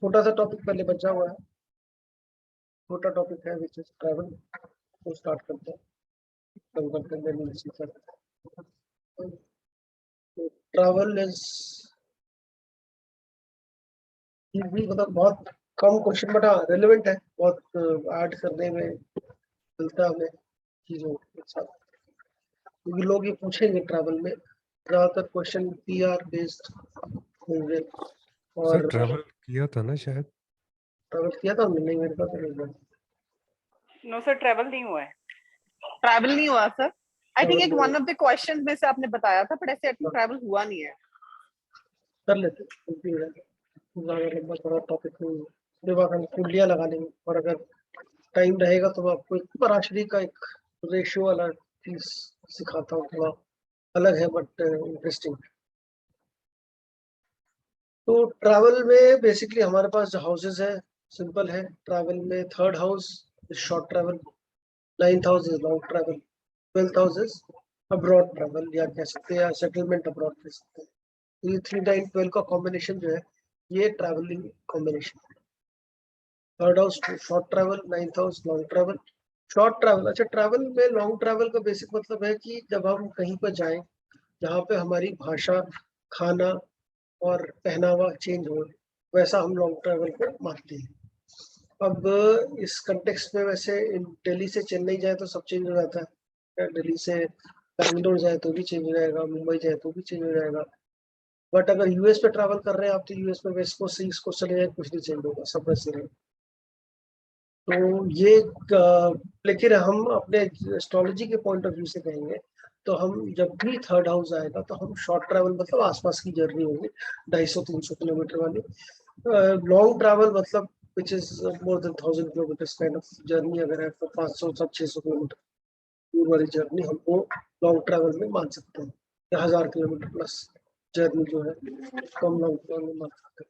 छोटा सा टॉपिक पहले बचा हुआ है, छोटा टॉपिक है विच इज ट्रैवल। तो स्टार्ट करते हैं, ट्रैवल इज मतलब बहुत कम क्वेश्चन बट रेलेवेंट है, बहुत ऐड करने में मिलता है हमें चीजों के साथ, क्योंकि लोग ये पूछेंगे ट्रैवल में ज्यादातर क्वेश्चन पीआर बेस्ड होंगे। सर और ट्रैवल किया था ना शायद? ट्रैवल किया था हमने? नहीं, मेरे पास नहीं है। नो सर, ट्रैवल नहीं हुआ है। ट्रैवल नहीं हुआ सर। आई थिंक एक Travel one of the questions में से आपने बताया था, बट ऐसे ट्रैवल हुआ नहीं है। कर लेते हैं, ज्यादा लंबा थोड़ा टॉपिक नहीं है, उसके बाद हम कुंडलियाँ लगा लेंगे। और अगर टाइम रहेगा तो मैं आपको एक पराशरी का एक रेशियो वाला चीज सिखाता हूँ, थोड़ा अलग है बट इंटरेस्टिंग। तो ट्रैवल में बेसिकली हमारे पास जो हाउसेज है सिंपल है। ट्रैवल में third house is short travel, ninth house is long travel, twelfth house is abroad travel या कह सकते हैं सेटलमेंट अब्रॉड कह सकते हैं। तो ये 3 9 12 का कॉम्बिनेशन जो है ये ट्रैवलिंग कॉम्बिनेशन है। Third house short travel, ninth house long travel. Short travel, अच्छा ट्रैवल में लॉन्ग ट्रैवल का बेसिक मतलब है कि जब हम कहीं पर जाएं जहाँ पे हमारी भाषा, खाना और पहनावा चेंज हो, वैसा हम लॉन्ग ट्रैवल को मानते हैं। अब इस कंटेक्स्ट में वैसे दिल्ली से चेन्नई जाए तो सब चेंज हो जाता है, दिल्ली से बैंगलोर जाए तो भी चेंज हो जाएगा, मुंबई जाए तो भी चेंज हो जाएगा। बट अगर यूएस पे ट्रैवल कर रहे हैं आप तो यूएस में वेस्ट कोस्ट से ईस्ट कोस्ट चले जाए कुछ नहीं चेंज होगा, सब वैसे रहेगा। तो ये लेकिन हम अपने एस्ट्रोलॉजी के पॉइंट ऑफ व्यू से कहेंगे तो हम जब भी थर्ड हाउस आएगा तो हम शॉर्ट ट्रैवल मतलब आसपास की जर्नी होगी 250-300 किलोमीटर वाली। लॉन्ग ट्रैवल मतलब which is more than 1000 kilometre kind of journey अगर है तो 500 सब 600 किलोमीटर दूर वाली जर्नी हमको लॉन्ग ट्रैवल में मान सकते हैं, या 1000 किलोमीटर प्लस जर्नी जो है तो हम लॉन्ग ट्रैवल में मान सकते हैं।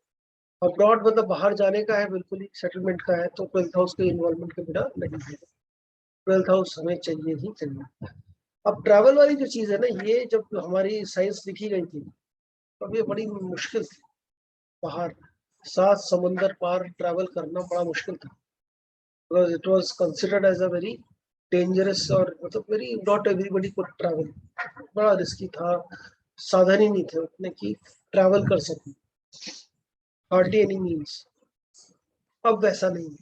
अब्रॉड मतलब बाहर जाने का है, बिल्कुल ही सेटलमेंट का है, तो ट्वेल्थ हाउस के इन्वॉल्वमेंट के बिना नहीं है, ट्वेल्थ हाउस हमें चाहिए ही चाहिए। अब ट्रैवल वाली जो चीज है ना, ये जब हमारी साइंस लिखी गई थी तब ये बड़ी मुश्किल थी। बाहर 7 समंदर पार ट्रैवल करना बड़ा मुश्किल था, because it was considered as a very dangerous और मतलब very not everybody could travel, बड़ा रिस्की था, साधन ही नहीं थे उतने कि ट्रैवल कर सकें, हार्डली एनी मीन्स। अब वैसा नहीं है,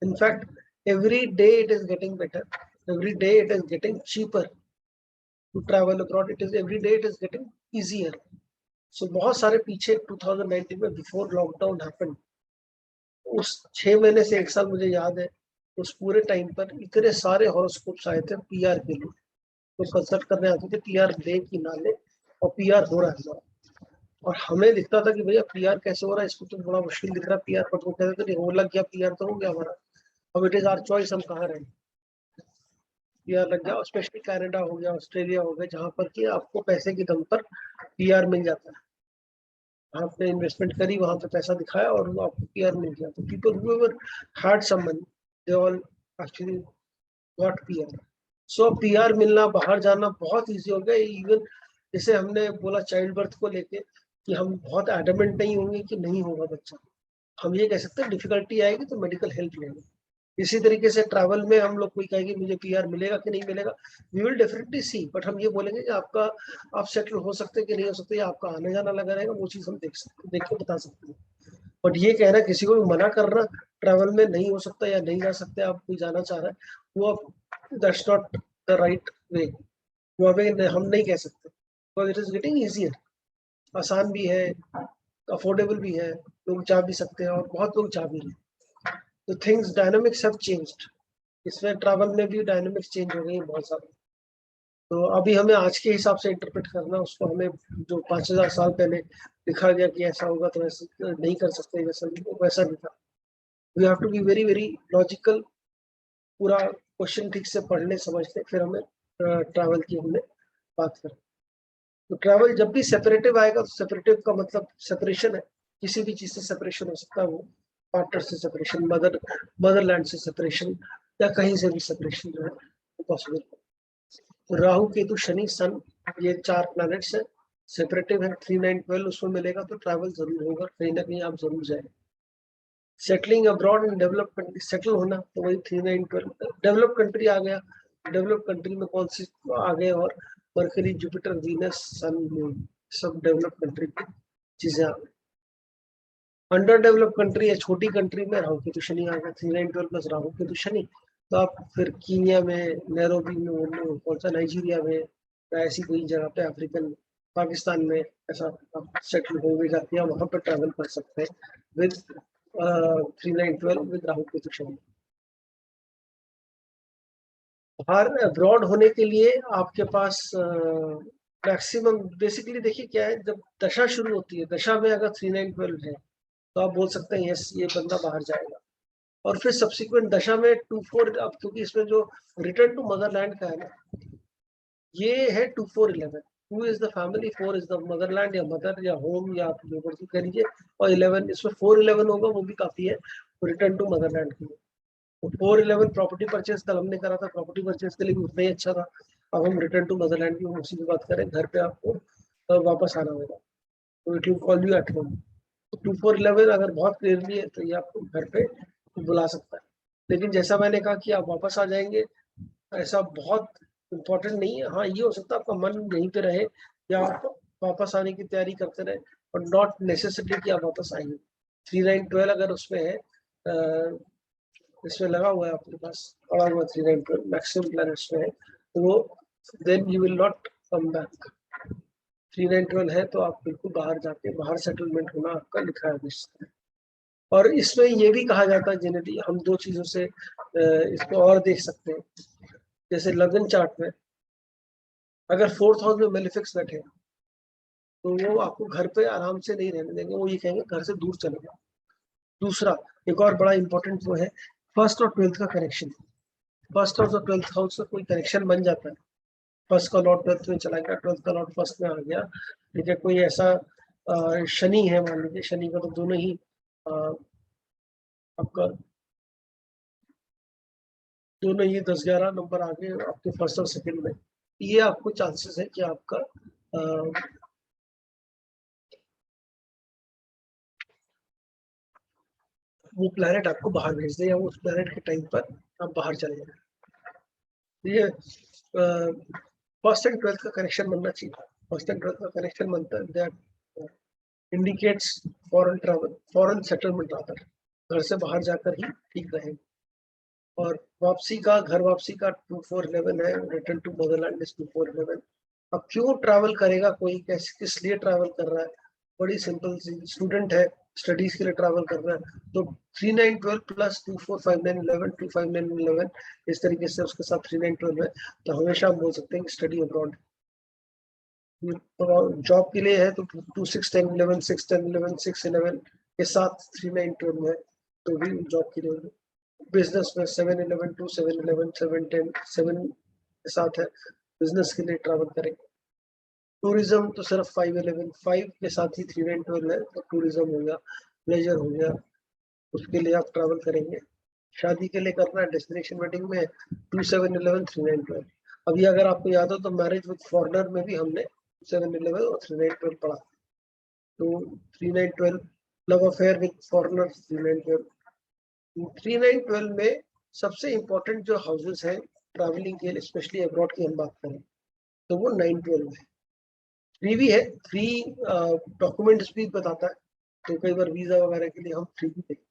in fact every day it is getting better, every day it is getting cheaper to travel abroad, it is every day it is getting easier. So बहुत सारे पीछे 2019 में बिफोर लॉकडाउन हैपन, उस 6 महीने से 1 साल मुझे याद है, उस पूरे टाइम पर इतने सारे हॉरोस्कोप्स आए थे पीआर के लिए, तो कंसल्ट करने आते थे पीआर ले कि ना ले, और पीआर हो रहा है। और हमें दिखता था कि भैया पीआर कैसे हो रहा है, इसको तो बड़ा मुश्किल दिख रहा है पीआर, बट वो कहते थे नहीं हो लग गया पीआर तो हो गया हमारा, अब इट इज आवर चॉइस हम कहाँ रहें, पीआर लग गया। स्पेशली कनाडा हो गया, ऑस्ट्रेलिया हो गया, जहाँ पर कि आपको पैसे की दम पर पीआर मिल जाता है, आपने इन्वेस्टमेंट करी वहां पे पैसा दिखाया और वो आपको पीआर मिल गया। तो people whoever had some money they all actually got PR. So PR मिलना, बाहर जाना बहुत इजी हो गया। इवन जैसे हमने बोला चाइल्ड बर्थ को लेके कि हम बहुत एडमेंट नहीं होंगे कि नहीं होगा बच्चा, हम ये कह सकते हैं डिफिकल्टी आएगी तो मेडिकल हेल्प लेंगे। इसी तरीके से ट्रैवल में हम लोग कोई कहेंगे मुझे पीआर मिलेगा कि नहीं मिलेगा, we will definitely see, but हम ये बोलेंगे कि आपका आप सेटल हो सकते हैं कि नहीं हो सकते, आपका आने जाना लगा रहेगा, वो चीज़ हम देख के बता सकते हैं। बट ये कहना किसी को भी मना करना ट्रैवल में नहीं हो सकता या नहीं जा सकते, आप कोई जाना चाह रहा है, वो that's not the right way, वो हमें हम नहीं कह सकते, because it is getting easier, आसान भी है, अफोर्डेबल भी है, लोग जा भी सकते हैं और बहुत लोग जा भी रहे हैं। तो थिंग्स डायनामिक्स हैव चेंज्ड, इसमें ट्रैवल में भी डायनामिक्स चेंज हो गई है बहुत सारी। तो अभी हमें आज के हिसाब से इंटरप्रेट करना, उसको हमें जो 5000 साल पहले लिखा गया कि ऐसा होगा तो ऐसे नहीं कर सकते, जैसा वैसा नहीं था। We have to be very very logical, पूरा क्वेश्चन ठीक से पढ़ने समझते फिर हमें ट्रैवल की हमने बात करें। तो ट्रैवल जब भी सेपरेटिव आएगा तो सेपरेटिव का मतलब सेपरेशन है, किसी भी चीज से सेपरेशन हो सकता है, वो पार्टनर से सेपरेशन, मदरलैंड से सेपरेशन, या कहीं से भी सेपरेशन जो है पॉसिबल है। तो राहु केतु शनि सन, ये 4 प्लैनेट्स है, सेपरेटिव है, 3 9 12 उसमें मिलेगा तो ट्रैवल जरूर होगा, कहीं ना कहीं आप जरूर जाएंगे। Settling abroad in develop country, settle होना तो वही 3 9 12। डेवलप कंट्री आ गया, डेवलप कंट्री में कौन सी आ गए, और मरकरी, जुपिटर, वीनस, सन, मून, सब डेवलप कंट्री की चीजें आ गई। अंडर डेवलप कंट्री या छोटी कंट्री में राहु केतु शनि आ गया, 3 9 12 प्लस राहु केतु शनि। तो आप फिर कीनिया में, नैरोबी में, कौन सा, नाइजीरिया में, या ऐसी कोई जगह पे, अफ्रीकन, पाकिस्तान में, ऐसा आप सेटल हो भी जाती है, वहां पर ट्रैवल कर सकते हैं विद 3 9 12 विद राहु केतु शनि। बाहर अब्रॉड होने के लिए आपके पास मैक्सिमम बेसिकली देखिए क्या है, जब दशा शुरू होती है, दशा में अगर 3 9 12 है तो आप बोल सकते हैं यस ये बंदा बाहर जाएगा। और फिर सब्सिक्वेंट दशा में 2 4, अब क्योंकि इसमें जो रिटर्न टू मदरलैंड का है ना, ये है 2 4 11। 2 is the family, 4 is the Motherland या मदर या होम, या आप जो मर्जी करिए, और 11 इसमें 4 11 होगा, वो भी काफी है रिटर्न टू मदरलैंड के लिए। तो 4 11 प्रॉपर्टी परचेज कल हमने करा था, प्रॉपर्टी परचेज के लिए भी उतना ही अच्छा था। अब हम रिटर्न टू मदरलैंड की उसी की बात करें, घर पे आपको वापस आना होगा, तो it will call you at home. 2 4 11 अगर बहुत क्लियरली है तो ये आपको घर पे बुला सकता है। लेकिन जैसा मैंने कहा कि आप वापस आ जाएंगे, ऐसा बहुत इम्पोर्टेंट नहीं है। हाँ, ये हो सकता है आपका मन यहीं पे रहे, या आप वापस आने की तैयारी करते रहे, और नॉट नेसेसरी कि आप वापस आएंगे। 3 9 12 अगर उसमें है, इसमें लगा हुआ है आपके पास, पड़ा हुआ 3 9 12 मैक्सिमम प्लैनेट्स में है, तो वो then you will not come back. 3 9 12 है तो आप बिल्कुल बाहर जाके बाहर सेटलमेंट होना आपका लिखा है निश्चित है। और इसमें ये भी कहा जाता है जनरली, हम दो चीजों से इसको और देख सकते हैं। जैसे लगन चार्ट में अगर 4th हाउस में मेलिफिक्स बैठे तो वो आपको घर पे आराम से नहीं रहने देंगे, वो ये कहेंगे घर से दूर चले जाओ। दूसरा एक और बड़ा इंपॉर्टेंट वो है फर्स्ट और 12th का कनेक्शन। फर्स्ट हाउस और 12th हाउस का कोई कनेक्शन बन जाता है, फर्स्ट का लॉर्ड 12th में चला गया, 12th का लॉर्ड फर्स्ट में आ गया, ठीक है, कोई ऐसा शनि है, मान लीजिए शनि का तो दोनों ही आपका दोनों ही 10 11 नंबर आ गए आपके फर्स्ट और सेकंड में, ये आपको चांसेस है कि आपका वो प्लेनेट आपको बाहर भेज दे, या उस प्लेनेट के टाइम पर आप बाहर चले जाए। ये फर्स्ट एंड 12th का कनेक्शन बनना चाहिए। फर्स्ट एंड 12th का कनेक्शन बनता है that indicates foreign travel, foreign settlement आता है, घर से बाहर जाकर ही ठीक रहेगा। और वापसी का, घर वापसी का 2 4 11 है, रिटर्न टू मदरलैंड इज 2 4 11। अब क्यों ट्रैवल करेगा कोई, कैसे, किस लिए ट्रैवल कर रहा है, बड़ी सिंपल सी, स्टूडेंट है, स्टडीज के लिए ट्रैवल कर रहा है, तो 3 9 12 प्लस 2 4 5 9 11, 2 5 9 11, इस तरीके से उसके साथ 3 9 12 है, तो हमेशा हम बोल सकते हैं कि स्टडी अब्रॉड। जॉब के लिए है तो 2 6 10 11, 6 10 11, 6 11 के साथ 3 9 12 है, तो भी जॉब के लिए। बिजनेस में 7 11 2 7 11 7 10 7 के साथ है, बिजनेस के लिए ट्रैवल करेंगे। टूरिज्म तो सिर्फ 5 11 5 के साथ ही 3 9 12 है, तो टूरिज्म हो गया, प्लेजर हो गया, उसके लिए आप ट्रैवल करेंगे। शादी के लिए करना है, डेस्टिनेशन वेडिंग में 2 7 11 3 9 12। अभी अगर आपको याद हो तो मैरिज विद फॉरेनर में भी हमने 7 11 और 3 9 12 पढ़ा, तो 3 9 12 लव अफेयर विद फॉरेनर 3 9 12। 3 9 12 में सबसे इम्पोर्टेंट जो हाउसेस हैं ट्रैवलिंग के लिए, स्पेशली अब्रॉड की हम बात करें, तो वो 9 12 है। फ्री भी है, फ्री डॉक्यूमेंट्स भी बताता है, तो कई बार वीजा वगैरह के लिए हम फ्री भी देते।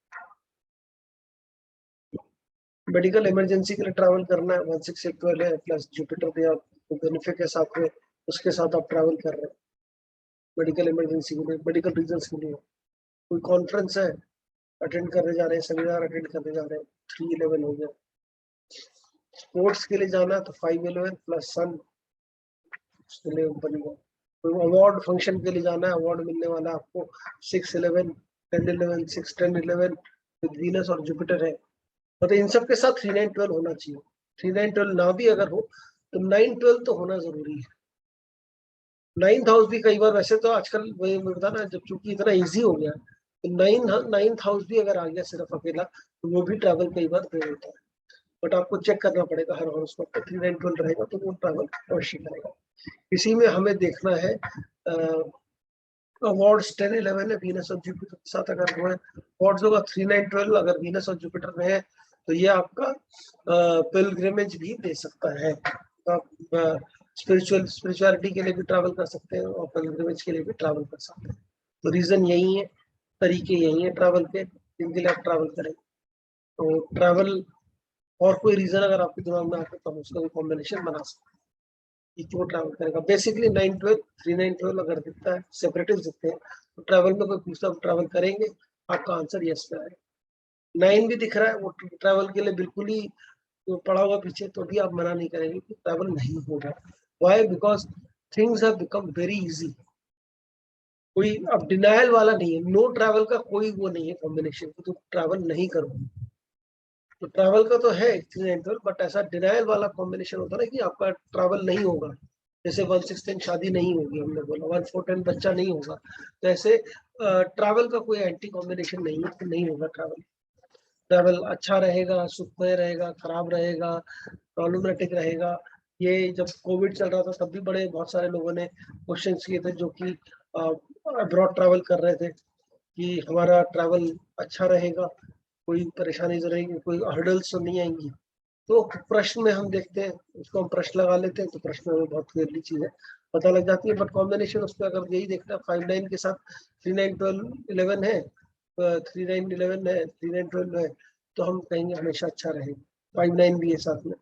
मेडिकल इमरजेंसी के लिए ट्रैवल करना है, 1 6 8 12 है, प्लस जुपिटर भी आपको बेनिफिट है साथ में, उसके साथ आप ट्रैवल कर रहे हैं मेडिकल इमरजेंसी के लिए, मेडिकल रीजन के लिए। कोई कॉन्फ्रेंस है, अटेंड करने जा रहे हैं, सेमिनार अटेंड करने जा रहे हैं, 3 11 हो गया। स्पोर्ट्स के लिए जाना है तो 5 11 प्लस सन, उसके लिए बन गया। कोई अवार्ड फंक्शन के लिए जाना है, अवार्ड मिलने वाला आपको 6 11 10 11 6 10 11 विद वीनस और जुपिटर है, मतलब इन सब के साथ 3 9 12 होना चाहिए। 3 9 12 ना भी अगर हो तो 9 12 तो होना जरूरी है। 9th हाउस भी कई बार, वैसे तो आजकल वही बता ना, जब चूंकि इतना इजी हो गया तो 9th हाउस भी अगर आ गया सिर्फ अकेला, तो वो भी ट्रैवल कई बार दे देता है। बट आपको चेक करना पड़ेगा हर हाउस पर, 3 9 12 रहेगा तो वो ट्रैवल अवश्य करेगा। इसी में हमें देखना है वॉर्ड्स 10 11 है वीनस और जुपिटर के साथ। अगर वो है वॉर्ड्स होगा 3 9 12 अगर वीनस और जुपिटर में है तो ये आपका पिलग्रिमेज भी दे सकता है। तो आप स्पिरिचुअलिटी के लिए भी ट्रैवल कर सकते हैं और पिलग्रिमेज के लिए भी ट्रैवल कर सकते हैं। तो रीजन यही है, तरीके यही है ट्रैवल के जिनके लिए आप ट्रैवल करें। तो ट्रैवल और कोई रीजन अगर आपके दिमाग में आते तो हम उसका भी कॉम्बिनेशन बना सकते हैं कि क्यों ट्रैवल करेगा। बेसिकली 9 12 3 9 12 अगर दिखता है सेपरेटिव दिखते हैं तो ट्रैवल में कोई पूछता ट्रैवल करेंगे, आपका आंसर यस पे आएगा। 9 भी दिख रहा है वो ट्रैवल के लिए बिल्कुल ही पड़ा हुआ पीछे, तो भी आप मना नहीं करेंगे कि ट्रैवल नहीं होगा। Why? Because things have become very easy. कोई अब डिनायल वाला नहीं है, नो ट्रैवल का कोई वो नहीं है कॉम्बिनेशन तो ट्रैवल नहीं करूंगी। तो ट्रैवल का तो है एक्सीडेंटल, बट ऐसा डिनायल वाला कॉम्बिनेशन होता है ना कि आपका ट्रैवल नहीं होगा। जैसे 1/6 शादी नहीं होगी, हमने बोला 1/4 बच्चा नहीं होगा, तो ऐसे ट्रैवल का कोई एंटी कॉम्बिनेशन नहीं है कि नहीं होगा ट्रैवल। ट्रैवल अच्छा रहेगा, सुखमय रहेगा, खराब रहेगा, प्रॉब्लमेटिक रहेगा। ये जब कोविड चल रहा था तब भी बड़े बहुत सारे लोगों ने क्वेश्चन किए थे जो कि अब्रॉड ट्रैवल कर रहे थे कि हमारा ट्रैवल अच्छा रहेगा, कोई परेशानी तो रहेगी, कोई हर्डल्स तो नहीं आएंगी। तो प्रश्न में हम देखते हैं, उसको हम प्रश्न लगा लेते हैं तो प्रश्न में बहुत क्लियरली चीजें पता लग जाती है। बट कॉम्बिनेशन उसमें अगर यही देखते हैं 5 9 के साथ 3 9 12 11 है, 3 9 11 है, 3 9 12 है, तो हम कहेंगे हमेशा अच्छा रहेगा। 5 9 भी है साथ में।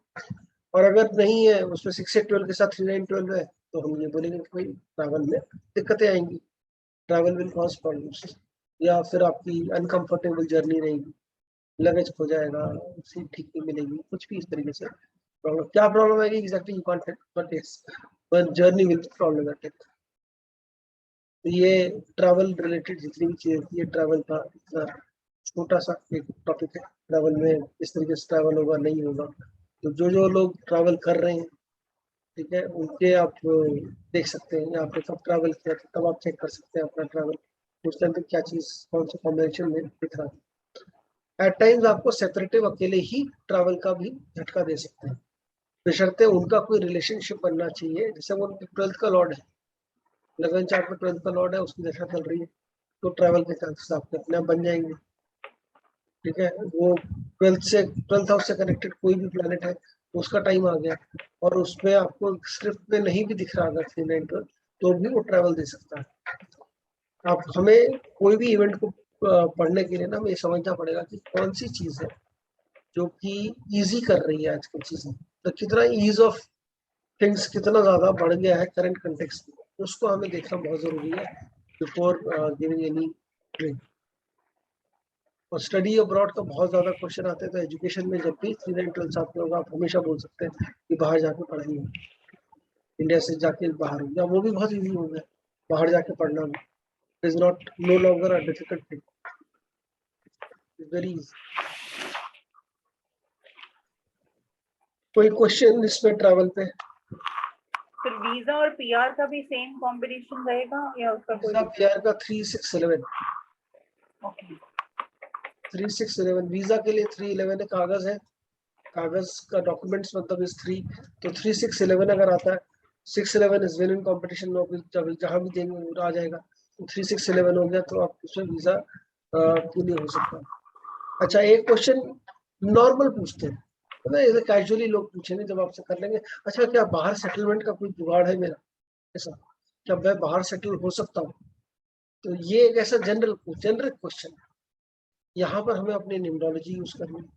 और अगर नहीं है उसमें 6 से 12 के साथ 3 9 12 है तो हम ये बोलेंगे कि भाई ट्रैवल में दिक्कतें आएंगी, ट्रैवल विल कॉज प्रॉब्लम्स, या फिर आपकी अनकंफर्टेबल जर्नी रहेगी, लगेज खो जाएगा, सीट ठीक नहीं मिलेगी, कुछ भी इस तरीके से प्रॉब्लम। क्या प्रॉब्लम आएगी exactly you can't tell, but yes but journey will be problematic. तो ये ट्रैवल रिलेटेड जितनी भी चीजें थी, ये ट्रैवल का इतना छोटा सा एक टॉपिक है। ट्रैवल में इस तरीके से ट्रैवल होगा नहीं होगा, तो जो लोग ट्रैवल कर रहे हैं, ठीक है, उनके आप देख सकते हैं यहाँ पे कब ट्रैवल किया था, तब आप चेक कर सकते हैं अपना ट्रैवल उसके अंदर क्या चीज कौन से कॉम्बिनेशन में दिख रहा है। एट टाइम्स आपको सेपरेटिव अकेले ही ट्रैवल का भी झटका दे सकते हैं, बशर्ते उनका कोई रिलेशनशिप बनना चाहिए। जैसे वो 12th का लॉर्ड है, लगन चार्ट में 12th का लॉर्ड है, उसकी दशा चल रही है, तो ट्रैवल के चांसेस आपके अपने आप बन जाएंगे। ठीक है, वो 12th हाउस से कनेक्टेड कोई भी प्लेनेट है, उसका टाइम आ गया और उसमें आपको स्क्रिप्ट में नहीं भी दिख रहा अगर 3 9 12 तो भी वो ट्रैवल दे सकता है। आप हमें कोई भी इवेंट को पढ़ने के लिए ना हमें समझना पड़ेगा कि कौन सी चीज है जो कि इजी कर रही है आजकल चीजें, तो कितना ईज ऑफ थिंग्स कितना ज्यादा बढ़ गया है करंट कंटेक्स्ट में, उसको हमें देखना बहुत जरूरी है बिफोर गिविंग एनी ट्रेड। और स्टडी अब्रॉड का बहुत ज्यादा क्वेश्चन आते हैं, तो एजुकेशन में जब भी 3 9 12 आते होगा आप हमेशा बोल सकते हैं कि बाहर जाके पढ़ाई हो, इंडिया से जाके बाहर हो, या वो भी बहुत ईजी हो गया, बाहर जाके पढ़ना भी is not know longer a difficult thing, is very easy. कोई क्वेश्चन इसमें ट्रैवल पे? फिर वीजा और पीआर का भी सेम कॉम्बिनेशन रहेगा या उसका कोई वीजा पीआर का 3 6 11, ओके 3 6 11 वीजा के लिए 3 11 है, कागज है, कागज का डॉक्यूमेंट्स मतलब इस 3, तो 3 6 11 अगर आता है, 6 11 इज विन इन कॉम्पिटिशन में, जहां भी देंगे वो आ जाएगा, तो 3 6 11 हो गया तो आप उसमें वीजा के लिए हो सकता है। अच्छा एक क्वेश्चन नॉर्मल पूछते हैं, तो ना ऐसे कैजुअली लोग पूछेंगे जब आपसे कर लेंगे, अच्छा क्या बाहर सेटलमेंट का कोई जुगाड़ है मेरा, ऐसा क्या मैं बाहर सेटल हो सकता हूँ? तो ये एक ऐसा जनरल क्वेश्चन है, यहाँ पर हमें अपनी न्यूमरोलॉजी यूज करनी है।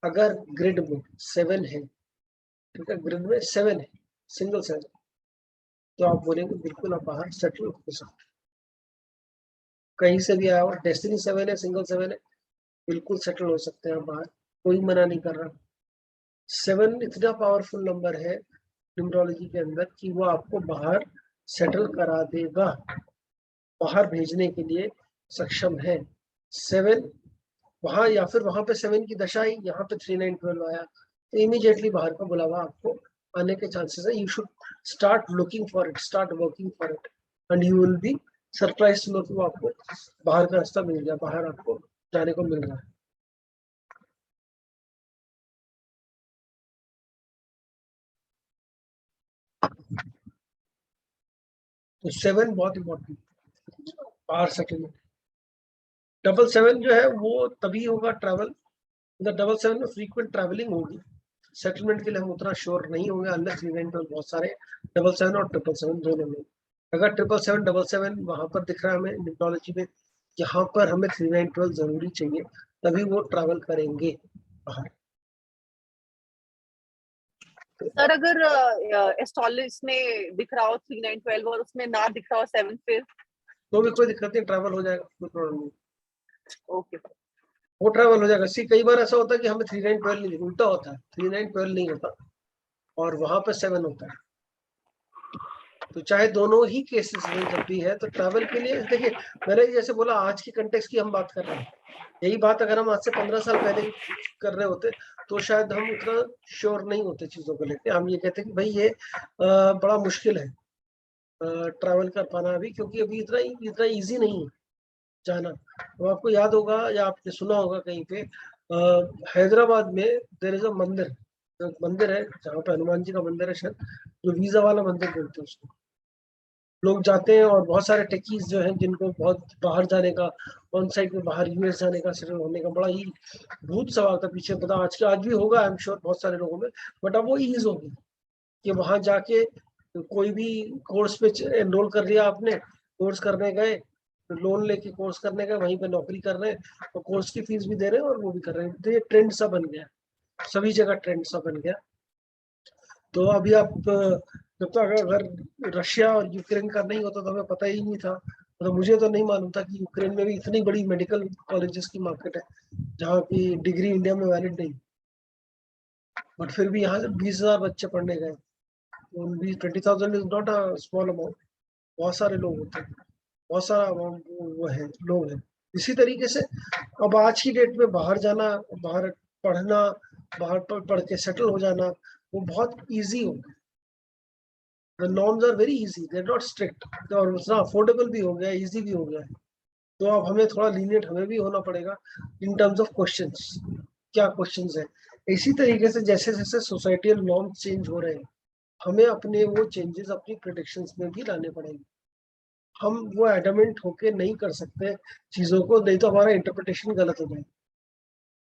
अगर ग्रिड में 7 है, ठीक है, ग्रिड में 7 है, सिंगल 7, तो आप बोलेंगे बिल्कुल आप बाहर सेटल हो सकते हैं। कहीं से भी आया हो, डेस्टिनी 7 है, सिंगल 7 है, बिल्कुल सेटल हो सकते हैं आप बाहर, कोई मना नहीं कर रहा। 7 इतना पावरफुल नंबर है न्यूमरोलॉजी के अंदर कि वो आपको बाहर सेटल करा देगा, बाहर भेजने के लिए सक्षम है। 7 वहां, या फिर वहां पे 7 की दशा आई, यहाँ पे 3 9 12 आया, तो इमीडिएटली बाहर का बुलावा आपको आने के चांसेस है। You should start looking for it, start working for it, and you will be surprise to know कि वो आपको बाहर का रास्ता मिल गया, बाहर आपको जाने को मिल रहा है। तो 7 बहुत इंपॉर्टेंट। बाहर सेटलमेंट। 777 जो है वो तभी होगा ट्रैवल, मतलब 777 में फ्रीक्वेंट ट्रैवलिंग होगी। सेटलमेंट के लिए हम उतना श्योर नहीं होंगे अनलेस 392 बहुत सारे 77 और 777 दोनों में। अगर 777 वहां पर दिख रहा है हमें न्यूमरोलॉजी में, यहाँ पर हमें 3912 जरूरी चाहिए, तभी वो ट्रैवल करेंगे बाहर। सर अगर एस्टोलिस में दिख रहा हो 3912 और उसमें ना दिख रहा हो 7 फिर? तो भी कोई दिक्कत नहीं, ट्रैवल हो जाएगा, कोई प्रॉब्लम नहीं, ओके। वो ट्रैवल हो जाएगा। सी कई बार ऐसा होता है कि हमें 3912 नहीं, उल्टा होता है, 3912 नहीं होता और वहां पर 7 होता है। तो चाहे दोनों ही केसेस में जब भी है तो ट्रैवल के लिए देखिए, मैंने जैसे बोला आज के कंटेक्स्ट की हम बात कर रहे हैं, यही बात अगर हम आज से 15 साल पहले कर रहे होते तो शायद हम उतना श्योर नहीं होते चीजों को लेकर। हम ये कहते कि भाई ये बड़ा मुश्किल है ट्रैवल कर पाना अभी, क्योंकि अभी इतना इजी नहीं है जाना। तो आपको याद होगा या आपने सुना होगा कहीं पे हैदराबाद में देयर इज अ मंदिर, एक मंदिर है जहाँ पे हनुमान जी का मंदिर है शायद, जो वीजा वाला मंदिर बोलते हैं उसको। लोग जाते हैं और बहुत सारे टेकीज जो हैं जिनको बहुत बाहर जाने का, ऑन साइड में बाहर यूएस जाने का, सेटल होने का बड़ा ही भूत सवाल था पीछे, पता आज भी होगा आई एम श्योर बहुत सारे लोगों में, बट अब वो ईज होगी कि वहां जाके कोई भी कोर्स पे एनरोल कर लिया आपने, कोर्स करने गए, लोन लेके कोर्स करने गए, वहीं पे नौकरी कर रहे हैं और कोर्स की फीस भी दे रहे हैं और वो भी कर रहे हैं। तो ये ट्रेंड सा बन गया, सभी जगह ट्रेंड सा बन गया। तो अभी आप जब तक अगर रशिया और यूक्रेन का नहीं होता तो हमें पता ही नहीं था, मतलब मुझे तो नहीं मालूम था कि यूक्रेन में भी इतनी बड़ी मेडिकल कॉलेजेस की मार्केट है जहाँ की डिग्री इंडिया में वैलिड नहीं, बट फिर भी यहाँ से 20,000 बच्चे पढ़ने गए। 20,000 is not a small amount, बहुत सारे लोग होते हैं, बहुत सारा वो है लोग हैं। इसी तरीके से अब आज की डेट में बाहर जाना, बाहर पढ़ना, बाहर पढ़ के सेटल हो जाना वो बहुत इजी हो गया। The norms are very easy, they are not strict, और उतना अफोर्डेबल भी हो गया, इजी भी हो गया है। तो अब हमें थोड़ा लीनियंट हमें भी होना पड़ेगा इन टर्म्स ऑफ क्वेश्चंस, क्या क्वेश्चंस है। इसी तरीके से जैसे जैसे सोसाइटियल नॉर्म्स चेंज हो रहे हैं, हमें अपने वो चेंजेस अपनी प्रेडिक्शंस में भी लाने पड़ेंगे। हम वो एडमेंट होके नहीं कर सकते चीजों को, नहीं तो हमारा इंटरप्रिटेशन गलत हो जाए।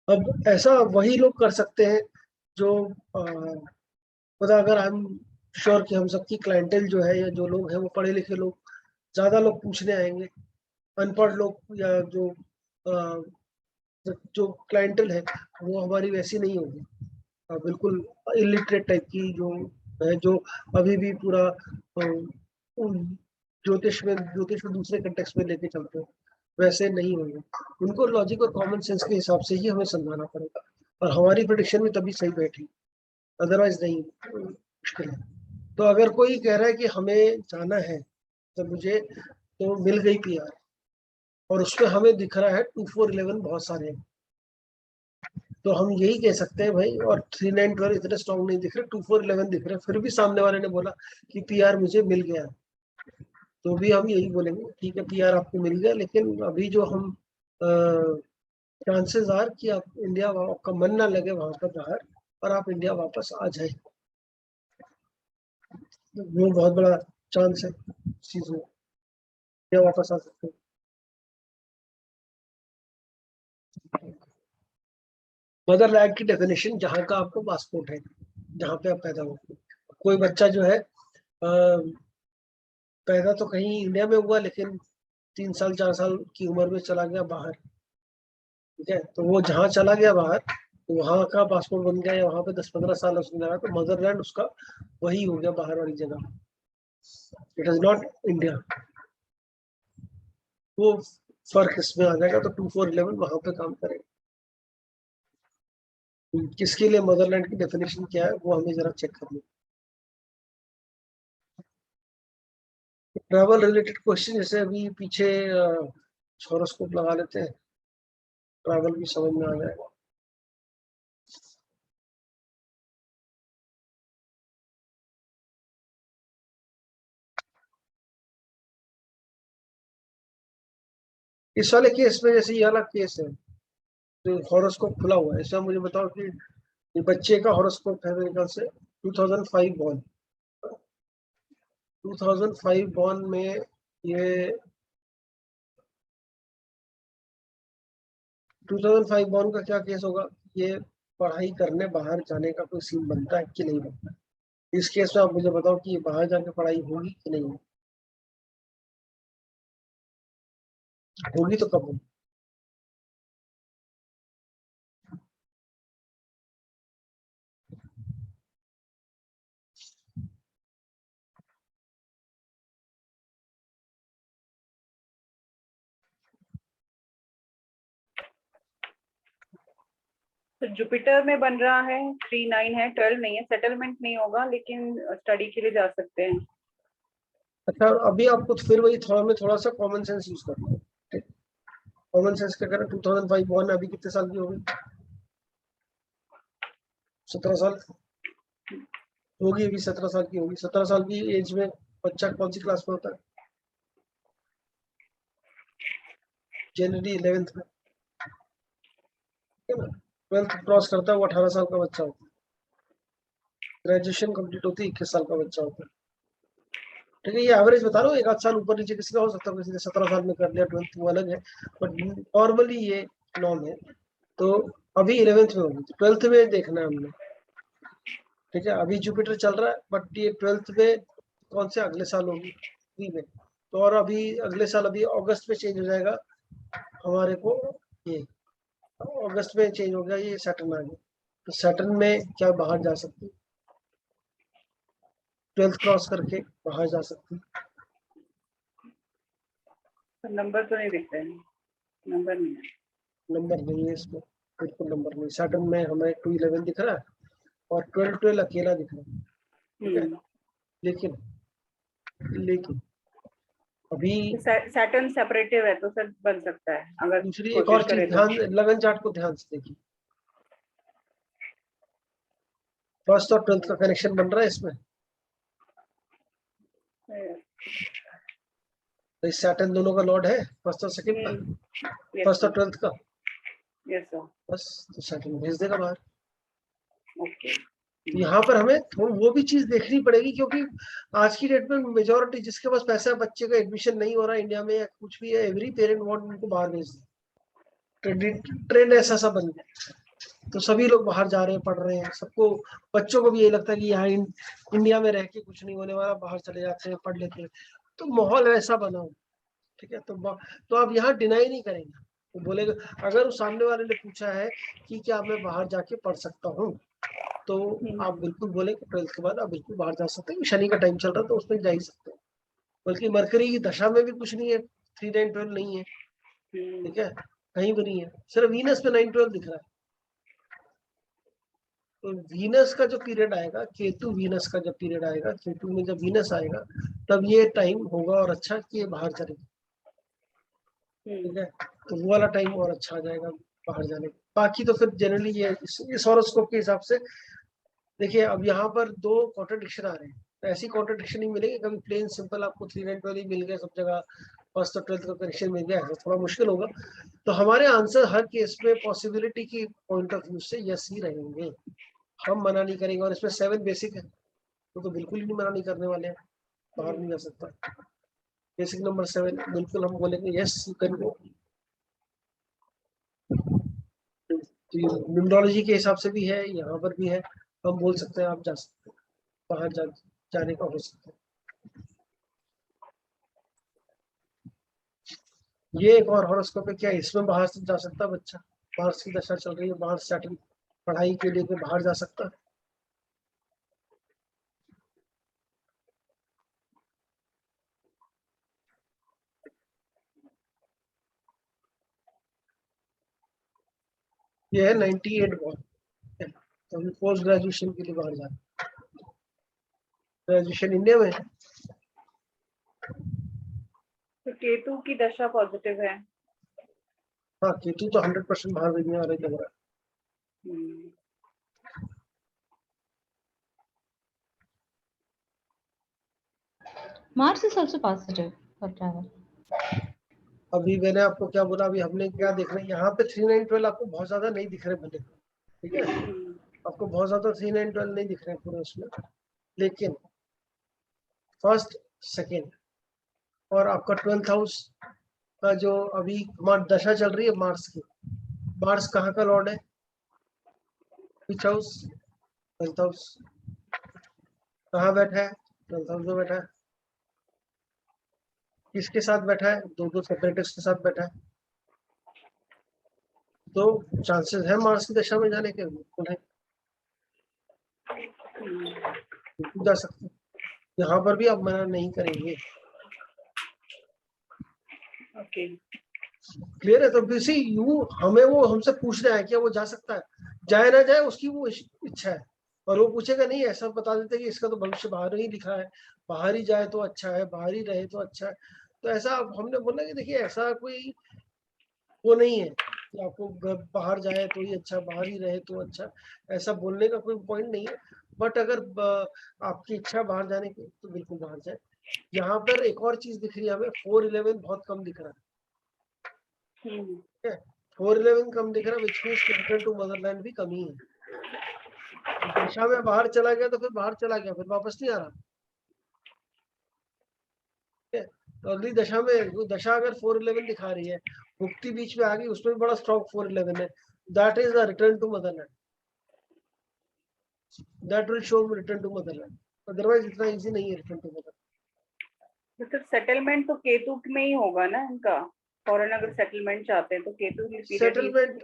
अब ऐसा वही लोग कर सकते हैं जो मतलब अगर आई एम श्योर कि हम सबकी क्लाइंटेल जो है या जो लोग हैं वो पढ़े लिखे लोग, ज्यादा लोग पूछने आएंगे। अनपढ़ लोग या अ, जो क्लाइंटेल है वो हमारी वैसी नहीं होगी, बिल्कुल इलिटरेट टाइप की जो है, जो अभी भी पूरा ज्योतिष में दूसरे कंटेक्स्ट में लेके चलते हैं, वैसे नहीं होंगे। उनको लॉजिक और कॉमन सेंस के हिसाब से ही हमें समझाना पड़ेगा और हमारी प्रेडिक्शन भी तभी सही बैठी, अदरवाइज नहीं, मुश्किल है। तो अगर कोई कह रहा है कि हमें जाना है तो मुझे तो मिल गई पीआर और उसमें हमें दिख रहा है 2411 बहुत सारे हैं, तो हम यही कह सकते हैं भाई, और 3912 इतने स्ट्रॉन्ग नहीं दिख रहे, 2411 दिख रहे, फिर भी सामने वाले ने बोला कि पीआर मुझे मिल गया, तो भी हम यही बोलेंगे ठीक है पीआर आपको मिल गया, लेकिन अभी जो हम चांसेस आर कि आप इंडिया, आपका मन ना लगे वहां पर बाहर और आप इंडिया वापस आ जाए, वो बहुत बड़ा चांस है इस चीज में, इंडिया वापस आ सकते हैं। मदरलैंड की डेफिनेशन जहाँ का आपको पासपोर्ट है, जहाँ पे आप पैदा हुए। कोई बच्चा जो है पैदा तो कहीं इंडिया में हुआ लेकिन 3 साल 4 साल की उम्र में चला गया बाहर, ठीक है, तो वो जहाँ चला गया बाहर तो वहाँ का पासपोर्ट बन गया, या वहाँ पे 10-15 साल उसने लगा, तो मदरलैंड उसका वही हो गया, बाहर वाली जगह, इट इज नॉट इंडिया। वो फर्क इसमें आ जाएगा, तो 2411 वहाँ पे काम करेगा। किसके लिए मदरलैंड की डेफिनेशन क्या है वो हमें जरा चेक करना। ट्रैवल रिलेटेड क्वेश्चन जैसे अभी पीछे हॉरोस्कोप लगा लेते हैं, ट्रैवल भी समझ में आ जाएगा। इस वाले केस में जैसे ये वाला केस है, तो हॉरोस्कोप खुला हुआ है, इसमें मुझे बताओ कि ये बच्चे का हॉरोस्कोप है मेरे ख्याल से 2005 बॉर्न, 2005 बॉर्न में ये 2005 बॉर्न का क्या केस होगा? ये पढ़ाई करने बाहर जाने का कोई सीन बनता है कि नहीं बनता? इस केस में आप मुझे बताओ कि ये बाहर जाके पढ़ाई होगी कि नहीं होगी? होगी तो कब होगी? तो जुपिटर में बन रहा है, 3-9 है, 12 नहीं है, सेटलमेंट नहीं होगा लेकिन स्टडी के लिए जा सकते हैं। अच्छा, अभी आपको फिर वही थोड़ा सा कॉमन सेंस यूज करना है, ठीक? कॉमन सेंस क्या करें? 2005 बॉर्न अभी कितने साल की होगी? 17 साल होगी, अभी 17 साल की होगी। 17 साल की एज में बच्चा कौन सी क्लास में होता है? जनरली 11th में, ठीक है ना? 12th क्रॉस करता है वो 18 साल का बच्चा होता है। ग्रेजुएशन कंप्लीट होती है 21 साल का बच्चा होता है, ठीक है? ये एवरेज बता रहा हूँ, एक आध साल ऊपर नीचे किसी का हो सकता है, किसी ने 17 साल में कर लिया 12th, वो अलग है, बट नॉर्मली ये नॉर्म है। तो अभी 11th में होगी, तो 12th में देखना है हमने, ठीक है? अभी जुपिटर चल रहा है, बट ये 12th में कौन से अगले साल होगी? 3 में। तो और अभी अगले साल अभी अगस्त में चेंज हो जाएगा हमारे को, ये अगस्त में चेंज हो गया, ये सैटर्न आ गया। तो सैटर्न में क्या बाहर जा सकती? 12th क्रॉस करके बाहर जा सकती? तो नंबर तो नहीं दिख रहे हैं, नंबर नहीं है। नंबर नहीं है इसमें, बिल्कुल नंबर नहीं। सैटर्न में हमें 211 दिख रहा है और 12 अकेला दिख रहा है, ठीक है? लेकिन लेकिन अभी सैटर्न सेपरेटिव है तो सर बन सकता है अगर दूसरी एक और कोशिश चीज करें तो। ध्यान, लगन चार्ट को ध्यान से देखिए। फर्स्ट और 12th का कनेक्शन बन रहा है इसमें, तो इस सैटर्न दोनों का लॉर्ड है, फर्स्ट और सेकंड का, फर्स्ट और 12th का। Yes sir. बस तो सैटर्न भेज देगा बाहर। ओके। तो यहाँ पर हमें वो भी चीज देखनी पड़ेगी, क्योंकि आज की डेट में मेजोरिटी जिसके पास पैसा है, बच्चे का एडमिशन नहीं हो रहा है इंडिया में या कुछ भी है, एवरी पेरेंट वांट उनको बाहर भेज दे। ट्रेंड ऐसा सा बन गया, तो सभी लोग बाहर जा रहे हैं, पढ़ रहे हैं। सबको, बच्चों को भी यही लगता है कि यहाँ इंडिया में रह के कुछ नहीं होने वाला, बाहर चले जाते हैं, पढ़ लेते हैं। तो माहौल ऐसा बना हो, ठीक है? तो आप यहाँ डिनाई नहीं करेंगे, वो बोलेगा। अगर उस सामने वाले ने पूछा है कि क्या मैं बाहर जाके पढ़ सकता हूँ, तो आप बिल्कुल बोले कि 12th के बाद आप बिल्कुल बाहर जा सकते हैं, शनि का टाइम चल रहा है तो उसमें जा ही सकते हैं। बल्कि मरकरी की दशा में भी कुछ नहीं है, 3-9-12 नहीं है, ठीक है? कहीं भी नहीं है, सिर्फ वीनस पे 9-12 दिख रहा है। तो वीनस का जो पीरियड आएगा, केतु वीनस का जब पीरियड आएगा, केतु में जब वीनस आएगा, तब ये टाइम होगा और अच्छा कि ये बाहर चलेगी, ठीक है? तो वो वाला टाइम और अच्छा आ जाएगा बाहर जाने का। बाकी तो फिर जनरली ये इस हॉरोस्कोप के हिसाब से देखिए, अब यहाँ पर 2 कॉन्ट्रडिक्शन आ रहे हैं, तो ऐसी कॉन्ट्रडिक्शन नहीं मिलेगी कभी प्लेन सिंपल आपको 3-9-12 ही मिल गया सब जगह, फर्स्ट और 12th का कनेक्शन मिल गया, ऐसा थोड़ा मुश्किल होगा। तो हमारे आंसर हर केस में पॉसिबिलिटी की पॉइंट ऑफ व्यू से यस ही रहेंगे, हम मना नहीं करेंगे। और इसमें 7 बेसिक है, तो बिल्कुल ही नहीं मना नहीं करने वाले हैं, बाहर नहीं जा सकता। बेसिक नंबर 7 बिल्कुल हम बोलेंगे yes you can go. Numerology के हिसाब से भी है, यहाँ पर भी है, हम बोल सकते हैं आप जा सकते हैं, बाहर जाने का हो सकता है। ये एक और हॉरोस्कोप है, क्या इसमें बाहर से जा सकता है बच्चा? बाहर की दशा चल रही है, बाहर स्टार्टिंग पढ़ाई के लिए बाहर जा सकता है? ये है 98 बॉर्न, तो अभी पोस्ट ग्रेजुएशन के लिए बाहर जा रहे हैं। ग्रेजुएशन इंडिया में है। तो केतु की दशा पॉजिटिव है। हाँ, केतु तो 100% बाहर भेजने वाला ही लग रहा है। Mars is also positive for travel. अभी मैंने आपको क्या बोला, अभी हमने क्या देखना है, यहाँ पे 3-9-12 आपको बहुत ज्यादा नहीं दिख रहे भले, ठीक है? आपको बहुत ज्यादा 3-9-12 नहीं दिख रहे हैं पूरे उसमें, लेकिन फर्स्ट, सेकेंड और आपका 12th हाउस का जो अभी दशा चल रही है मार्स की, मार्स कहाँ का लॉर्ड है? विच हाउस? 12th house. कहाँ बैठा है? 12th हाउस में बैठा है। किसके साथ बैठा है? दो सेपरेटिव्स के साथ बैठा है। तो चांसेस है मार्स की दशा में जाने के, बिल्कुल है, बिल्कुल जा सकते हैं। यहाँ पर भी आप मना नहीं करेंगे। ओके, क्लियर है? तो किसी यू हमें वो हमसे पूछना है क्या वो जा सकता है, जाए ना जाए उसकी वो इच्छा है। और वो पूछेगा नहीं, ऐसा बता देते कि इसका तो भविष्य बाहर ही लिखा है, बाहर ही जाए तो अच्छा है, बाहर ही रहे तो अच्छा है। तो ऐसा हमने बोला कि देखिए ऐसा कोई वो नहीं है कि आपको बाहर जाए तो ही अच्छा, बाहर ही रहे तो अच्छा, ऐसा बोलने का कोई पॉइंट नहीं है। बट अगर आपकी इच्छा बाहर जाने की तो बिल्कुल बाहर जाए। यहाँ पर एक और चीज दिख रही है हमें, 411 बहुत कम दिख रहा है। 411 कम दिख रहा है, which means return to motherland भी कमी है। दशा में बाहर चला गया तो फिर बाहर चला गया, फिर वापस नहीं आ रहा। तो अगली दशा में वो दशा अगर 411 दिखा रही है, मुक्ति बीच में आ गई, उसमें भी बड़ा स्ट्रॉन्ग 411 है, that is the return to motherland, that will show return to motherland. Otherwise इतना इजी नहीं है रिटर्न टू मदरलैंड। तो सेटलमेंट तो केतु में ही होगा ना इनका। फॉरेन अगर सेटलमेंट चाहते हैं तो केतु सेटलमेंट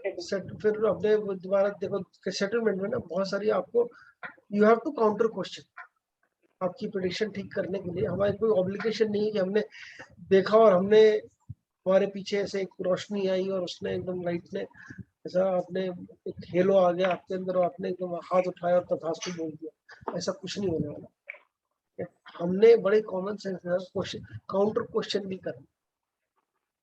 फिर अपने दोबारा देखो, सेटलमेंट में ना बहुत सारी आपको you have to counter question. आपकी प्रेडिक्शन ठीक करने के लिए हमारी कोई ऑब्लिगेशन नहीं है कि हमने देखा और हमने हमारे पीछे ऐसे एक रोशनी आई और उसने एकदम लाइट ने ऐसा आपने एक हेलो आ गया आपके अंदर और आपने एकदम हाथ उठाया और तथास्तु बोल दिया, ऐसा कुछ नहीं होने वाला। हमने बड़े common sense question counter question भी करना।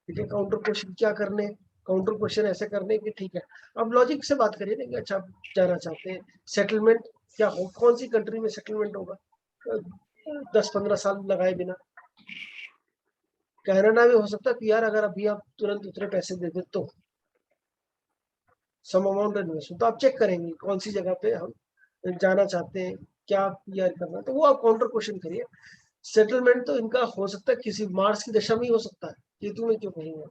ठीक है, काउंटर क्वेश्चन क्या करने? काउंटर क्वेश्चन ऐसे करने कि ठीक है, अब लॉजिक से बात करिए ना कि अच्छा आप जाना चाहते हैं, सेटलमेंट क्या हो, कौन सी कंट्री में सेटलमेंट होगा 10-15 साल लगाए बिना? कनाडा में हो सकता है कि यार अगर अभी आप तुरंत उतने पैसे दे दे तो सम अमाउंट इन्वेस्टमेंट, तो आप चेक करेंगे कौन सी जगह पे हम जाना चाहते हैं, क्या यार करना, तो वो आप काउंटर क्वेश्चन करिए। सेटलमेंट तो इनका हो सकता है किसी मार्स की दशा में ही हो सकता है, केतु में क्यों कहेंगे?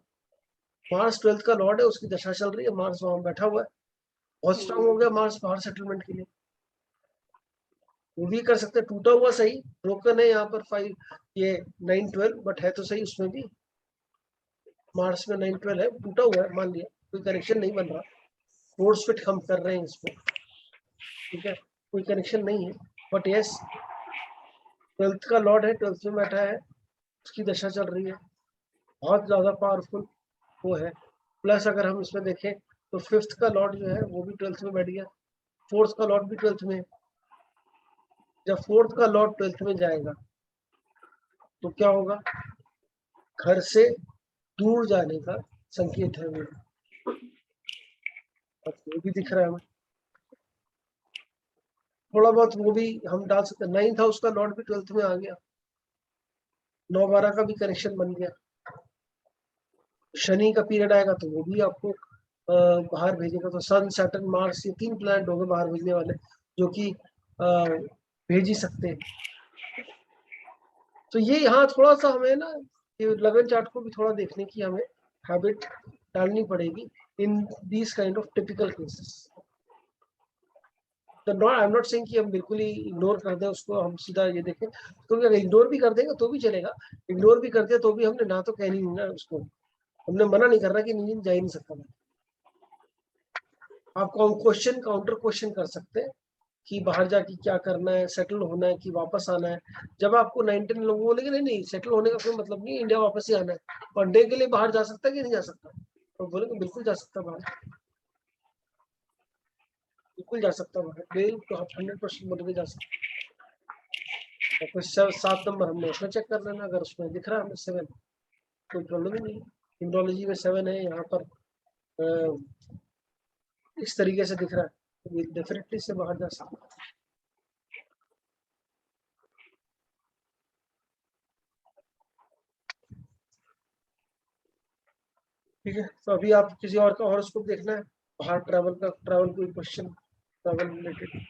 मार्स 12th का लॉर्ड है, उसकी दशा चल रही है, मार्स वहां बैठा हुआ है, बहुत स्ट्रांग हो गया मार्स बाहर सेटलमेंट के लिए। वो भी कर सकते हैं, टूटा हुआ सही, ब्रोकन है यहाँ पर 5 ये 9-12, बट है तो सही उसमें भी। मार्स में 9-12 है, टूटा हुआ है, मान लिया कोई कनेक्शन नहीं बन रहा, फोर्स फिट हम कर रहे हैं इसको, ठीक है, कोई कनेक्शन नहीं है। बट यस 12th का लॉर्ड है, 12th में बैठा है, उसकी दशा चल रही है, बहुत ज्यादा पावरफुल वो है। प्लस अगर हम इसमें देखें तो 5th का लॉर्ड जो है वो भी 12th में बैठ गया, 4th का लॉर्ड भी 12th में। जब 4th का लॉर्ड 12th में जाएगा तो क्या होगा? घर से दूर जाने का संकेत है वो, वो भी दिख रहा है हमें थोड़ा बहुत, वो भी हम डाल सकते हैं। 9th हाउस का लॉर्ड भी 12th में आ गया, 9-12 का भी कनेक्शन बन गया। शनि का पीरियड आएगा तो वो भी आपको बाहर भेजेगा। तो सन सैटर्न मार्स ये 3 प्लैनेट होंगे बाहर भेजने वाले, जो कि भेज ही सकते हैं। तो ये यहाँ थोड़ा सा हमें ना ये लगन चार्ट को भी थोड़ा देखने की हमें हैबिट डालनी पड़ेगी in these kind of typical cases. तो not I am not saying कि हम बिल्कुल ही इग्नोर कर दें उसको, हम सीधा ये देखें, क्योंकि अगर इग्नोर भी कर देंगे तो भी चलेगा, इग्नोर भी करते तो भी हमने ना तो कहनी नहीं ना उसको, हमने मना नहीं कर रहा कि नहीं जा ही नहीं सकता। आप क्वेश्चन काउंटर क्वेश्चन कर सकते हैं कि बाहर जाके क्या करना है, सेटल होना है कि वापस आना है। जब आपको 19 लोग बोलेंगे नहीं नहीं सेटल होने का कोई मतलब नहीं, इंडिया वापस ही आना है, पढ़ने के लिए बाहर जा सकता है कि नहीं जा सकता, तो बोलेंगे बिल्कुल जा सकता बाहर, बिल्कुल जा सकता बाहर, बिल्कुल आप 100% बोलेंगे जा सकता। तो 7 नंबर हमने उसमें चेक कर लेना, अगर उसमें दिख रहा है हमें 7, कोई प्रॉब्लम ही नहीं। इंड्रोलॉजी में 7 है यहाँ पर, इस तरीके से दिख रहा है, तो डेफिनेटली से बाहर जा सकता है। ठीक है, तो अभी आप किसी और का हॉरोस्कोप देखना है, बाहर ट्रैवल का, ट्रैवल कोई question travel related?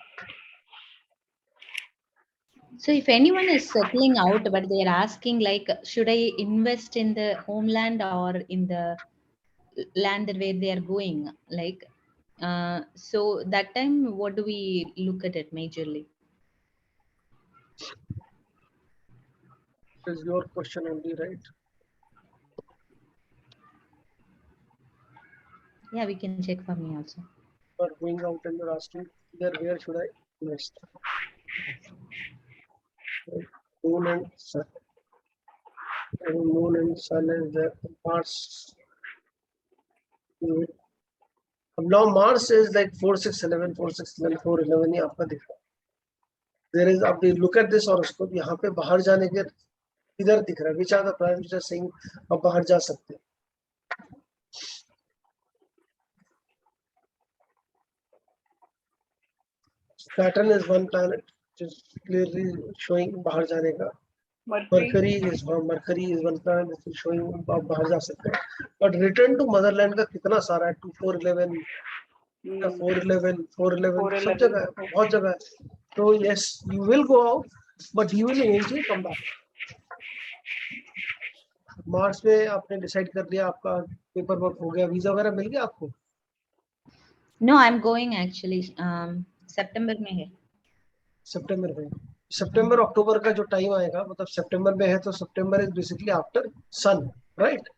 So if anyone is settling out, but they are asking like, should I invest in the homeland or in the landed where they are going, like, so that time, what do we look at it majorly? Is your question only, right? Yeah, we can check for me also. Or going out and you're asking, where should I invest? Right. Moon and sun. And moon and sun is there. Mars. Now Mars is like 4, 6, 11, 4, 6, 11, 4, 11 ये आपका दिख रहा है. There is, अब look at this horoscope, यहाँ पे बाहर जाने के इधर दिख रहा है. Which are the planets which are saying अब बाहर जा सकते हैं? Saturn is one planet which is clearly showing बाहर जाने का. Mercury. Mercury is one planet which is showing आप बाहर जा सकते हैं. But return to motherland का कितना सारा है? 2, 4, 11, 4, 11, 4, 11 सब जगह है, बहुत जगह है. तो yes, you will go out, but you will eventually come back. मार्च में आपने डिसाइड कर लिया, आपका पेपर वर्क हो गया, वीजा वगैरह मिल गया आपको? No, I'm going actually. September में है. सितंबर में. सितंबर अक्टूबर का जो टाइम आएगा, मतलब सितंबर में है तो September is basically after sun, right?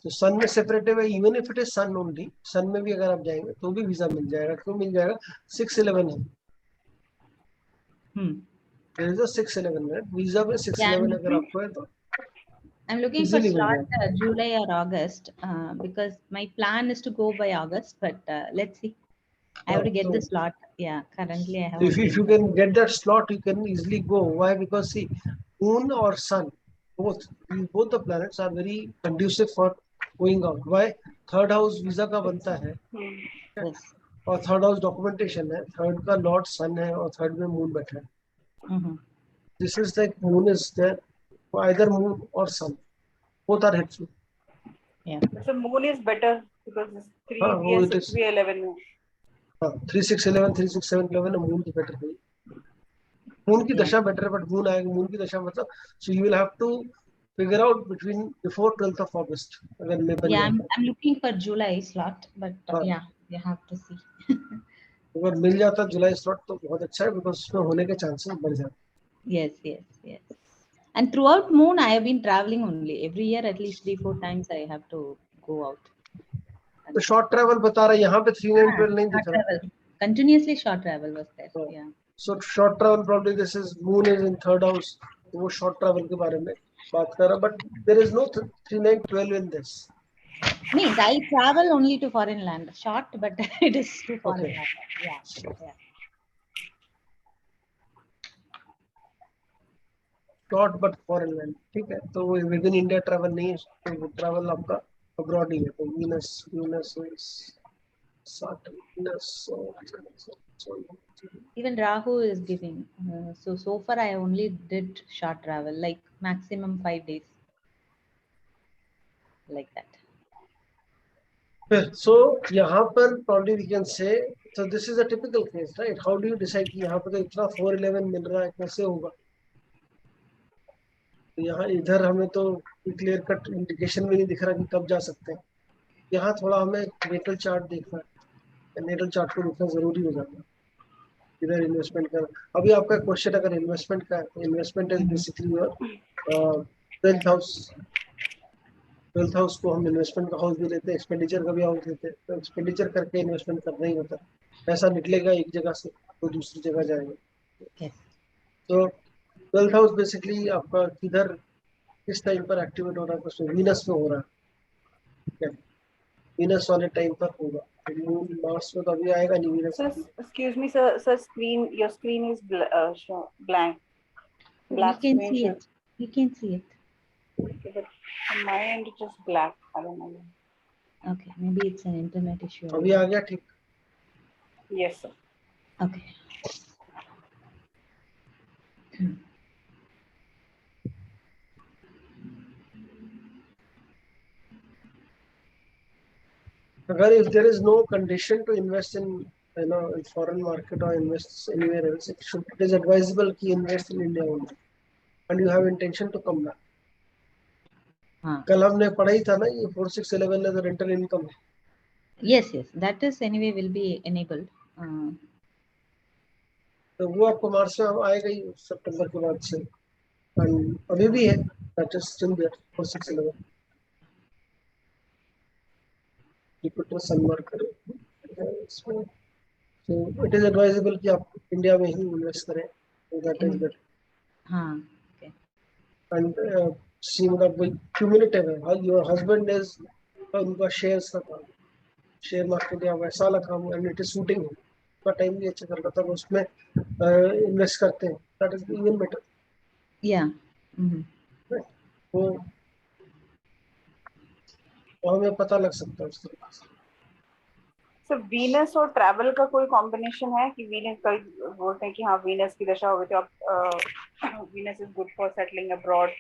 तो सन में सेपरेटिव है. Even if it is sun only, sun में भी अगर आप जाएंगे तो भी वीजा मिल जाएगा. क्यों मिल जाएगा? 6-11 है. There is a 6-11 है वीजा में. 6-11 अगर आपको है तो I'm looking for easily slot मिल जाएगा. July or August, because my plan is to go by August, but let's see. I have to get the slot. Yeah, currently I have. If you can get that slot, you can easily go. Why? Because see, moon or sun, both the planets are very conducive for going out. Why? Third house visa का बनता है. Yes. और third house documentation है. Third का lord sun है और third में moon बैठा है. This is like moon is there, either moon or sun, both are helpful. Yeah. So moon is better because it's 3 हाँ, it is. 3 11 में. 3, 6, 11, 3, 6, 7, 11 मून की बेटर है. मून की दशा बेटर है, बट मून आएगा. मून की दशा मतलब so you will have to figure out between before 12th of August. अगर मैं बन Yeah, जाता. I'm looking for July slot, but हाँ. yeah, you have to see. अगर मिल जाता जुलाई स्लॉट तो बहुत अच्छा है, बिकॉज उसमें होने के चांसेस बढ़ जाते. Yes, yes, yes. And throughout moon, I have been traveling only. Every year, at least 3-4 times, I have to go out. तो शॉर्ट ट्रैवल बता रहा है यहाँ पे. 3, 9, 12 नहीं Short दिख रहा. travel. Continuously short travel was there. हाँ. Yeah. So short travel probably this is moon is in third house. वो short travel के बारे में बात कर रहा. But there is no 3, 9, 12 in this. Means I travel only to foreign land. Short, but it is to foreign Okay. land. Yeah, yeah. Short but foreign land. ठीक है. तो विद इन इंडिया ट्रैवल नहीं है. तो travel आपका abroad ही है. तो Venus is Saturn. Even Rahu is giving. So far I only did short travel, like maximum 5 days. Like that. So यहाँ पर probably we can say, so this is a typical case, right? How do you decide कि यहाँ पर तो इतना 4-11 मिल रहा है, कैसे होगा? यहाँ इधर हमें तो क्लियर कट इंडिकेशन भी नहीं दिख रहा कि कब जा सकते हैं. यहाँ थोड़ा हमें नेटल चार्ट देखना है. नेटल चार्ट को देखना जरूरी हो जाता है इधर इन्वेस्टमेंट का. अभी आपका क्वेश्चन अगर इन्वेस्टमेंट का है, investment is basically your 12th house. 12th house को हम इन्वेस्टमेंट का हाउस भी लेते हैं, एक्सपेंडिचर का भी हाउस लेते हैं. तो एक्सपेंडिचर करके इन्वेस्टमेंट करना ही होता है. पैसा निकलेगा एक जगह से तो दूसरी जगह जाएगा. Yes. तो 12th हाउस बेसिकली आपका किधर किस टाइम पर एक्टिवेट हो रहा है? तो वीनस में हो रहा है. वीनस वाले टाइम पर होगा. मार्स में तो अभी आएगा नहीं Venus. Sir, excuse me, sir. Your screen is blank. Black You can screen see show. it. You can see it. Okay, but on my end it's just black. I don't know. Okay, maybe it's an internet issue. अभी आ गया ठीक. Yes, sir. Okay. अगर if there is no condition to invest in in foreign market or invest anywhere else, it is advisable to invest in India only, and you have intention to come back. हाँ, कल हमने पढ़ा ही था ना, ये 4611 है तो रेंटल इनकम है। yes, yes, that is anyway will be enabled. तो वो आपको मार्च में आएगा ही, सितंबर के बाद से। एंड अभी भी है, that is still there 4611। Equity सनमार्क करें इसमें, तो इट इज एडवाइजेबल कि आप इंडिया में ही इन्वेस्ट करें, दैट इज बेटर। हाँ, okay. एंड सी मतलब वही क्यूमुलेटिव है, योर हस्बैंड इज, उनका शेयर्स का काम, शेयर मार्केट या वैसा वाला काम, एंड इट इज सूटिंग, उसका टाइम भी अच्छा कर रहा था, उसमें इन्वेस्ट करते हैं, that is even better. Yeah. Mhm. वो हमें पता लग सकता है उसके पास। सो वीनस और ट्रैवल का कोई कॉम्बिनेशन है कि वीनस कई बोलते हैं कि हाँ वीनस की दशा होगी तो आप Venus is good for settling abroad,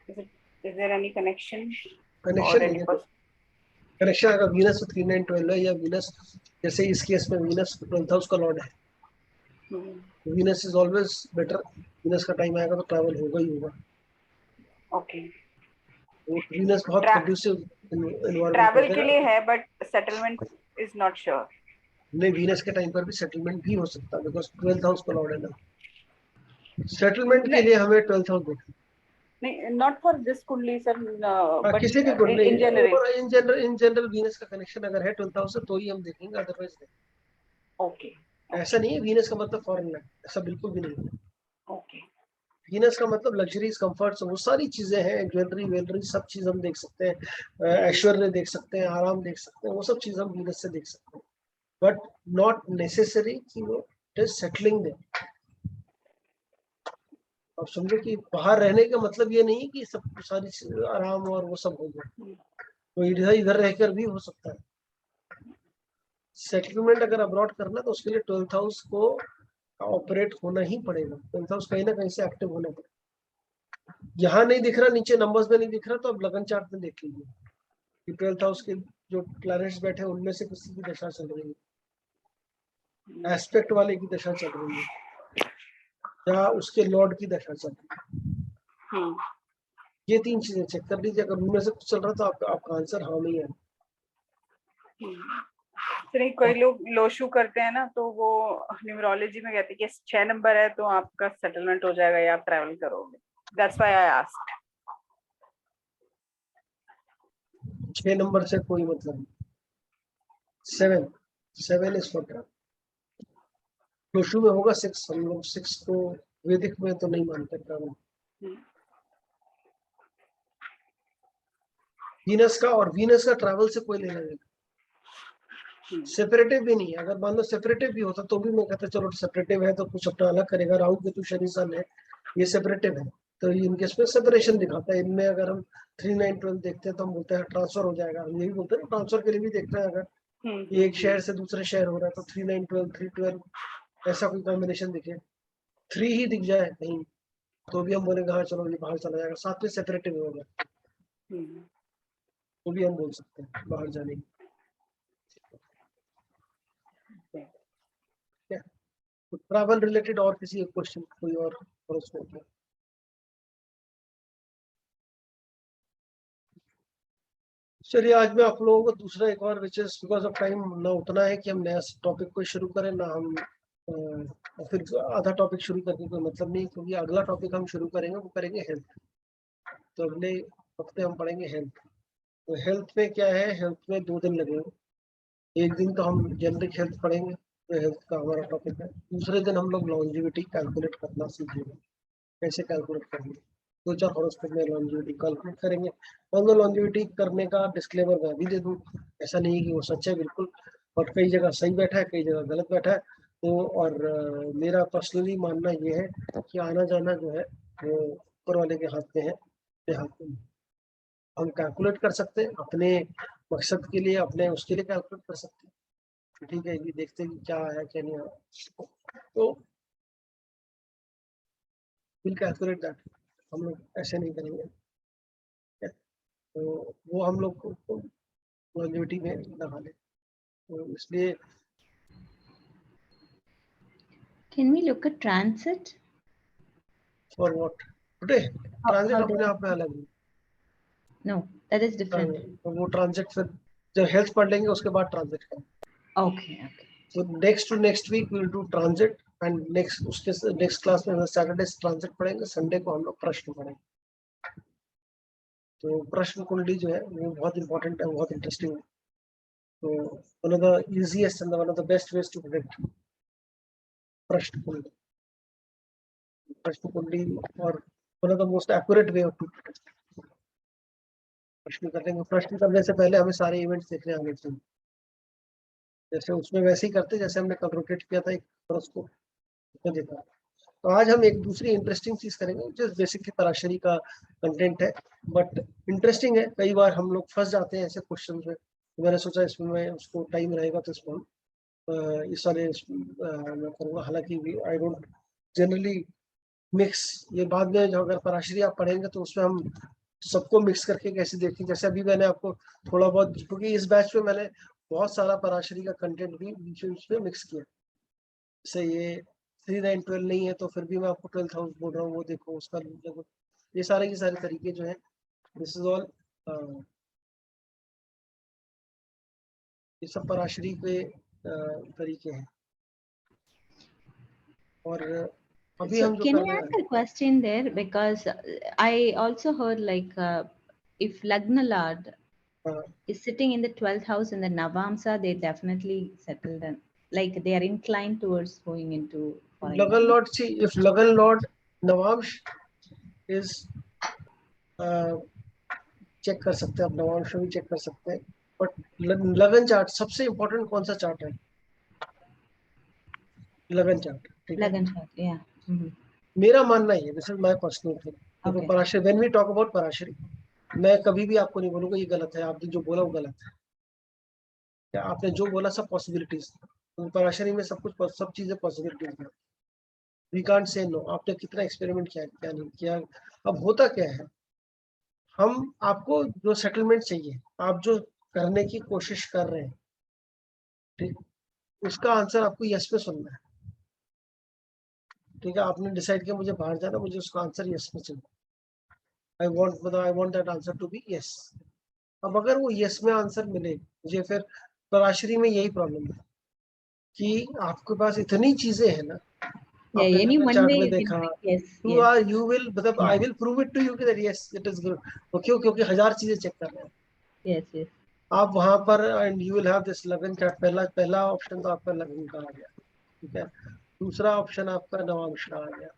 is there any connection connection और नहीं एनी है, कनेक्शन अगर वीनस 3912 है, या वीनस जैसे इस केस में वीनस 12th हाउस का लॉर्ड है, Venus is always better. Venus का टाइम आएगा तो ट्रैवल होगा ही होगा। ओके। वीनस बहुत कंड्यूसिव एनवायरनमेंट ट्रैवल होता के है लिए ना। है but settlement is not sure. नहीं, वीनस के टाइम पर भी सेटलमेंट भी हो सकता है, बिकॉज 12th हाउस का लॉर्ड है ना। सेटलमेंट के लिए हमें 12th हाउस देखना। नहीं, नॉट फॉर दिस कुंडली सर, बट किसी भी कुंडली in general. In general Venus का कनेक्शन अगर है 12th हाउस से तो ही हम देखेंगे, अदरवाइज नहीं। ओके ऐसा नहीं है वीनस का मतलब फॉरेन है, ऐसा बिल्कुल भी नहीं है। ओके। वीनस का मतलब लग्जरीज, कंफर्ट्स, वो सारी चीजें हैं, ज्वेलरी वेलरी सब चीज हम देख सकते हैं, ऐश्वर्य देख सकते हैं, आराम देख सकते हैं, वो सब चीज हम वीनस से देख सकते हैं, बट नॉट नेसेसरी कि वो इट इज सेटलिंग दे। आप समझो कि बाहर रहने का मतलब ये नहीं कि सब सारी आराम और वो सब हो गया, तो इधर इधर रहकर भी हो सकता है। सेटलमेंट अगर अब्रॉड करना तो उसके लिए 12th हाउस को ऑपरेट होना ही पड़ेगा, 12th हाउस कहीं ना कहीं से एक्टिव होना पड़ेगा। यहाँ नहीं दिख रहा, नीचे नंबर्स में नहीं दिख रहा, तो अब लगन चार्ट में देख लीजिए कि 12th हाउस के जो प्लैनेट्स बैठे हैं उनमें से किसी की दशा चल रही है, एस्पेक्ट वाले की दशा चल रही है, या उसके लॉर्ड की दशा चल रही है। ये 3 चीजें चेक कर लीजिए, अगर उनमें से कुछ चल रहा तो आपका आंसर हाँ में ही है। नहीं, कोई लोग लोशु करते हैं ना, तो वो न्यूमरोलॉजी में कहते हैं कि 6 नंबर है तो आपका सेटलमेंट हो जाएगा या आप ट्रैवल करोगे। That's why I asked. 6 number से कोई मतलब नहीं। 7 इज फॉर ट्रैवल। लोशु में होगा 6, हम लोग 6 को वैदिक में तो नहीं मानते ट्रैवल। वीनस का और वीनस का ट्रैवल से कोई लेना देना, सेपरेटिव भी नहीं है। अगर मान लो सेपरेटिव भी होता तो भी मैं कहता चलो सेपरेटिव है तो कुछ अपना अलग करेगा, राहु केतु शनि सन है, ये सेपरेटिव है तो इनके इसमें सेपरेशन दिखाता है। इनमें अगर हम 3912 देखते हैं तो हम बोलते हैं ट्रांसफर हो जाएगा, हम यही बोलते हैं ना, ट्रांसफर के लिए भी देखते हैं, अगर एक शहर से दूसरे शहर हो रहा है तो 3912 312 ऐसा कोई कॉम्बिनेशन दिखे, 3 ही दिख जाए कहीं तो भी हम बोलेंगे हाँ चलो ये बाहर चला जाएगा, साथ में सेपरेटिव होगा तो भी हम बोल सकते हैं बाहर जाने की। ट्रैवल रिलेटेड और किसी एक क्वेश्चन कोई और उसमें क्या? चलिए आज मैं आप लोगों को दूसरा एक और, which is because of time, ना उतना है कि हम नया टॉपिक को शुरू करें, ना हम फिर आधा टॉपिक शुरू करने कोई मतलब नहीं, क्योंकि अगला टॉपिक हम शुरू करेंगे वो करेंगे हेल्थ। तो अगले हफ्ते हम पढ़ेंगे हेल्थ। तो हेल्थ में क्या है, हेल्थ में 2 दिन लगेंगे। एक दिन तो हम जेनरिक हेल्थ पढ़ेंगे, तो हेल्थ का हमारा टॉपिक है। दूसरे दिन हम लोग लॉन्जिविटी कैलकुलेट करना सीखेंगे, कैसे कैलकुलेट करेंगे, 2-4 हॉरोस्कोप में लॉन्जिविटी कैलकुलेट करेंगे। और वो लॉन्जिविटी करने का डिस्क्लेमर मैं भी दे दूं, ऐसा नहीं है कि वो सच है बिल्कुल, और कई जगह सही बैठा है, कई जगह गलत बैठा है। तो और मेरा पर्सनली मानना ये है कि आना जाना जो है वो ऊपर वाले के हाथ में है, अपने हाथ में। हम कैलकुलेट कर सकते हैं अपने मकसद के लिए, अपने उसके लिए कैलकुलेट कर सकते हैं, ठीक है, ये देखते हैं कि क्या आया क्या नहीं आया, तो विल कैलकुलेट दैट। हम लोग ऐसे नहीं करेंगे, तो वो हम लोग को लॉन्जिविटी में लगा ले, तो इसलिए Can we look at transit? For what today How transit how अपने they? आप में अलग है। No, that is different. तो वो ट्रांजिट फिर जब हेल्थ पढ़ लेंगे उसके बाद ट्रांजिट करेंगे। Okay, okay. So next to next week we'll do transit and next class में सैटरडे ट्रांजिट पढ़ेंगे, संडे को हम लोग प्रश्न पढ़ेंगे। तो प्रश्न कुंडली जो है वो बहुत इंपॉर्टेंट है, बहुत इंटरेस्टिंग है। तो one of the easiest and one of the best ways to predict प्रश्न कुंडली, प्रश्न कुंडली और one of the most accurate way of to predict। प्रश्न करेंगे, प्रश्न करने से पहले हमें सारे इवेंट्स देखने आने चाहिए, जैसे उसमें वैसे ही करते जैसे हमने कल रोटेट किया था एक बरस को देखा। तो आज हम एक दूसरी इंटरेस्टिंग चीज करेंगे जो बेसिकली पराशरी का कंटेंट है, बट इंटरेस्टिंग है। कई बार हम लोग फंस जाते हैं ऐसे क्वेश्चन में, तो मैंने सोचा इसमें मैं उसको टाइम रहेगा तो इसमें इस वाले मैं करूँगा। हालांकि आई डोंट जनरली मिक्स ये बाद में, जो अगर पराशरी आप पढ़ेंगे तो उसमें हम सबको मिक्स करके कैसे देखें, जैसे अभी मैंने आपको थोड़ा बहुत, क्योंकि इस बैच में मैंने बहुत सारा पराशरी का कंटेंट भी बीच में मिक्स किया। जैसे ये 3 9 12 नहीं है तो फिर भी मैं आपको 12th हाउस बोल रहा हूँ, वो देखो उसका देखो। ये सारे के सारे तरीके जो है, दिस इज ऑल ये सब पराशरी के तरीके हैं। और अभी So हम जो can कर I रहे ask हैं, a question there? Because I also heard like if Lagna Lord हाँ, is sitting in the 12th house in the Navamsa, they definitely settled and like they are inclined towards going into foreign लगन land. Lord C, if लगन Lord Navamsa is, check कर सकते हैं आप, नवांश भी check कर सकते हैं। बट लगन चार्ट सबसे इम्पोर्टेंट कौन सा चार्ट है? लगन चार्ट, ठीक है। Lagan chart, yeah. Mhm. मेरा मानना है, this is my personal thing. देखो Okay. Parashari, when we talk about Parashari, मैं कभी भी आपको नहीं बोलूंगा ये गलत है, आपने जो बोला वो गलत है। क्या आपने जो बोला सब पॉसिबिलिटीज, पराशरी में सब कुछ, सब चीजें पॉसिबिलिटीज है। We can't say no. आपने कितना एक्सपेरिमेंट किया, क्या नहीं किया। अब होता क्या है, हम आपको जो सेटलमेंट चाहिए, आप जो करने की कोशिश कर रहे हैं, ठीक, उसका आंसर आपको यस में सुनना है। ठीक है, आपने डिसाइड किया मुझे बाहर जाना, मुझे उसका आंसर यस में चाहिए। I want that answer to be yes. अब अगर वो यस में आंसर मिले मुझे, फिर पराशरी में यही प्रॉब्लम है कि आपके पास इतनी चीजें हैं ना, Yeah, आपने any लगन one चार्ट day में you can देखा, pick yes, you yes. Are you will, मतलब I will prove it to you that yes it is good. वो क्यों? क्योंकि 1000 चीजें चेक कर रहे हैं Yes, yes. आप वहां पर, and you will have this लगन चार्ट। पहला ऑप्शन तो आपका लगन का आ गया, ठीक है। दूसरा ऑप्शन आपका नवांश का आ गया।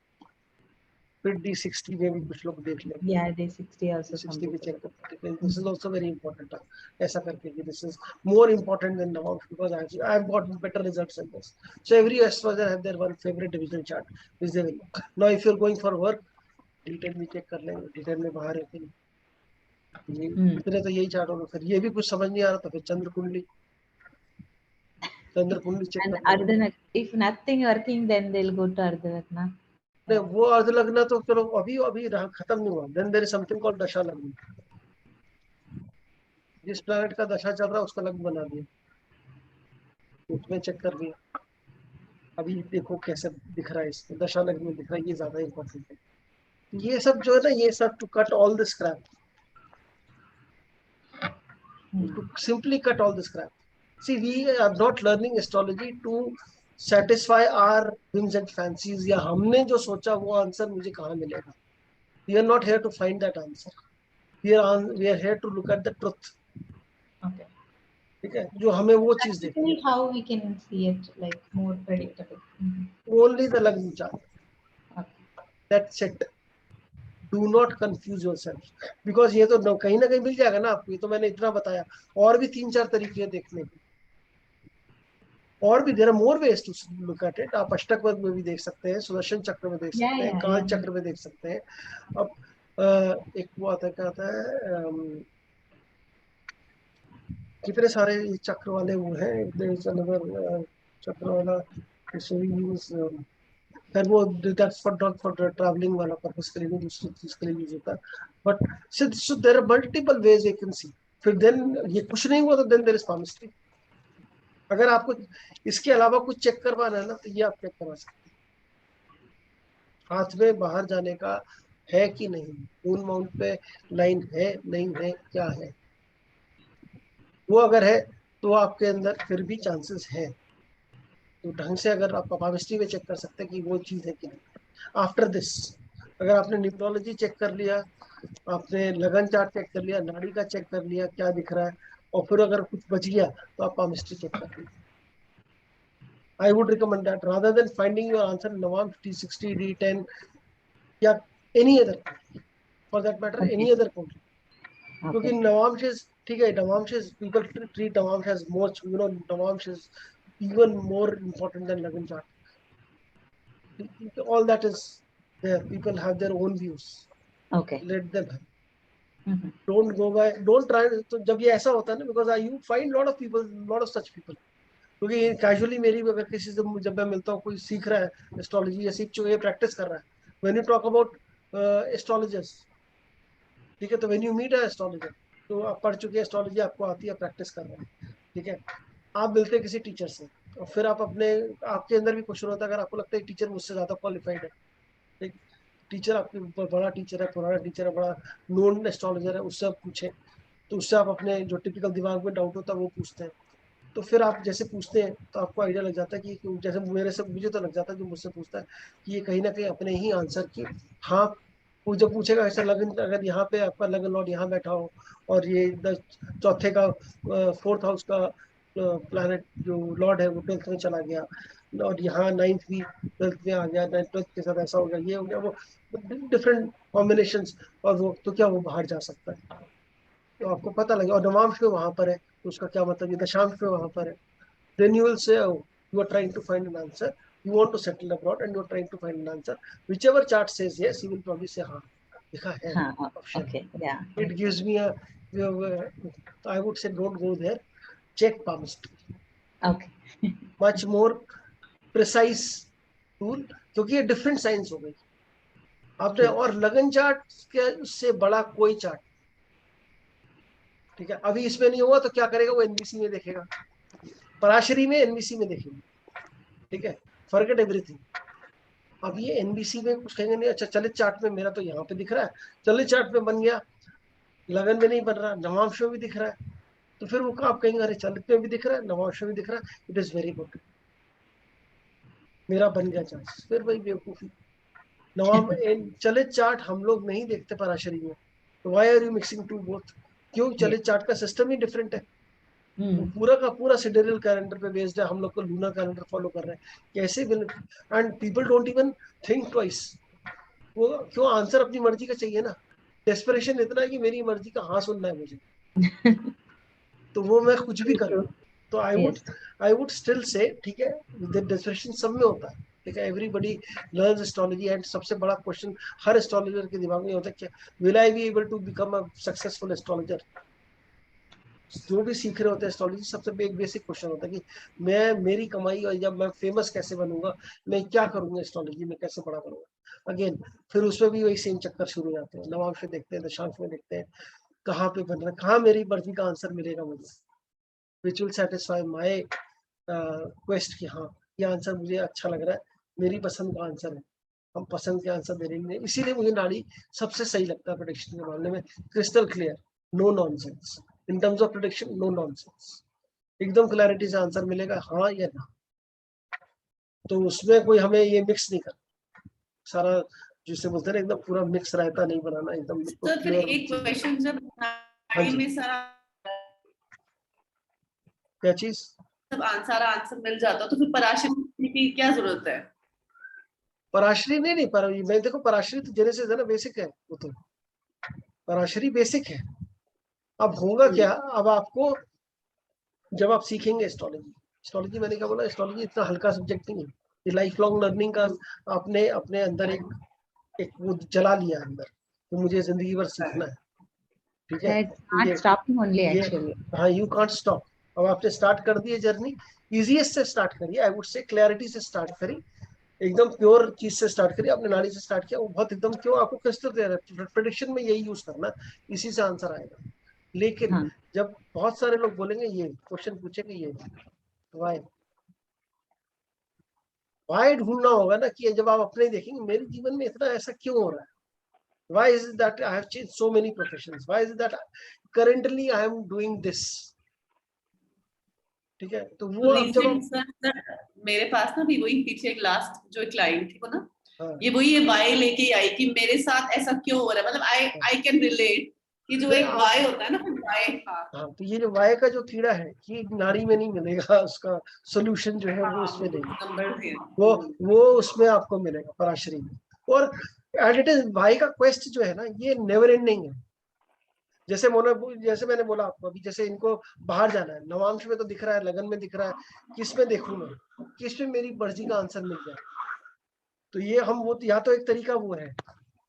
फिर D60 में भी कुछ लोग देख लेंगे, Yeah, day 60 also some 60 भी people. चेक करते हैं। This is also very important, ऐसा करके कि this is more important than Navamsa, because I have got better results in this. So every astrologer have their one favourite division chart which they will look. Now if you are going for work, detail में check कर लेंगे, detail में बाहर है कि नहीं। ये Hmm. इतने तो यही चार्ट होगा। फिर ये भी कुछ समझ नहीं आ रहा तो फिर चंद्र कुंडली चेक And कर लेंगे। Ardhanak, if nothing working, then they'll go to Ardhanakna. नहीं, वो अर्ध लग्न तो चलो अभी अभी खत्म नहीं हुआ। Then there is something called dasha lagna. जिस प्लैनेट का दशा चल रहा है उसका लग्न बना दिया, उसमें चेक कर लिया। अभी देखो कैसे दिख रहा है, इसमें दशा लग्न में दिख रहा है, ये ज्यादा इंपॉर्टेंट है। ये सब जो है ना, ये सब to cut all this crap, to simply cut all this crap. See, we are not learning astrology to satisfy our whims and fancies, या हमने जो सोचा वो आंसर मुझे कहाँ मिलेगा। We are not here to find that answer. We are here to look at the truth. Okay. ठीक है, जो हमें वो चीज देखनी Practically, how we can see it like more predictable. है। Only the lagna chart. Okay. That's it. Do not confuse yourself. Because ये तो कहीं ना कहीं मिल जाएगा ना आपको। ये तो मैंने इतना बताया, और भी 3 4 तरीके हैं देखने के। और भी there are more ways to look at it. आप अष्टक वर्ग में भी देख सकते हैं, सुदर्शन चक्र में देख सकते हैं, काल चक्र में देख सकते हैं। अब एक वो आता है, क्या आता है, कितने सारे चक्र वाले वो हैं, चक्र वाला खैर वो दैट्स फॉर ट्रैवलिंग वाला पर्पस के लिए, दूसरी चीज के लिए यूज होता है। But so there are multiple ways you can see. फिर देन ये कुछ नहीं हुआ तो देन देयर इज पामिस्ट्री। अगर आपको इसके अलावा कुछ चेक करवाना है ना, तो ये आप चेक करवा सकते हैं। हाथ में बाहर जाने का है कि नहीं, मून माउंट पे लाइन है नहीं है, क्या है, वो अगर है तो आपके अंदर फिर भी चांसेस है। तो ढंग से अगर आप पापामिस्ट्री में चेक कर सकते हैं कि वो चीज़ है कि नहीं। आफ्टर दिस अगर आपने न्यूमरोलॉजी चेक कर लिया, आपने लगन चार्ट चेक कर लिया, नाड़ी का चेक कर लिया क्या दिख रहा है, और फिर अगर कुछ बच गया तो आप पामिस्ट्री चेक कर लीजिए। I would recommend that rather than finding your answer in Nawam T60, D10 या any other country, for that matter Okay. any other country. क्योंकि Okay. नवामशेस ठीक है, नवामशेस people treat नवामशेस as more, you know, नवामशेस even more important than लगन chart. All that is there. People have their own views. Okay. Let them have. Mhm. Don't go by, don't try. तो जब ये ऐसा होता है ना, because you find lot of people, lot of such people. क्योंकि casually मेरी भी अगर किसी से जब मैं मिलता हूँ, कोई सीख रहा है एस्ट्रोलॉजी या सीख चुके प्रैक्टिस कर रहा है, when you talk about astrologers, ठीक है, तो when you meet a astrologer, तो आप पढ़ चुके एस्ट्रोलॉजी, आपको आती है, प्रैक्टिस कर रहे हैं, ठीक है, आप मिलते हैं किसी टीचर से, और फिर आप अपने, आपके अंदर भी क्वेश्चन होता है, अगर आपको लगता है टीचर मुझसे ज्यादा क्वालिफाइड है, एक टीचर आपके बड़ा टीचर है, पुराना टीचर है, बड़ा नोन एस्ट्रोलॉजर है, उससे आप पूछें, तो उससे आप अपने जो टिपिकल दिमाग में डाउट होता है वो पूछते हैं, तो फिर आप जैसे पूछते हैं तो आपको आइडिया लग जाता है कि जैसे मेरे से, मुझे तो लग जाता है जो मुझसे पूछता है कि ये कहीं ना कहीं अपने ही आंसर की, हाँ, वो जब पूछेगा ऐसा लगन, अगर यहाँ पे आपका लगन लॉर्ड यहाँ बैठा हो, और ये चौथे का, फोर्थ हाउस का प्लैनेट जो लॉर्ड है वो 12th में चला गया, और यहाँ 9th भी 12th में आ गया, 12th के साथ ऐसा हो गया, ये हो गया, वो डिफरेंट कॉम्बिनेशन, और वो तो क्या वो बाहर जा सकता है, तो आपको पता लगे, और नवांश में वहां पर है, तो उसका क्या मतलब, ये दशांश में वहां पर है, then you will say, oh, you are trying to find an answer, you want to settle abroad and you are trying to find an answer, whichever chart says yes, you will probably say हाँ, लिखा है option. Okay. Yeah. It gives me a, I would say don't go there, check palmistry, Okay. much more precise tool, क्योंकि ये different science हो गई आपने, और लगन चार्ट के उससे बड़ा कोई चार्ट, ठीक है, अभी इसमें नहीं हुआ तो क्या करेगा, वो एनबीसी में देखेगा, पराशरी में एनबीसी में देखेंगे, ठीक है, फॉरगेट एवरीथिंग। अब ये एनबीसी में कुछ कहेंगे नहीं, अच्छा चलित चार्ट में मेरा तो यहाँ पे दिख रहा है, चलित चार्ट में बन गया, लगन में नहीं बन रहा, नवांश में भी दिख रहा है, तो फिर वो आप कहेंगे अरे चलित में भी दिख रहा है, नवांश में भी दिख रहा है, इट इज वेरी गुड, मेरा बन गया चार्ट, फिर वही बेवकूफी। नवाम चलित चार्ट हम लोग नहीं देखते पराशरी में, तो why are you mixing to both, क्यों, चलित चार्ट का सिस्टम ही डिफरेंट है, वो पूरा का पूरा सिडेरियल कैलेंडर पे बेस्ड है, हम लोग को लूनर कैलेंडर फॉलो कर रहे हैं, कैसे भी, and people don't even think twice, वो क्यों, आंसर अपनी मर्जी का चाहिए ना, डेस्परेशन इतना है कि मेरी मर्जी का हाँ सुनना है मुझे, तो वो मैं कुछ भी करूँ, तो Yes. I would still say, ठीक है, डेस्परेशन सब में होता है, ठीक है, एवरीबडी लर्न्स एस्ट्रोलॉजी, एंड सबसे बड़ा क्वेश्चन हर एस्ट्रोलॉजर के दिमाग में होता है, क्या will I be able to become a successful astrologer, जो भी सीख रहे होते हैं एस्ट्रोलॉजी, सबसे एक बेसिक क्वेश्चन होता है कि मैं, मेरी कमाई, और जब मैं फेमस कैसे बनूंगा, मैं क्या करूंगा एस्ट्रोलॉजी में, कैसे बड़ा करूंगा, अगेन फिर उसमें भी वही सेम चक्कर शुरू हो जाते हैं, नवांश में देखते हैं, दशांश में देखते हैं, कहाँ पे बन रहा है, कहाँ मेरी मर्जी का आंसर मिलेगा मुझे, which will satisfy my quest, कि हाँ ये आंसर मुझे अच्छा लग रहा है, मेरी पसंद का आंसर है, हम पसंद के आंसर दे रहे हैं, इसीलिए मुझे नाड़ी सबसे सही लगता है प्रेडिक्शन के मामले में, crystal clear, no nonsense, in terms of prediction no nonsense, एकदम क्लैरिटी से आंसर मिलेगा, हाँ या ना, तो उसमें कोई हमें ये मिक्स नहीं करना, सारा जिसे बोलते हैं ना, एकदम पूरा मिक्स रहता नहीं बनाना, एकदम तो फिर एक क्वेश्चन, जब नाड़ी में सारा क्या चीज, सब सारा आंसर मिल जाता तो फिर पराशरी की क्या जरूरत है? पराशरी नहीं, पर मैं देखो, पराशरी तो जेनेसिस है ना, बेसिक है वो, तो पराशरी बेसिक है, अब होगा क्या, अब आपको जब आप सीखेंगे एस्ट्रोलॉजी, एस्ट्रोलॉजी मैंने क्या बोला, एस्ट्रोलॉजी इतना हल्का सब्जेक्ट नहीं है, ये लाइफ लॉन्ग लर्निंग का, आपने अपने अंदर एक वो जला लिया अंदर, तो मुझे जिंदगी भर सीखना है, ठीक है, It's not stopping only ये actually. हाँ, यू कांट स्टॉप, अब आपने स्टार्ट कर दिए जर्नी, इजीएस्ट से स्टार्ट करिए, आई वुड से क्लैरिटी से स्टार्ट करिए, एकदम प्योर चीज से स्टार्ट करिए, आपने नाड़ी से स्टार्ट किया, वो बहुत एकदम, क्यों, आपको क्रिस्टल क्लियर है, प्रेडिक्शन में यही यूज करना, इसी से आंसर आएगा, लेकिन हाँ. जब बहुत सारे लोग बोलेंगे, ये क्वेश्चन पूछेंगे, ये वाई, वाई ढूंढना होगा ना, कि जब आप अपने देखेंगे मेरे जीवन में इतना ऐसा क्यों हो रहा है, Why is it that I have changed so many professions? Why is it that currently I am doing this? ठीक है, तो वो अब जब Recent sir, मेरे पास ना भी वही पीछे एक लास्ट जो क्लाइंट थी वो ना हाँ, ये वाई लेके आई कि मेरे साथ ऐसा क्यों हो रहा है, मतलब आई कैन रिलेट कि जो नहीं, एक वाई होता है ना वाई। हाँ हाँ, तो ये जो वाय का जो कीड़ा है ये नारी में नहीं मिलेगा, उसका सोल्यूशन जो है वो उसमें नहीं, नंबर थे। वो उसमें आपको मिलेगा पराशरी में। और एट इट इज वाई का क्वेस्ट जो है ना ये नेवर एंडिंग है। जैसे मैंने बोला आपको अभी, जैसे इनको बाहर जाना है, नवांश में तो दिख रहा है, लगन में दिख रहा है, किस में देखूं मैं, किस में मेरी मर्जी का आंसर मिल जाए। तो ये हम वो या तो एक तरीका वो है,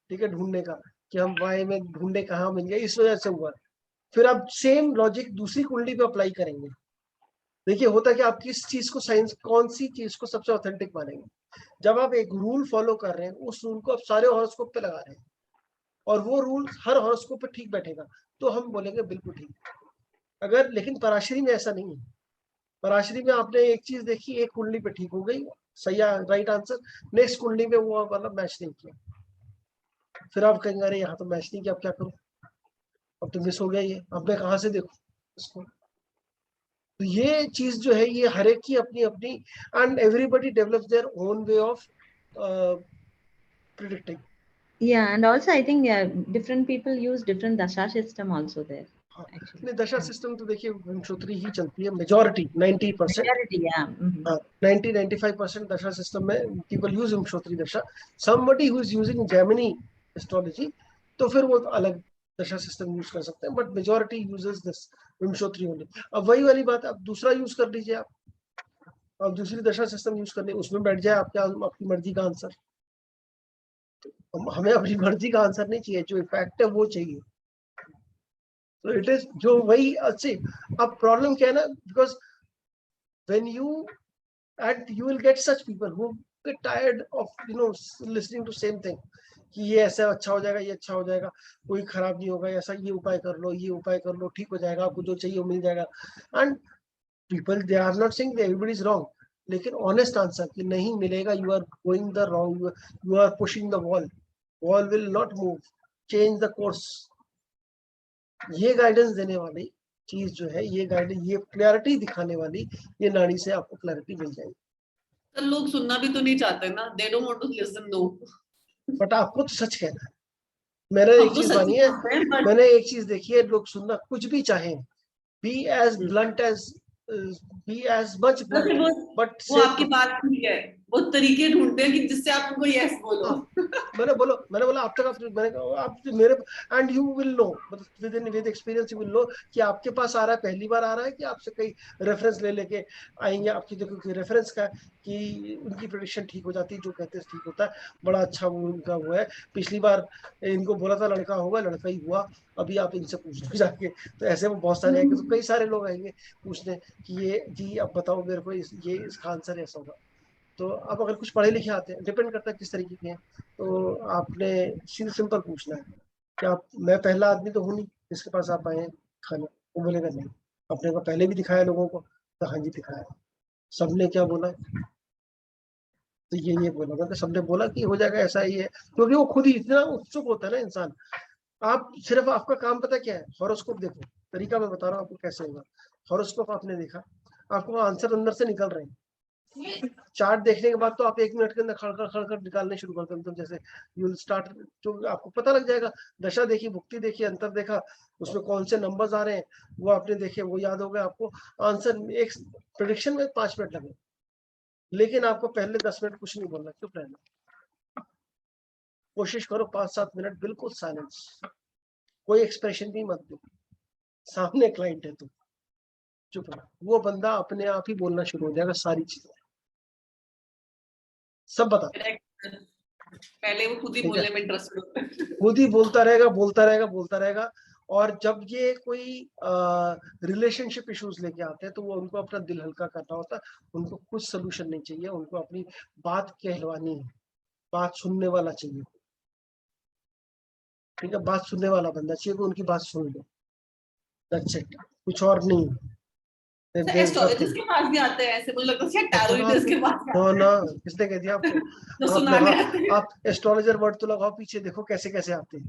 ठीक है, ढूंढने का कि हम वाई में ढूंढे कहाँ मिल जाए, इस वजह से हुआ। फिर आप सेम लॉजिक दूसरी कुंडली पे अप्लाई करेंगे। देखिए होता कि आप किस चीज को, साइंस कौन सी चीज को सबसे ऑथेंटिक मानेंगे। जब आप एक रूल फॉलो कर रहे हैं, उस रूल को आप सारे हॉरोस्कोप पे लगा रहे हैं और वो रूल हर हॉरोस्कोप पे ठीक बैठेगा, तो हम बोलेंगे बिल्कुल ठीक। अगर लेकिन पराशरी में ऐसा नहीं है। पराशरी में आपने एक चीज देखी, एक कुंडली पे ठीक हो गई, सही राइट आंसर, नेक्स्ट कुंडली में वो मतलब मैच नहीं किया, फिर आप कहेंगे अरे यहाँ तो मैच नहीं किया, अब क्या करूं, अब तो मिस हो गया, ये अब मैं कहाँ से देखूं इसको। तो ये चीज जो है ये हर एक की अपनी अपनी, and everybody develops their own way of predicting. Yeah, and also I think different people use different dasha system also there. हाँ, Actually, नहीं दशा सिस्टम तो देखिए वंशोत्तरी ही चलती है, मेजॉरिटी 90%, majority, yeah. हाँ 90-95% दशा सिस्टम में पीपल यूज वंशोत्तरी दशा। Somebody who is using Gemini astrology तो फिर वो अलग दशा सिस्टम यूज कर सकते हैं, but majority uses this Vimshottari only. अब वही वाली बात, अब दूसरा यूज कर लीजिए आप, अब दूसरी दशा सिस्टम यूज करने, उसमें बैठ जाए आपकी मर्जी का आंसर। हमें अपनी मर्जी का आंसर नहीं चाहिए, जो इफेक्ट है वो चाहिए। तो इट इज जो वही अच्छी। अब प्रॉब्लम क्या है ना, because when you and you will get such people who get tired of listening to same thing कि ये ऐसा अच्छा हो जाएगा, ये अच्छा हो जाएगा, कोई खराब नहीं होगा, ऐसा ये उपाय कर लो, ये उपाय कर लो, ठीक हो जाएगा, आपको जो चाहिए वो मिल जाएगा। And people they are not saying everybody is wrong, लेकिन ऑनेस्ट आंसर कि नहीं मिलेगा, you are going the wrong, you are pushing the wall will not move, change the course. ये गाइडेंस देने वाली चीज जो है, ये गाइडेंस, ये क्लैरिटी दिखाने वाली, ये नाड़ी से आपको क्लैरिटी मिल जाएगी। तो लोग सुनना भी तो नहीं चाहते ना, they don't want to listen no. But आपको तो सच कहना है। मैंने एक हम तो चीज सच मानी है, बोलते हैं बट मैंने एक चीज देखी है, लोग सुनना कुछ भी चाहें, be as blunt as, be as much तो फिर ब्लंट, बट वो से आपकी बात ठीक है, वो तरीके ढूंढते हैं कि जिससे आप उनको यस बोलो। मैंने बोला अब तक मैंने कहा आप मेरे, एंड यू विल नो, मतलब with experience you will know कि आपके पास आ रहा है, पहली बार आ रहा है कि आपसे कई रेफरेंस ले लेके आएंगे आपकी, देखो रेफरेंस का कि उनकी प्रेडिक्शन ठीक हो जाती है, जो कहते हैं ठीक होता है, बड़ा अच्छा वो उनका वो है, पिछली बार इनको बोला था लड़का होगा, लड़का ही हुआ, अभी आप इनसे पूछ लो जाके। तो ऐसे में बहुत सारे आएंगे, तो कई सारे लोग आएंगे पूछने कि ये जी अब बताओ मेरे को, ये इसका आंसर ऐसा होगा। तो अब अगर कुछ पढ़े लिखे आते हैं, डिपेंड करता है किस तरीके के हैं, तो आपने सीधे सिंपल पूछना है कि आप, मैं पहला आदमी तो हूँ नहीं जिसके पास आप आए हैं खाना, वो बोलेगा नहीं, अपने को पहले भी दिखाया लोगों को, तो हाँ जी दिखाया, सबने क्या बोला, तो ये बोला था, सबने बोला कि हो जाएगा ऐसा ही है, क्योंकि वो खुद ही इतना उत्सुक होता है ना इंसान। आप सिर्फ, आपका काम पता क्या है, हॉरोस्कोप देखो, तरीका मैं बता रहा हूँ आपको कैसे होगा। हॉरोस्कोप आपने देखा, आपको आंसर अंदर से निकल रहे हैं, चार्ट देखने के बाद तो आप 1 मिनट के अंदर खड़खड़ निकालने शुरू कर दो, जैसे यू विल स्टार्ट, जो आपको पता लग जाएगा, दशा देखी, भुक्ति देखी, अंतर देखा, उसमें कौन से नंबर्स आ रहे हैं वो आपने देखे, वो याद हो गया आपको, आंसर एक प्रेडिक्शन में 5 मिनट लगे, लेकिन आपको पहले 10 मिनट कुछ नहीं बोलना, चुप रहना, कोशिश करो 5-7 मिनट बिल्कुल साइलेंस, कोई एक्सप्रेशन भी मत दो, सामने क्लाइंट है तो चुप रहो, वो बंदा अपने आप ही बोलना शुरू हो जाएगा, सारी चीजें सब बता, पहले वो खुद ही ठीक है, बोलने में इंटरेस्टेड होता है। खुद ही बोलता रहेगा। और जब ये कोई रिलेशनशिप इश्यूज लेके आते हैं, तो वो उनको अपना दिल हल्का करना होता है, उनको कुछ सोल्यूशन नहीं चाहिए, उनको अपनी बात कहलवानी है, बात सुनने वाला चाहिए, ठीक है, बात सुनने वाला बंदा चाहिए, तो उनकी बात सुन लो, दैट्स इट, कुछ और नहीं। एस्ट्रोलॉजिस्ट के पास भी आते हैं ऐसे, मुझे लगता है शायद टैरो रीडर्स के पास भी नो आते ना, किसने कह दिया आपको? हैं। तो आप सुनाने आते लगा, हैं। आप एस्ट्रोलॉजर वर्ड तो लगाओ पीछे, देखो कैसे कैसे आते हैं।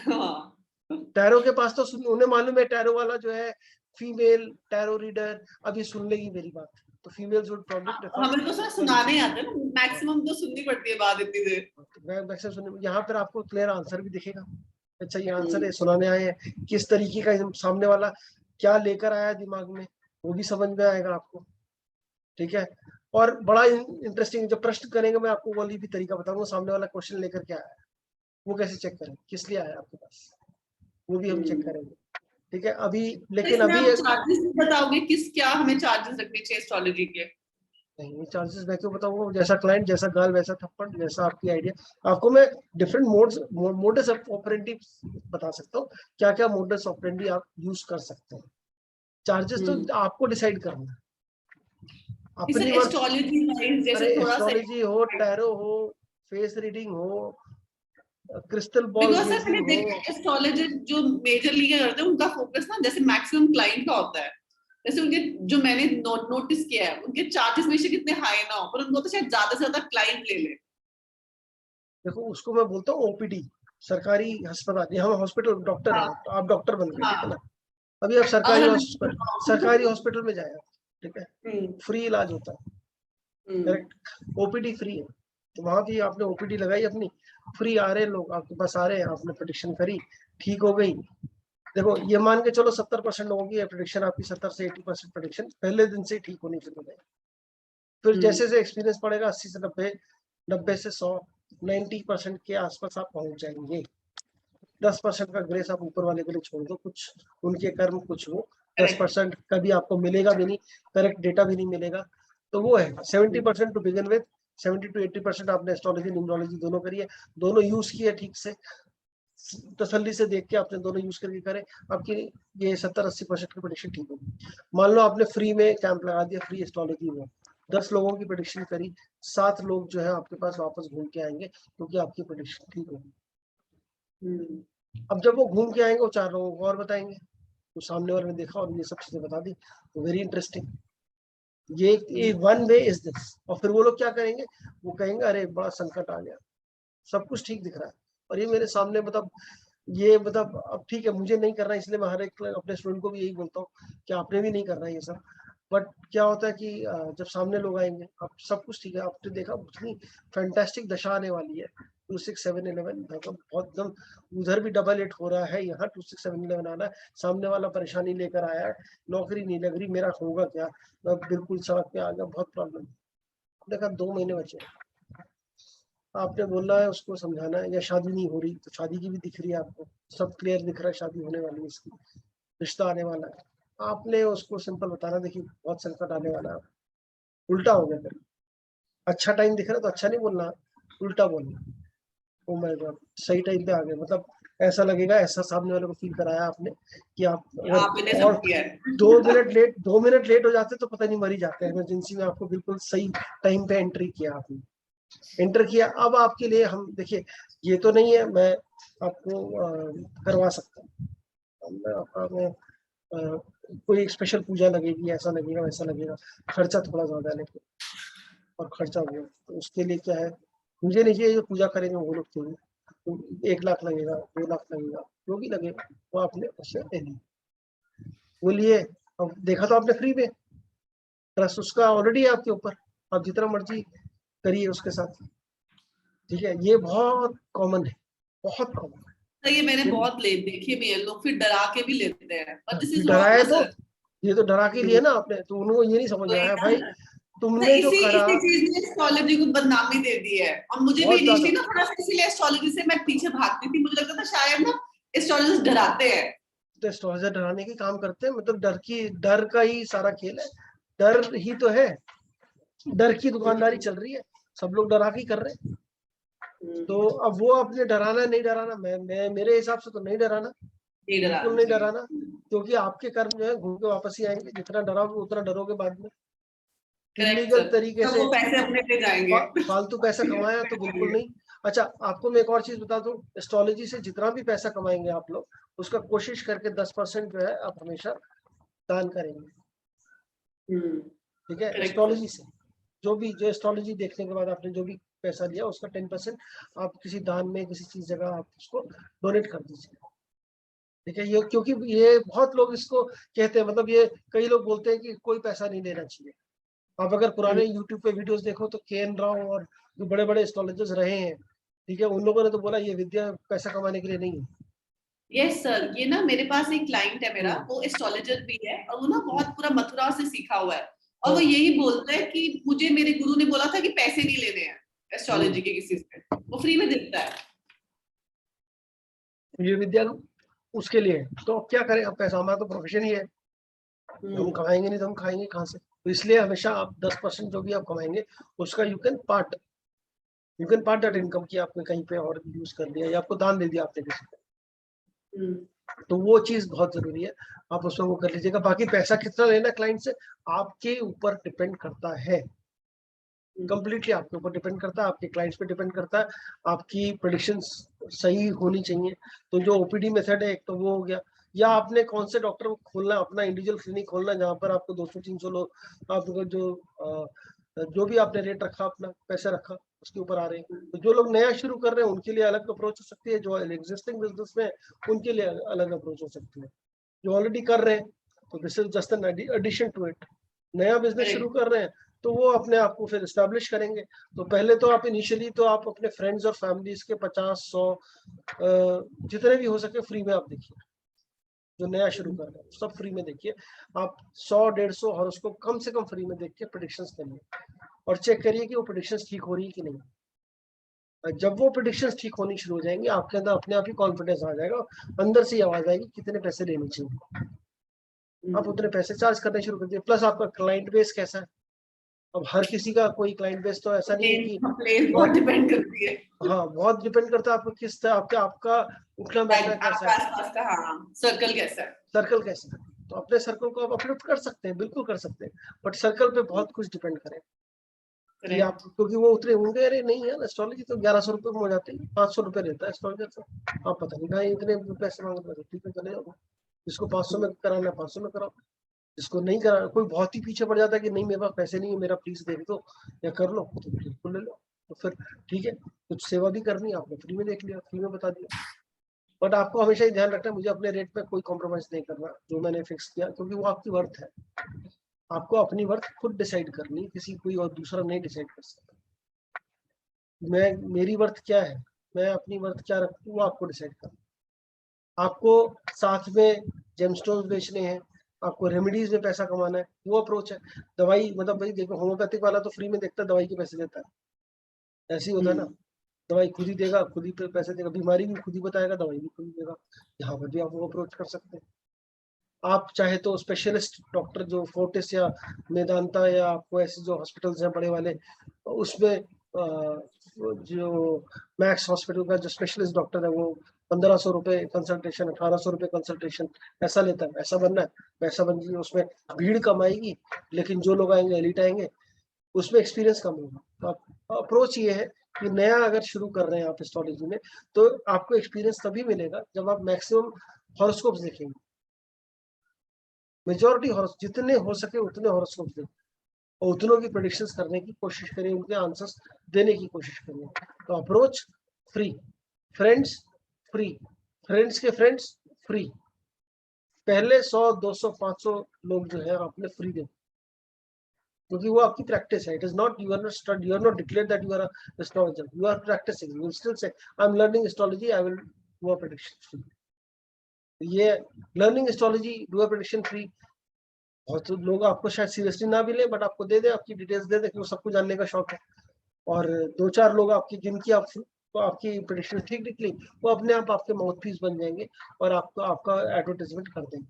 हाँ, टैरो के पास तो उन्हें मालूम है टैरो वाला जो है फीमेल टैरो रीडर, अभी सुन लेगी मेरी बात, तो फीमेल्स वुड प्रॉब्ली प्रेफर। हमें तो सर सुनाने ही आते हैं ना, मैक्सिमम तो सुननी पड़ती है बात इतनी देर। यहाँ पर आपको क्लियर आंसर भी दिखेगा। अच्छा ये आंसर है, सुनाने आए हैं, किस तरीके का सामने वाला क्या लेकर आया दिमाग में वो भी समझ में आएगा आपको, ठीक है। और बड़ा इंटरेस्टिंग जब प्रश्न करेंगे मैं आपको वाली भी तरीका बताऊंगा, सामने वाला क्वेश्चन लेकर के आया वो कैसे चेक करें, किस लिए आया आपके पास, वो भी हम चेक करेंगे, ठीक है। अभी तो लेकिन इसमें अभी आप चार्जेस बताओगे, किस क्या हमें चार्जेस रखने चाहिए एस्ट्रोलॉजी के? नहीं, चार्जेस मैं क्यों बताऊंगा, जैसा क्लाइंट जैसा गाल वैसा थप्पड़, जैसा आपकी आइडिया। आपको मैं डिफरेंट मोड्स ऑपरेंडी बता सकता हूँ, क्या क्या मोड्स ऑपरेंडी आप यूज कर सकते हैं। चार्जेस तो आपको डिसाइड करना है अपनी वर्क। एस्ट्रोलॉजी वाइज जैसे अरे थोड़ा सा, एस्ट्रोलॉजी हो, टैरो हो, फेस रीडिंग हो, क्रिस्टल बॉल बिकॉज सर मैंने गेजिंग देखा हो। एस्ट्रोलॉजर जो मेजरली क्या करते हैं उनका फोकस ना जैसे मैक्सिमम क्लाइंट का होता है, जैसे उनके जो मैंने नोटिस किया है उनके चार्जेस में से कितने हाई ना हो, पर उनको तो शायद ज्यादा से ज्यादा क्लाइंट ले ले। देखो उसको मैं बोलता हूँ ओपीडी, सरकारी अस्पताल, हम हॉस्पिटल डॉक्टर हाँ, हैं, आप डॉक्टर बन गए, ठीक है हाँ, ना। अभी आप अगर सरकारी हॉस्पिटल में जाए, ठीक है, हम्म, फ्री इलाज होता है, करेक्ट, ओपीडी फ्री है, तो वहां भी आपने ओपीडी लगाई अपनी, फ्री आ रहे हैं लोग आपके पास, आ रहे हैं, आपने प्रेडिक्शन करी, ठीक हो गई। देखो ये मान के चलो 70% लोगों की प्रेडिक्शन आपकी 70 से 80% प्रेडिक्शन पहले दिन से ठीक होनी शुरू हो गई। फिर जैसे जैसे एक्सपीरियंस पड़ेगा 80 से 90, 90 से 100, 90% के आसपास आप पहुंच जाएंगे। 10% का ग्रेस आप ऊपर वाले के लिए छोड़ दो, कुछ उनके कर्म कुछ हो, 10% कभी आपको मिलेगा भी नहीं, करेक्ट डेटा भी नहीं मिलेगा, तो वो है 70% टू बिगिन विद। 70 to 80% आपने एस्ट्रोलॉजी न्यूमरोलॉजी दोनों करी है, दोनों यूज किए ठीक से, तसल्ली से देख के आपने दोनों यूज करके करे, आपकी ये 70-80% की प्रेडिक्शन ठीक होगी। मान लो आपने फ्री में कैंप लगा दिया, फ्री एस्ट्रोलॉजी में 10 लोगों की प्रेडिक्शन करी, 7 लोग जो है आपके पास वापस घूम के आएंगे क्योंकि आपकी प्रेडिक्शन ठीक होगी। अब जब वो घूम के आएंगे वो 4 लोगों को और बताएंगे, तो सामने वाले ने देखा और ये सब चीजें बता दी, तो वेरी इंटरेस्टिंग। ये वन वे इज दिस। और फिर वो लोग क्या करेंगे, वो कहेंगे अरे बड़ा संकट आ गया, सब कुछ ठीक दिख रहा है और ये मेरे सामने मतलब ये मतलब अब ठीक है मुझे नहीं करना, इसलिए मैं हर एक अपने स्टूडेंट को भी यही बोलता हूँ कि आपने भी नहीं करना है ये सब। बट क्या होता है कि जब सामने लोग आएंगे, अब सब कुछ ठीक है, आपने देखा कितनी फैंटास्टिक दशा आने वाली है, 2 6 7 11 बहुत एकदम, उधर भी डबल 8 हो रहा है, यहाँ 2 6 7 11 आना है, सामने वाला परेशानी लेकर आया है, नौकरी नहीं लग रही, मेरा होगा क्या, मैं बिल्कुल सड़क पे आ गया, बहुत प्रॉब्लम। देखा 2 महीने बचे, आपने बोला है उसको समझाना है, या शादी नहीं हो रही तो शादी की भी दिख रही है आपको, सब क्लियर दिख रहा है, शादी होने वाली है इसकी, रिश्ता आने वाला है, आपने उसको सिंपल बताना देखिए बहुत संकट आने वाला है, उल्टा हो गया फिर। अच्छा टाइम दिख रहा है तो अच्छा नहीं बोलना, उल्टा बोलना, ओ माय गॉड सही टाइम पे आ गए, मतलब ऐसा लगेगा, ऐसा सामने वाले को फील कराया आपने कि आप आपने और सब किया है। 2 मिनट लेट हो जाते तो पता नहीं मर ही जाते हैं, इमरजेंसी में आपको बिल्कुल सही टाइम पे एंट्री किया आपने, एंटर किया। अब आपके लिए हम देखिए, ये तो नहीं है मैं आपको करवा सकता हूँ, मैं कोई एक स्पेशल पूजा लगेगी, ऐसा लगेगा वैसा लगेगा, खर्चा थोड़ा ज्यादा है लेकिन, और खर्चा हुआ तो उसके लिए क्या है, मुझे नहीं चाहिए जो पूजा करेंगे वो लोग चाहिए, तो 1 लाख लगेगा, 2 लाख लगेगा, जो भी लगेगा वो आपने उससे लेनी, बोलिए। अब देखा तो आपने फ्री में, ट्रस्ट उसका ऑलरेडी है आपके ऊपर, आप जितना मर्जी करिए उसके साथ, ठीक है। ये बहुत कॉमन है, बहुत कॉमन है। तो ये मैंने बहुत ले देखे भी है, लोग फिर डरा के भी लेते हैं, बट दिस इज डरा रॉन्ग है ना तो सर। ये तो डरा के लिए ना आपने, तो उनको ये नहीं समझ में वही आया ना, भाई तो तुमने जो इसी करा इसी चीज ने एस्ट्रोलॉजी को बदनामी दे दी है, और मुझे भी बहुत इनिशियली ज्यादा। ना थोड़ा सा इसीलिए एस्ट्रोलॉजी से मैं पीछे भागती थी, मुझे लगता था शायद ना एस्ट्रोलॉजिस्ट डराते हैं। तो एस्ट्रोलॉजर डराने की काम करते हैं, मतलब डर का ही सारा खेल है, डर ही तो है, डर की दुकानदारी चल रही है, सब लोग डरा के ही कर रहे हैं। तो अब वो अपने डराना नहीं डराना, मैं मेरे हिसाब से तो नहीं डराना, नहीं बिल्कुल डराना नहीं चाहिए। डराना, क्योंकि आपके कर्म जो है घूम के वापस ही आएंगे, जितना डराओगे उतना डरोगे बाद में। करेक्ट इलीगल सर, तरीके तब से वो पैसे अपने पे जाएंगे। फालतू पैसा कमाया तो बिल्कुल नहीं। अच्छा आपको मैं एक और चीज बता दूं, एस्ट्रोलॉजी से जितना भी पैसा कमाएंगे आप लोग, उसका कोशिश करके 10% जो है आप हमेशा दान करेंगे, ठीक है, Correct, एस्ट्रोलॉजी से जो एस्ट्रोलॉजी देखने के बाद आपने जो भी पैसा लिया उसका 10% आप किसी दान में किसी चीज जगह आप उसको डोनेट कर दीजिए। ठीक है, ये क्योंकि ये बहुत लोग इसको कहते हैं, मतलब ये कई लोग बोलते हैं कि कोई पैसा नहीं लेना चाहिए। आप अगर पुराने यूट्यूब पे वीडियोस देखो तो के.एन. राव और जो बड़े बड़े एस्ट्रोलॉजर्स रहे हैं, ठीक है, उन लोगों ने तो बोला ये विद्या पैसा कमाने के लिए नहीं है। यस सर, ये ना मेरे पास एक क्लाइंट है मेरा, हम्म। वो एस्ट्रोलॉजर भी है और वो ना बहुत पूरा मथुरा से सीखा हुआ है और वो यही बोलता है कि मुझे मेरे गुरु ने बोला था कि पैसे नहीं लेने हैं एस्ट्रोलॉजी के किसी से, वो फ्री में देता है। ये विद्या उसके लिए है। तो अब क्या करें, अब पैसा हमारा तो प्रोफेशन ही है, हम कमाएंगे नहीं तो हम खाएंगे कहाँ से? तो इसलिए हमेशा आप 10% जो भी आप कमाएंगे उसका you can part that income की आपने कहीं पे और यूज कर लिया या आपको दान दे दिया आपने किसी को, तो वो चीज बहुत जरूरी है, आप उसमें वो कर लीजिएगा। बाकी पैसा कितना लेना क्लाइंट से आपके ऊपर डिपेंड करता है, कंप्लीटली आपके ऊपर डिपेंड करता है, आपके क्लाइंट्स पे डिपेंड करता है। आपकी प्रेडिक्शंस सही होनी चाहिए। तो जो ओपीडी मेथड है एक तो वो हो गया, या आपने कौन से डॉक्टर को खोलना, अपना इंडिविजुअल क्लिनिक खोलना जहाँ पर आपको 200-300 लोग आपको जो भी आपने रेट रखा, अपना पैसा रखा उसके ऊपर आ रहे हैं। तो जो लोग नया शुरू कर रहे हैं उनके लिए अलग अप्रोच हो सकती है, जो एग्जिस्टिंग बिजनेस में उनके लिए अलग अप्रोच हो सकती है। जो ऑलरेडी कर रहे हैं तो this is just an addition to it. नया बिजनेस शुरू कर रहे हैं तो वो अपने आप को फिर एस्टेब्लिश करेंगे। तो पहले तो आप इनिशियली तो आप अपने फ्रेंड्स और फैमिलीज के 50-100 जितने भी हो सके फ्री में आप देखिए, जो नया शुरू कर रहे हैं सब फ्री में देखिए। आप 100-150 हॉरोस्कोप कम से कम फ्री में देख के प्रेडिक्शंस करिए और चेक करिए कि वो प्रेडिक्शंस ठीक हो रही है कि नहीं। जब वो प्रेडिक्शंस ठीक होनी शुरू हो जाएंगी आपके अंदर अपने आप ही कॉन्फिडेंस आ जाएगा, अंदर से ही आवाज आएगी कितने पैसे लेने चाहिए, आप उतने पैसे चार्ज करने शुरू कर दिए। प्लस आपका क्लाइंट बेस कैसा है, अब हर किसी का कोई क्लाइंट बेस तो ऐसा नहीं है कि प्लेस बहुत डिपेंड करती है। हाँ, बहुत डिपेंड करता है आपको किस तरह आपका उठना बैठना कैसा है, आसपास का हाँ सर्कल कैसा है, सर्कल कैसा है। तो अपने सर्कल को आप अपलिफ्ट कर सकते हैं, बिल्कुल कर सकते हैं, बट सर्कल पे बहुत कुछ डिपेंड करें कि आप, क्योंकि वो उतरे होंगे, अरे नहीं यार एस्ट्रोलॉजी तो 1100 रुपये में हो जाते हैं, 500 रुपये लेता है एस्ट्रोलॉजर से, आप पता नहीं कहाँ इतने पैसे मांग रहे, ठीक है चले जाओ, जिसको 500 में कराना है 500 में कराओ, जिसको नहीं करा, कोई बहुत ही पीछे पड़ जाता है कि नहीं मेरे पास पैसे नहीं है, मेरा प्लीज देख दो या कर लो, तो बिल्कुल ले लो, तो फिर ठीक है, कुछ सेवा भी करनी है आपने फ्री में देख लिया, फ्री में बता दिया। बट आपको हमेशा ही ध्यान रखना है मुझे अपने रेट पे कोई कॉम्प्रोमाइज नहीं करना जो मैंने फिक्स किया, क्योंकि वो आपकी वर्थ है, आपको अपनी वर्थ खुद डिसाइड करनी, किसी कोई और दूसरा नहीं डिसाइड कर सकता। मेरी वर्थ क्या है, मैं अपनी वर्थ क्या रखूँ वो आपको डिसाइड करना। आपको साथ में जेमस्टोन्स बेचने हैं, आपको रेमेडीज में पैसा कमाना है, वो अप्रोच है। दवाई मतलब भाई देखो, होम्योपैथिक वाला तो फ्री में देखता है, दवाई के पैसे देता है, ऐसे ही होता है ना, दवाई खुद ही देगा, खुद ही पैसे देगा, बीमारी भी खुद ही बताएगा, दवाई भी खुद ही देगा। यहाँ पर भी आप वो अप्रोच कर सकते हैं। आप चाहे तो स्पेशलिस्ट डॉक्टर जो फोर्टिस या मेदांता या आपको ऐसे जो हॉस्पिटल्स हैं बड़े वाले, उसमें जो मैक्स हॉस्पिटल का जो स्पेशलिस्ट डॉक्टर है वो 1500 रुपये कंसल्टेशन, 1800 रुपये कंसल्टेशन ऐसा लेता है। ऐसा बनना है, वैसा बन जाइए, उसमें भीड़ कम आएगी लेकिन जो लोग आएंगे एलिट आएंगे, उसमें एक्सपीरियंस कम होगा। तो अप्रोच ये है कि नया अगर शुरू कर रहे हैं आप एस्ट्रोलॉजी में तो आपको एक्सपीरियंस तभी मिलेगा जब आप मैक्सिमम हॉरोस्कोप्स देखेंगे, मेजॉरिटी जितने हो सके उतने हॉरोस्कोप्स देखें और उतनों की प्रेडिक्शंस करने की कोशिश करें, उनके आंसर्स देने की कोशिश करें। तो approach free, friends free, friends के फ्रेंड्स फ्री, पहले 100, 200, 500 लोग जो है आपने फ्री दे, क्योंकि वो आपकी प्रैक्टिस है। It is not, you are not study, you are not declare that you are astrologer, you are practising, you still say I am learning astrology, I will do a prediction free. ये learning astrology do a prediction free, बहुत लोग आपको शायद seriously ना भी ले, but आपको दे दे, आपकी डिटेल्स दे दे, क्योंकि सबको जानने का शौक है। और 2-4 लोग आपकी जिनकी आप तो आपकी प्रेडिक्शन ठीक निकली, वो अपने आप आपके माउथ पीस बन जाएंगे और आपको आपका एडवर्टाइजमेंट कर देंगे।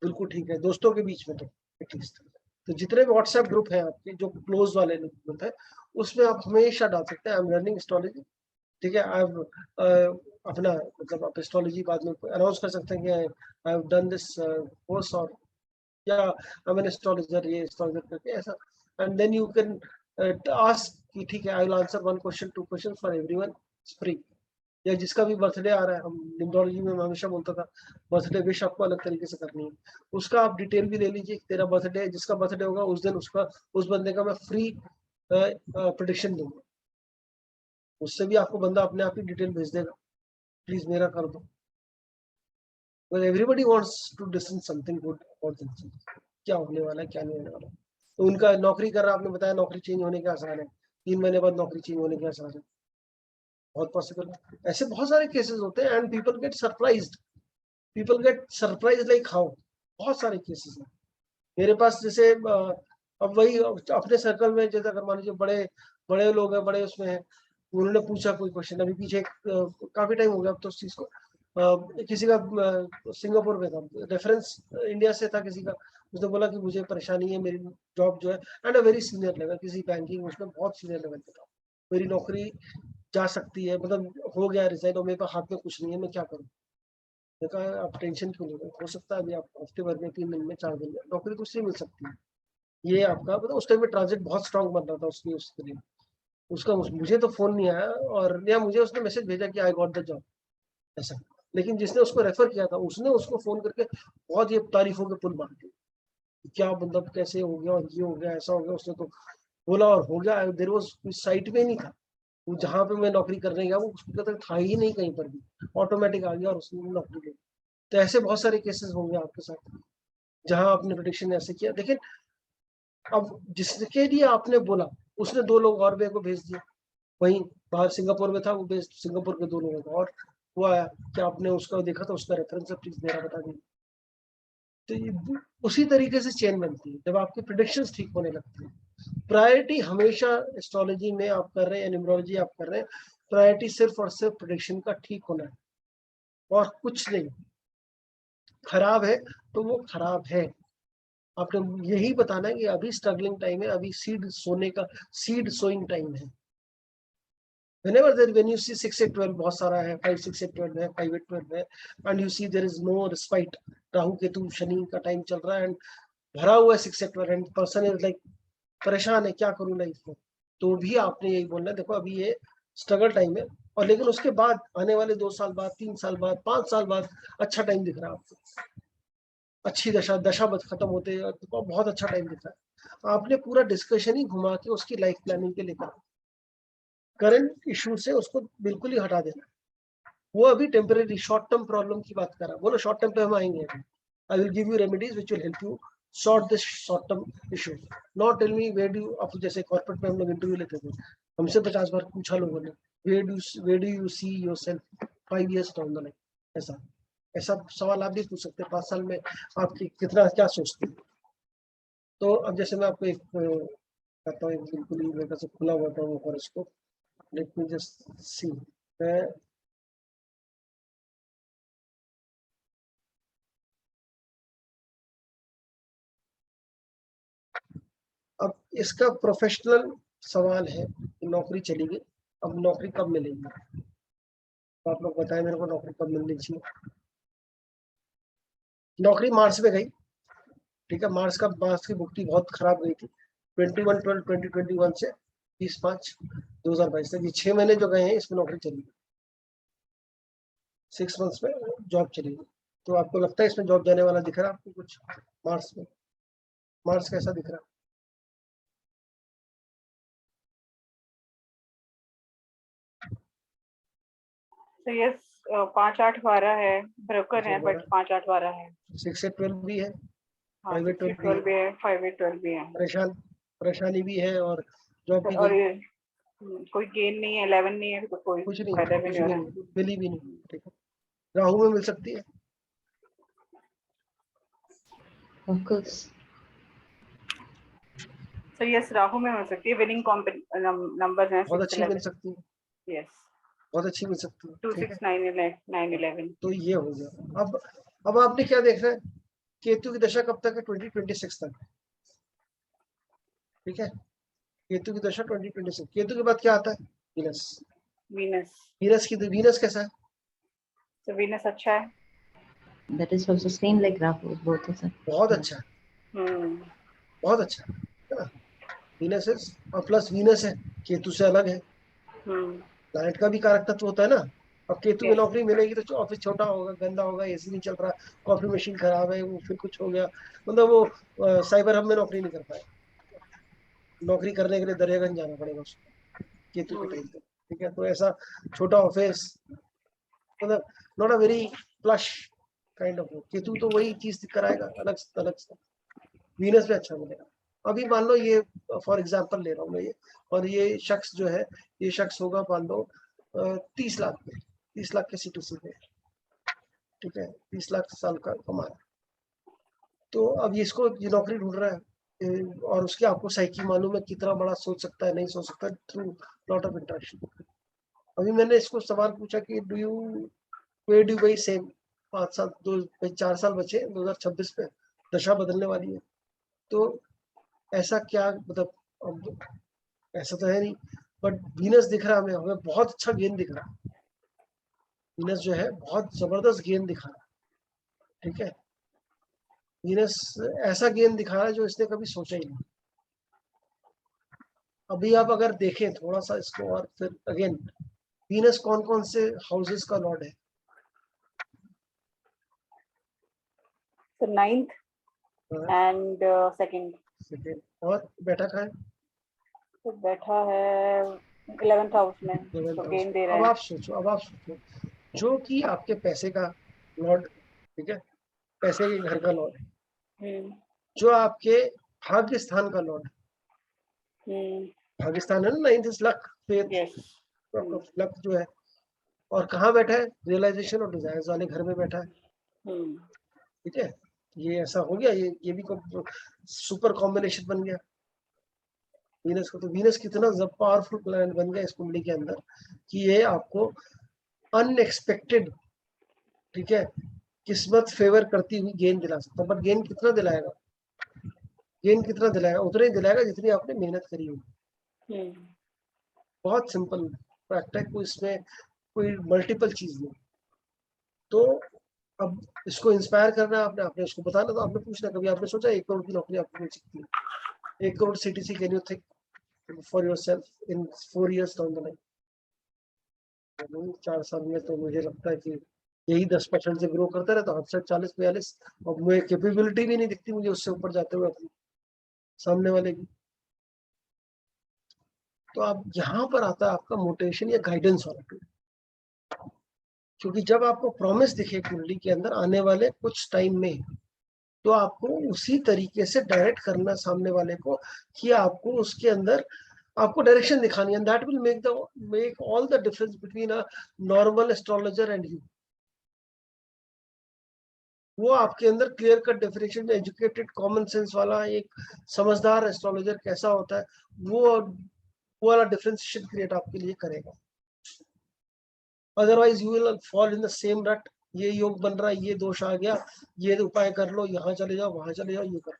बिल्कुल ठीक है, दोस्तों के बीच में तो एटलीस्ट। तो जितने भी व्हाट्सएप ग्रुप है आपके जो क्लोज वाले ग्रुप है, उसमें आप हमेशा डाल सकते हैं आई एम लर्निंग एस्ट्रोलॉजी, ठीक है। अपना मतलब आप एस्ट्रोलॉजी बाद में अनाउंस कर सकते हैं कि I have done this course, और या आई एम एन एस्ट्रोलॉजर, ये एस्ट्रोलॉजर करके ऐसा, and then you can ask कि ठीक है I will answer 1 question 2 question for everyone, it's free. या जिसका भी बर्थडे आ रहा है, हम न्यूमरोलॉजी में मैं हमेशा बोलता था बर्थडे विश आपको अलग तरीके से करनी है, उसका आप डिटेल भी ले लीजिए, तेरा बर्थडे है, जिसका बर्थडे होगा उस दिन उसका उस बंदे का मैं फ्री प्रेडिक्शन दूंगा, उससे भी आपको बंदा अपने आप ही डिटेल भेज देगा, प्लीज मेरा कर दो। Everybody wants to discuss something good about this, क्या होने वाला है क्या नहीं होने वाला। तो उनका नौकरी कर रहा, आपने बताया नौकरी चेंज होने के आसार है, 3 महीने बाद नौकरी चेंज होने के आसार है, बहुत पॉसिबल है। ऐसे बहुत सारे केसेस होते हैं and people get surprised like how, बहुत सारे केसेस हैं मेरे पास। जैसे अब वही अपने सर्कल में, जैसे अगर मान लीजिए बड़े बड़े लोग हैं, बड़े उसमें हैं, उन्होंने पूछा कोई क्वेश्चन, अभी पीछे काफी टाइम हो गया अब तो उस चीज को, किसी का सिंगापुर में था, रेफरेंस इंडिया से था किसी का, उसने बोला कि मुझे परेशानी है, मेरी जॉब जो है and a very senior level, किसी बैंकिंग उसमें बहुत सीनियर लेवल पे था, मेरी नौकरी जा सकती है, मतलब हो गया रिजाइन और मेरे पास हाथ में कुछ नहीं है, मैं क्या करूँ। मैंने कहा आप टेंशन क्यों ले रहे हो, सकता है अभी आप हफ्ते भर में 3 दिन में 4 दिन में नौकरी दूसरी मिल सकती है। ये आपका मतलब उस टाइम में ट्रांजिट बहुत स्ट्रांग बन रहा था उसके लिए, उसका मुझे तो फोन नहीं आया, और या मुझे उसने मैसेज भेजा कि आई गॉट द जॉब ऐसा, लेकिन जिसने उसको रेफर किया था उसने उसको फोन करके बहुत ये तारीफों के पुल मार दी, क्या मतलब कैसे हो गया और ये हो गया ऐसा हो गया, उसने तो बोला और हो गया। देर वॉज साइट में नहीं था वो, जहाँ पे मैं नौकरी करने गया वो उसको तक था ही नहीं कहीं पर भी, ऑटोमेटिक आ गया और उसने नौकरी ली। तो ऐसे बहुत सारे केसेस होंगे आपके साथ जहां आपने प्रेडिक्शन ऐसे किया। लेकिन अब जिसके लिए आपने बोला उसने 2 लोग और मेरे को भेज दिए, वहीं बाहर सिंगापुर में था वो, भेज सिंगापुर के 2 लोगों को और वो आया कि आपने उसका देखा था, उसका रेफरेंस है, प्लीज मेरा बता दीजिए। तो ये उसी तरीके से चेन बनती है जब आपकी प्रिडिक्शंस ठीक होने लगती है। प्रायोरिटी हमेशा एस्ट्रोलॉजी में आप कर रहे हैं, न्यूमरोलॉजी आप कर रहे हैं, प्रायोरिटी सिर्फ और सिर्फ प्रिडिक्शन का ठीक होना है और कुछ नहीं। खराब है तो वो खराब है, आपने यही बताना है कि अभी स्ट्रगलिंग टाइम है, अभी सीड सोने का, सीड सोइंग टाइम है। Whenever there, when you see 6 8 12 बहुत सारा है, 5 6 8 12 है, 5 8 12 है, and you see there is no respite, Rahu Ketu Shani का टाइम चल रहा है एंड भरा हुआ है 6 8 12 एंड पर्सन इज लाइक परेशान है, क्या करूं लाइफ में, तो भी आपने यही बोलना है देखो अभी ये स्ट्रगल टाइम है, और लेकिन उसके बाद आने वाले 2 साल बाद, 3 साल बाद, 5 साल बाद अच्छा टाइम दिख रहा है आपको, अच्छी दशा खत्म होते हैं तो बहुत अच्छा टाइम दिख रहा है। आपने पूरा डिस्कशन ही घुमा के उसकी लाइफ प्लानिंग पे लेकर, करंट इशू से उसको बिल्कुल ही हटा देना। वो अभी टेम्परेरी शॉर्ट टर्म प्रॉब्लम की बात कर रहा है, बोलो शॉर्ट टर्म पे हम आएंगे, I will give you remedies which will help you sort this short term issue. Not tell me where do you, अब जैसे कॉर्पोरेट में हम लोग इंटरव्यू लेते थे, हमसे 50 बार पूछा लोगों ने where do you see yourself 5 years down the line, ऐसा ऐसा सवाल आप भी पूछ सकते हैं, 5 साल में आपकी कितना क्या सोचते हैं। तो अब जैसे मैं आपको एक कहता हूँ, बिल्कुल ही मेरे से खुला हुआ था वो horoscope, let me just see. मैं अब इसका प्रोफेशनल सवाल है कि नौकरी चली गई, अब नौकरी कब मिलेगी, तो आप लोग बताएं मेरे को नौकरी कब मिलनी चाहिए। नौकरी मार्च में गई, ठीक है, मार्च की बुकती बहुत खराब गई थी, 21/12/2021 से 30/5/2022 तक, ये 6 महीने जो गए हैं इसमें नौकरी चली गई, 6 months में जॉब चली गई। तो आपको लगता है इसमें जॉब जाने वाला दिख रहा है आपको कुछ मार्च में? मार्च कैसा दिख रहा है? तो यस 5 8 12 है, ब्रोकर है बट 5 8 12 है, 6 से 12 भी है, हाँ 5 8 12 भी 12 भी है, 5 8 12 भी है, परेशानी भी है और जॉब भी और गई, ये कोई गेन नहीं है, 11 नहीं है तो कोई कुछ नहीं, फायदा भी कुछ नहीं हो भी रहा नहीं, मिली भी नहीं, ठीक है। राहु में मिल सकती है, Focus. तो यस राहु में हो सकती है, विनिंग नंबर्स हैं बहुत 6 अच्छी मिल 11, सकती है, यस बहुत अच्छी मिल सकती है, 2 ठीक 6 है। 9 11। तो ये हो गया। अब आपने क्या देखना है, केतु की दशा कब तक है? 2026 तक, ठीक है। केतु की दशा 2026, केतु के बाद क्या आता है? वीनस। वीनस कैसा है? तो वीनस अच्छा है, That is also same like Rahu, both of them. बहुत अच्छा है, बहुत अच्छा है ना। वीनस है और प्लस वीनस है, केतु से अलग है, प्लैनेट का भी कारक तत्व होता है ना, अब केतु में नौकरी मिलेगी तो ऑफिस छोटा होगा, गंदा होगा, एसी नहीं चल रहा, कॉफी मशीन खराब है, वो फिर कुछ हो गया, मतलब वो साइबर हब में नौकरी नहीं कर पाए, नौकरी करने के लिए दरियागंज जाना पड़ेगा उसको केतु के टाइम पे, ठीक है। तो ऐसा छोटा ऑफिस, मतलब not a very plush kind of, Ketu तो वही चीज कराएगा अलग से। वीनस पे अच्छा मिलेगा। अभी मान लो ये फॉर एग्जांपल ले रहा हूँ मैं ये, और ये शख्स जो है, ये शख्स होगा मान लो 30 लाख पे, 30 लाख के सीटीसी पे, ठीक है, 30 लाख साल का कमा रहा है। तो अब इसको ये नौकरी ढूंढ रहा है, और उसके आपको साइकी मालूम है कितना बड़ा सोच सकता है, नहीं सोच सकता, थ्रू लॉट ऑफ इंटरेक्शन। अभी मैंने इसको सवाल पूछा कि डू यू वेयर डू भाई सेम 5 साल 4 साल बचे 2026 पे, दशा बदलने वाली है, तो ऐसा क्या, मतलब अब ऐसा तो है नहीं, बट वीनस दिख रहा है हमें बहुत अच्छा गेन दिख रहा है, वीनस जो है बहुत जबरदस्त गेन दिखा रहा है, ठीक है। वीनस ऐसा गेन दिखा रहा है जो इसने कभी सोचा ही नहीं। अभी आप अगर देखें थोड़ा सा इसको, और फिर अगेन वीनस कौन कौन से हाउसेस का लॉर्ड है? So 9th हाँ, and 2nd. सेकेंड, और बैठा कहाँ है? तो बैठा है 11th हाउस में, 11th तो हाउस गेन में। दे रहा अब है। आप सोचो जो कि आपके पैसे का लॉर्ड, ठीक है, पैसे के घर का लॉर्ड है, जो आपके भाग्य स्थान का लॉर्ड है, भाग्य स्थान है ना, 9th is luck, faith, yes. Luck जो है, और कहाँ बैठा है? रियलाइजेशन और डिजायर्स वाले घर में बैठा है, ठीक है। ये ऐसा हो गया, ये भी सुपर कॉम्बिनेशन बन गया वीनस को। तो वीनस कितना जब पावरफुल प्लैनेट बन गया इस कुंडली के अंदर कि ये आपको अनएक्सपेक्टेड, ठीक है, किस्मत फेवर करती हुई गेन दिला सकता है। बट गेन कितना दिलाएगा? गेन कितना दिलाएगा? उतना ही दिलाएगा जितनी आपने मेहनत करी होगी। बहुत सिंपल फैक्ट है, कोई इसमें कोई मल्टीपल चीज नहीं। तो अब इसको इंस्पायर करना है आपने, आपने उसको बताना, तो आपने पूछना, कभी आपने सोचा 1 करोड़ की नौकरी आपको मिल सकती है? 1 crore CTC, can you think for yourself in 4 years down the line? 4 साल में तो मुझे लगता है कि यही 10% से ग्रो करता रहता, 40 40 और मुझे कैपेबिलिटी भी नहीं दिखती मुझे उससे ऊपर जाते हुए अपनी सामने वाले की। तो अब यहाँ पर आता है आपका मोटिवेशन या गाइडेंस वाला टूल, क्योंकि जब आपको प्रॉमिस दिखे कुंडली के अंदर आने वाले कुछ टाइम में, तो आपको उसी तरीके से डायरेक्ट करना सामने वाले को, कि आपको उसके अंदर आपको डायरेक्शन दिखानी है, that will make all the difference between a normal astrologer and you. वो आपके अंदर क्लियर कट डेफिनेशन में एजुकेटेड कॉमन सेंस वाला एक समझदार एस्ट्रोलॉजर कैसा होता है, वो वाला डिफरेंशिएशन क्रिएट आपके लिए करेगा। Otherwise you will fall in the same रट, ये योग बन रहा है, ये दोष आ गया, ये उपाय कर लो, यहाँ चले जाओ, वहां चले जाओ, ये करो।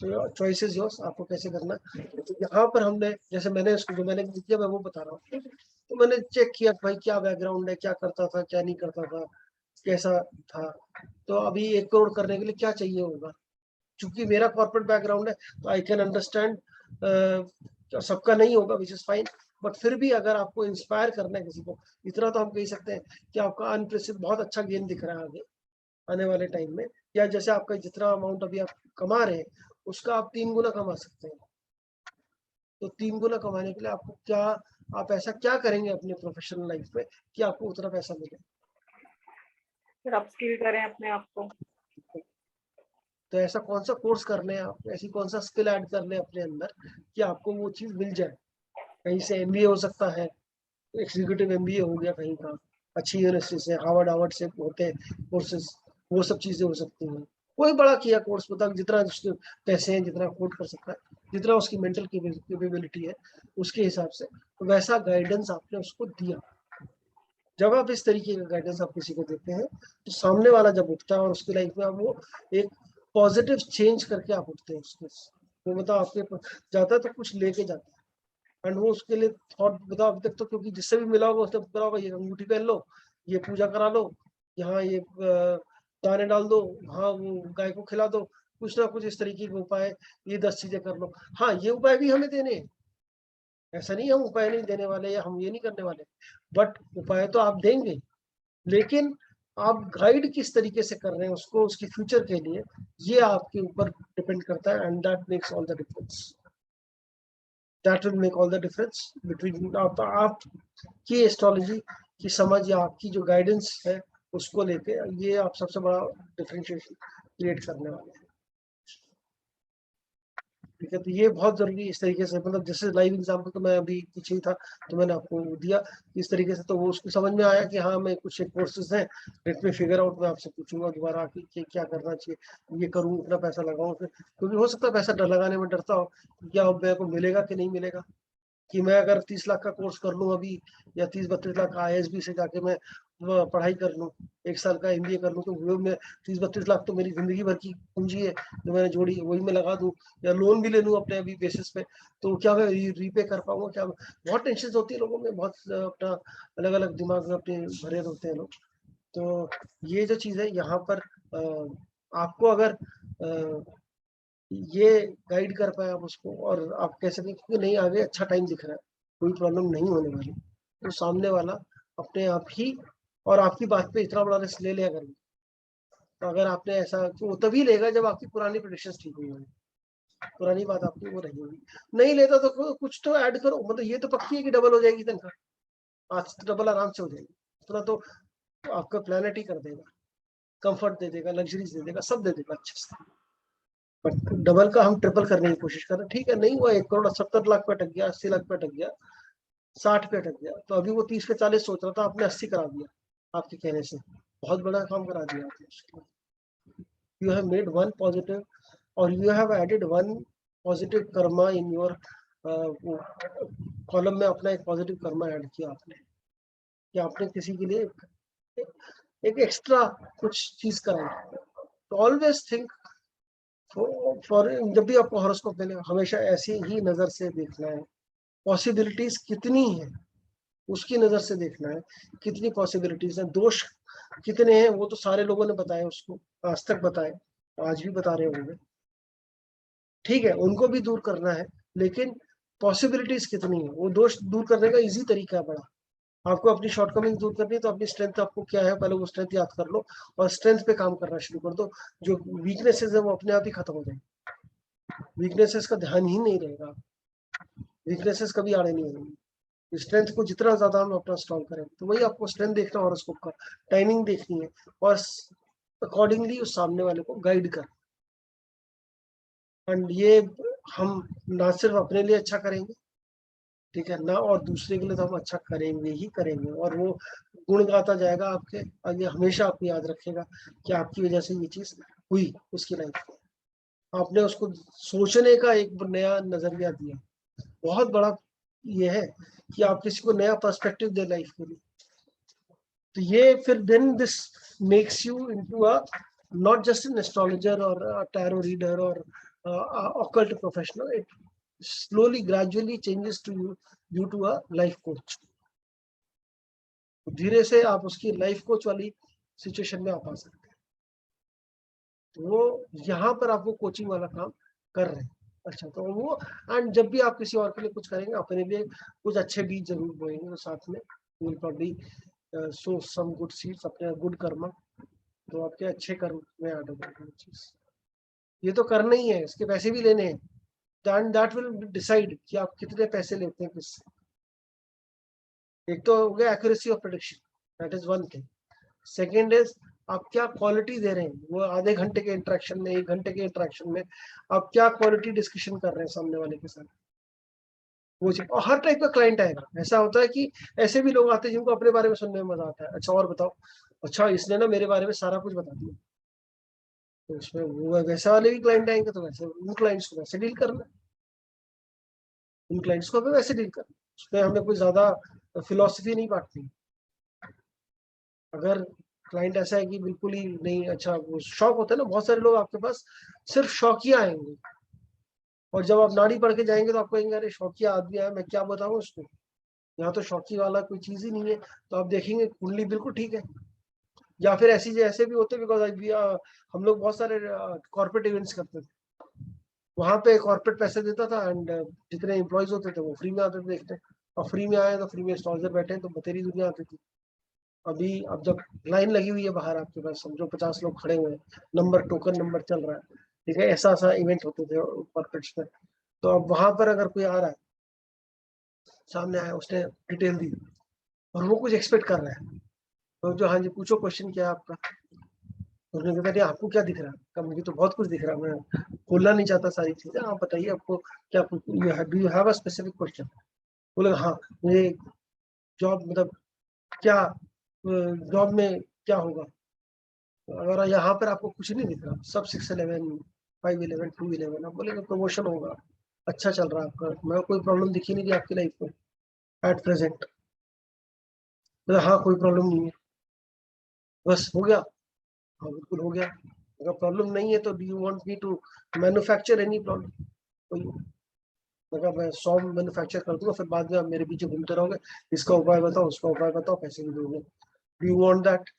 So choice is yours, आपको कैसे करना है। तो यहाँ पर हमने, जैसे मैंने उसको जो मैंने किया मैं वो बता रहा हूँ, तो मैंने चेक किया भाई क्या बैकग्राउंड है, क्या करता था, क्या नहीं करता था, कैसा था। तो अभी 1 करोड़ करने के लिए क्या चाहिए होगा, चूंकि मेरा कॉर्पोरेट बैकग्राउंड है तो आई कैन अंडरस्टैंड, सबका नहीं होगा विच इज फाइन, बट फिर भी अगर आपको इंस्पायर करना है किसी को, इतना तो हम कह सकते हैं कि आपका अनप्रेसिड बहुत अच्छा गेन दिख रहा है आगे आने वाले टाइम में, या जैसे आपका जितना अमाउंट अभी आप कमा रहे हैं उसका आप 3 गुना कमा सकते हैं। तो 3 गुना कमाने के लिए आपको क्या, आप ऐसा क्या करेंगे अपने प्रोफेशनल लाइफ में कि आपको उतना पैसा मिले? फिर अपस्किल करें अपने आप को। तो ऐसा कौन सा कोर्स करने हैं आप, ऐसी कौन सा स्किल ऐड कर ले अपने अंदर कि आपको वो चीज मिल जाए? कहीं से एमबीए हो सकता है, एग्जीक्यूटिव एमबीए हो गया कहीं का, अच्छी यूनिवर्सिटी से, हार्वर्ड से होते हैं कोर्सेज, वो सब चीजें हो सकती हैं। कोई बड़ा किया कोर्स, मतलब जितना उसके पैसे हैं, जितना अफोर्ड कर सकता है, जितना उसकी मेंटल कैपेबिलिटी है उसके हिसाब से, तो वैसा गाइडेंस आपने उसको दिया। जब आप इस तरीके का गाइडेंस आप किसी को देते हैं, तो सामने वाला जब उठता है और उसकी लाइफ में आप वो एक पॉजिटिव चेंज करके आप उठते हैं उसके, वो मतलब आपके जाता है तो कुछ लेके जाता है, एंड वो उसके लिए थॉट बताओ अभी तक तो, क्योंकि जिससे भी मिला होगा उसने बोला होगा ये अंगूठी पहन लो, ये पूजा करा लो, यहाँ ये दाने डाल दो, वहाँ वो गाय को खिला दो, कुछ ना कुछ इस तरीके के उपाय, ये 10 चीजें कर लो। हाँ, ये उपाय भी हमें देने हैं, ऐसा नहीं हम उपाय नहीं देने वाले या हम ये नहीं करने वाले, बट उपाय तो आप देंगे, लेकिन आप गाइड किस तरीके से कर रहे हैं उसको उसकी फ्यूचर के लिए, ये आपके ऊपर डिपेंड करता है। And that makes all the difference, that will make all the difference between आपकी एस्ट्रोलॉजी की समझ या आपकी जो गाइडेंस है उसको लेके, ये आप सबसे बड़ा डिफरेंशिएशन क्रिएट करने वाले हैं। ठीक है, तो ये बहुत जरूरी है इस तरीके से, मतलब जैसे लाइव एग्जांपल तो मैं अभी पीछे ही था तो मैंने आपको दिया इस तरीके से, तो वो उसको समझ में आया कि हाँ मैं कुछ एक कोर्सेज हैं, लेट में फिगर आउट, मैं आपसे पूछूंगा दोबारा आके कि क्या करना चाहिए, ये करूँ इतना पैसा लगाऊं फिर, क्योंकि हो सकता है पैसा लगाने में डरता हो क्या मेरे को मिलेगा कि नहीं मिलेगा, कि मैं अगर 30 लाख का कोर्स कर लूं अभी, या 30-32 लाख का ISB से जाके मैं वो पढ़ाई कर लूं, 1 साल का MBA कर लूं, तो वो मैं 30-32 लाख तो मेरी जिंदगी भर की पूंजी है जो मैंने जोड़ी है, वही मैं लगा दूं, या लोन भी ले लूं अपने अभी बेसिस पे, तो क्या मैं रीपे कर पाऊंगा, क्या बहुत टेंशन होती है लोगों में, बहुत अपना अलग अलग दिमाग में अपने भरे होते हैं लोग। तो ये जो चीज़ है यहाँ पर आपको अगर ये गाइड कर पाए आप उसको, और आप कह सकें कि नहीं आगे अच्छा टाइम दिख रहा है, कोई प्रॉब्लम नहीं होने वाली, तो सामने वाला अपने आप ही और आपकी बात पे इतना बड़ा रिस्क ले लिया करेंगे। तो अगर आपने ऐसा, तो वो तभी लेगा जब आपकी पुरानी प्रेडिक्शंस ठीक हुई होगी, पुरानी बात आपकी वो रही होगी, नहीं लेता तो कुछ तो ऐड करो, मतलब ये तो पक्की है कि डबल हो जाएगी तनख्वाह, आज तो डबल आराम से हो जाएगी, इतना तो आपका प्लानट ही कर देगा, कंफर्ट दे देगा, लग्जरीज दे देगा, सब दे देगा अच्छे से, बट डबल का हम ट्रिपल करने की कोशिश कर रहे हैं। ठीक है, नहीं हुआ 1 करोड़ 70 लाख पे अटक गया, 80 लाख पे अटक गया, 60 पे अटक गया, तो अभी वो 30 पे 40 सोच रहा था, आपने 80 करा दिया आपके कहने से, बहुत बड़ा काम करा दिया आपने। You have made one positive, और you have added one positive karma in your column में, अपना एक पॉजिटिव कर्मा ऐड किया आपने, कि आपने किसी के लिए एक एक्स्ट्रा कुछ चीज कराई। तो ऑलवेज थिंक फॉर, जब भी आपको हॉरोस्कोप मिले हमेशा ऐसी ही नजर से देखना है, पॉसिबिलिटीज कितनी है उसकी नजर से देखना है, कितनी पॉसिबिलिटीज है, दोष कितने हैं वो तो सारे लोगों ने बताए उसको, आज तक बताए, आज भी बता रहे होंगे, ठीक है, उनको भी दूर करना है, लेकिन पॉसिबिलिटीज कितनी है, वो दोष दूर करने का इजी तरीका है बड़ा। आपको अपनी शॉर्टकमिंग दूर करनी है तो अपनी स्ट्रेंथ आपको क्या है पहले वो स्ट्रेंथ याद कर लो, और स्ट्रेंथ पे काम करना शुरू कर दो, जो वीकनेसेस है वो अपने आप ही खत्म हो जाएंगे, वीकनेसेस का ध्यान ही नहीं रहेगा, वीकनेसेस कभी आड़े नहीं होंगी, स्ट्रेंथ को जितना ज्यादा हम अपना स्ट्रॉन्ग करें, तो वही आपको स्ट्रेंथ देखना है, हॉरोस्कोप का टाइमिंग देखनी है, और अकॉर्डिंगली उस सामने वाले को गाइड कर। एंड ये हम ना सिर्फ अपने लिए अच्छा करेंगे, ठीक है ना, और दूसरे के लिए तो हम अच्छा करेंगे ही करेंगे, और वो गुण गाता जाएगा आपके आगे, हमेशा आपको याद रखेगा कि आपकी वजह से ये चीज हुई उसकी लाइफ में, आपने उसको सोचने का एक नया नजरिया दिया, बहुत बड़ा ये है कि आप किसी को नया पर्सपेक्टिव दे लाइफ के लिए, तो ये फिर then this makes you into a not just an astrologer और टैरो रीडर और occult professional, it slowly gradually changes to you to a life coach, धीरे से आप उसकी लाइफ कोच वाली सिचुएशन में आप आ सकते हैं, तो वो यहाँ पर आपको कोचिंग वाला काम कर रहे हैं। अच्छा, तो वो, एंड जब भी आप किसी और के लिए कुछ करेंगे अपने लिए कुछ अच्छे बीज जरूर बोएंगे, तो साथ में will probably sow some good seeds, अपने गुड कर्मा, तो आपके अच्छे कर्म में ऐड हो जाएगा चीज, ये तो करना ही है, इसके पैसे भी लेने हैं, दैट विल डिसाइड कि आप कितने पैसे लेते हैं किससे। एक तो हो गया accuracy of prediction, that is one thing, second is आप क्या क्वालिटी दे रहे हैं, वो आधे घंटे के इंटरेक्शन में, 1 घंटे के इंटरेक्शन में आप क्या क्वालिटी डिस्कशन कर रहे हैं सामने वाले के साथ, वो चीज। और हर टाइप का क्लाइंट आएगा, ऐसा होता है कि ऐसे भी लोग आते हैं जिनको अपने बारे में सुनने में मजा आता है, अच्छा और बताओ, अच्छा इसने ना मेरे बारे में सारा कुछ बता दिया, तो उसमें वो वैसे वाले भी क्लाइंट आएंगे, तो वैसे उन क्लाइंट्स को वैसे डील करना, उन क्लाइंट्स को हमें वैसे डील करना, उसमें हमें कोई ज्यादा फिलोसफी नहीं बांटनी। अगर क्लाइंट ऐसा है कि बिल्कुल ही नहीं, अच्छा वो शौक होता है ना, बहुत सारे लोग आपके पास सिर्फ शौकिया आएंगे, और जब आप नाड़ी पढ़ के जाएंगे तो आपको कहेंगे अरे शौकिया आदमी आया, मैं क्या बताऊं उसको, यहाँ तो शौकी वाला कोई चीज ही नहीं है, तो आप देखेंगे कुंडली बिल्कुल ठीक है। या फिर ऐसे भी होते हैं, बिकॉज हम लोग बहुत सारे कॉर्पोरेट इवेंट्स करते थे, वहां पे कॉर्पोरेट पैसे देता था एंड जितने एम्प्लॉयज होते थे वो फ्री में आते थे देखते, और फ्री में आए तो फ्री में एस्ट्रोलॉजर बैठे तो बतेरी दुनिया आती थी। अभी अब जब लाइन लगी हुई है बाहर आपके पास, समझो 50 लोग खड़े हुए हैं, नंबर टोकन नंबर चल रहा है, ठीक है, ऐसा ऐसा इवेंट होते थे कॉर्पोरेट्स में। तो अब वहां पर अगर कोई आ रहा है, सामने आया, उसने डिटेल दी और वो कुछ एक्सपेक्ट कर रहा है, तो जो हाँ जी पूछो क्वेश्चन क्या है आपका, उसने कहा नहीं आपको क्या दिख रहा है, कहा मुझे तो बहुत कुछ दिख रहा है, मैं बोलना नहीं चाहता सारी चीजें, आप बताइए आपको क्या, do you have a specific question. बोले हाँ मुझे जॉब मतलब क्या, जॉब में क्या होगा, अगर यहाँ पर आपको कुछ नहीं दिख रहा, सब 611 511 211, आप बोलेंगे प्रमोशन होगा, अच्छा चल रहा है आपका, मैं कोई प्रॉब्लम दिखी नहीं रही आपकी लाइफ में एट प्रेजेंट। हाँ कोई प्रॉब्लम नहीं है, बस हो गया, हाँ बिल्कुल हो गया। अगर प्रॉब्लम नहीं है तो do you want me to manufacture any problem, मतलब मैं 100 मैन्युफैक्चर कर दूंगा, फिर बाद में आप मेरे पीछे घूमते रहोगे, इसका उपाय बताओ उसका उपाय बताओ, पैसे भी दोगे, डू यू वांट दैट,